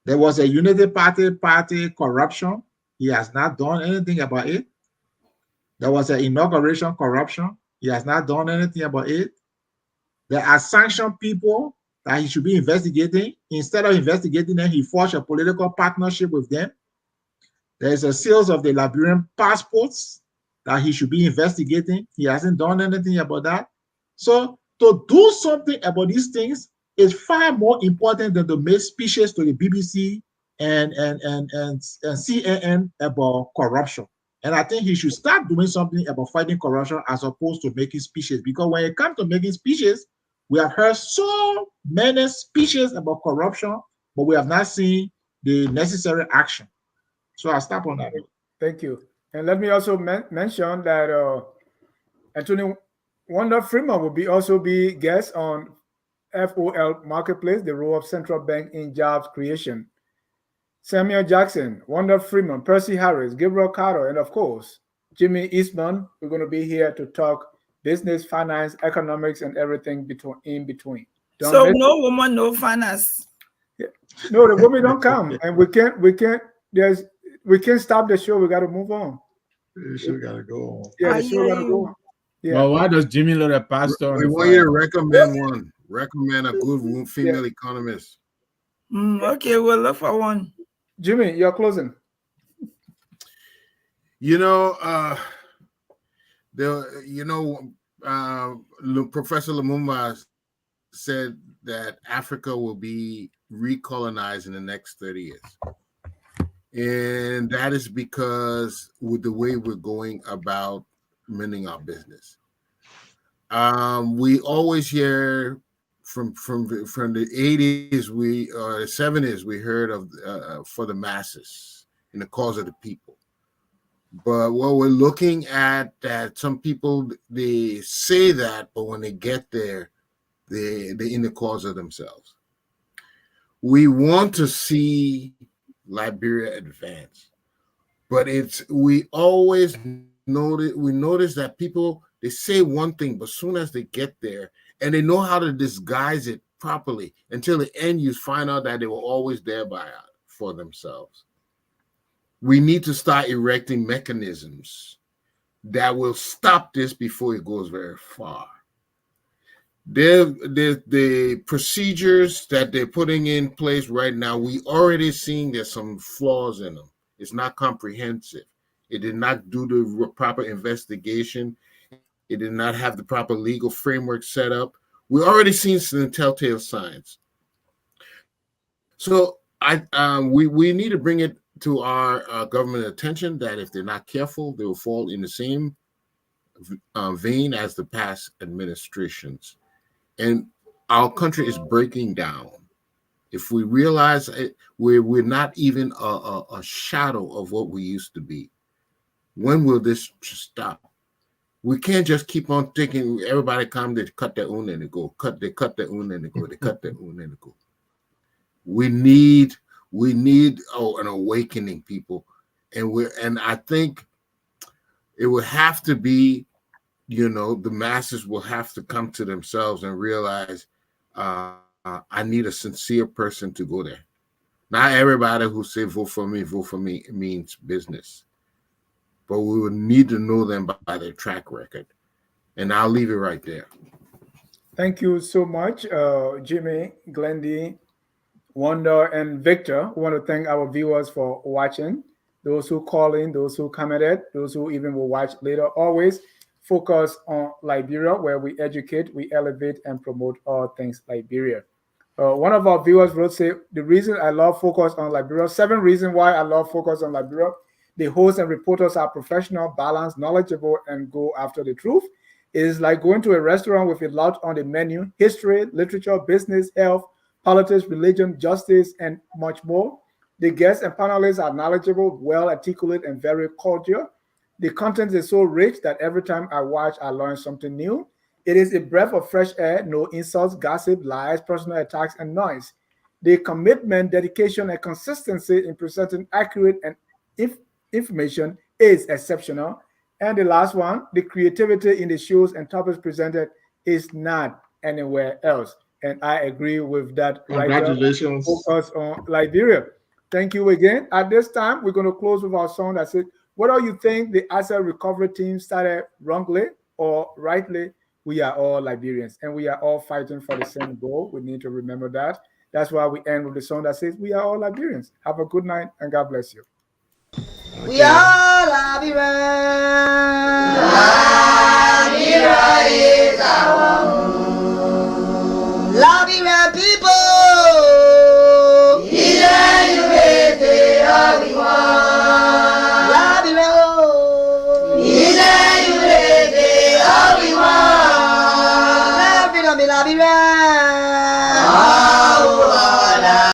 There was a Unity Party corruption. He has not done anything about it. There was an inauguration corruption. He has not done anything about it. There are sanctioned people that he should be investigating. Instead of investigating them, he forged a political partnership with them. There is a sales of the Liberian passports that he should be investigating. He hasn't done anything about that. So to do something about these things is far more important than to make speeches to the BBC and CNN about corruption. And I think he should start doing something about fighting corruption as opposed to making speeches. Because when it comes to making speeches, we have heard so many speeches about corruption, but we have not seen the necessary action. So I'll stop on that. Thank you. And let me also mention that Anthony Wonder Freeman will also be guest on FOL Marketplace, the role of central bank in jobs creation. Samuel Jackson, Wanda Freeman, Percy Harris, Gabriel Carter, and of course, Jimmy Eastman. We're going to be here to talk business, finance, economics, and everything in between. So no woman, no finance. Yeah. No, the women don't come, and we can't stop the show. We got to move on. The show got to go on. Yeah, the show got to go on. Yeah. Well, why does Jimmy look at pastor? We want you to recommend one. Recommend a good female economist. Okay, we'll look for one. Jimmy, you're closing. Professor Lumumba said that Africa will be recolonized in the next 30 years. And that is because with the way we're going about running our business. We always hear from the 80s, the 70s, we heard of for the masses and the cause of the people. But what we're looking at, that some people, they say that, but when they get there, they're in the cause of themselves. We want to see Liberia advance, but we always notice that people, they say one thing, but soon as they get there, and they know how to disguise it properly, until the end you find out that they were always there for themselves. We need to start erecting mechanisms that will stop this before it goes very far. The procedures that they're putting in place right now, we already seeing there's some flaws in them. It's not comprehensive. It did not do the proper investigation. It did not have the proper legal framework set up. We already seen some telltale signs. So we need to bring it to our government attention that if they're not careful, they will fall in the same vein as the past administrations. And our country is breaking down. If we realize we're not even a shadow of what we used to be, when will this stop? We can't just keep on thinking everybody come, they cut their own and they go, they cut their own and they go, they cut their own and they go. We need an awakening, people, and I think it would have to be, the masses will have to come to themselves and realize I need a sincere person to go there. Not everybody who say vote for me means business, but we would need to know them by their track record. And I'll leave it right there. Thank you so much, Jimmy, Glendy, Wanda, and Victor. We want to thank our viewers for watching. Those who call in, those who commented, those who even will watch later. Always focus on Liberia, where we educate, we elevate, and promote all things Liberia. One of our viewers wrote, say, the reason I love Focus on Liberia, 7 reasons why I love Focus on Liberia. The hosts and reporters are professional, balanced, knowledgeable, and go after the truth. It is like going to a restaurant with a lot on the menu: history, literature, business, health, politics, religion, justice, and much more. The guests and panelists are knowledgeable, well articulate, and very cordial. The content is so rich that every time I watch, I learn something new. It is a breath of fresh air, no insults, gossip, lies, personal attacks, and noise. The commitment, dedication, and consistency in presenting accurate and information is exceptional. And the last one, the creativity in the shows and topics presented is not anywhere else. And I agree with that. Congratulations. Focus on Liberia. Thank you again. At this time, we're going to close with our song that says, whether you think the asset recovery team started wrongly or rightly, we are all Liberians and we are all fighting for the same goal. We need to remember that. That's why we end with the song that says, we are all Liberians. Have a good night and God bless you. We are Liberians.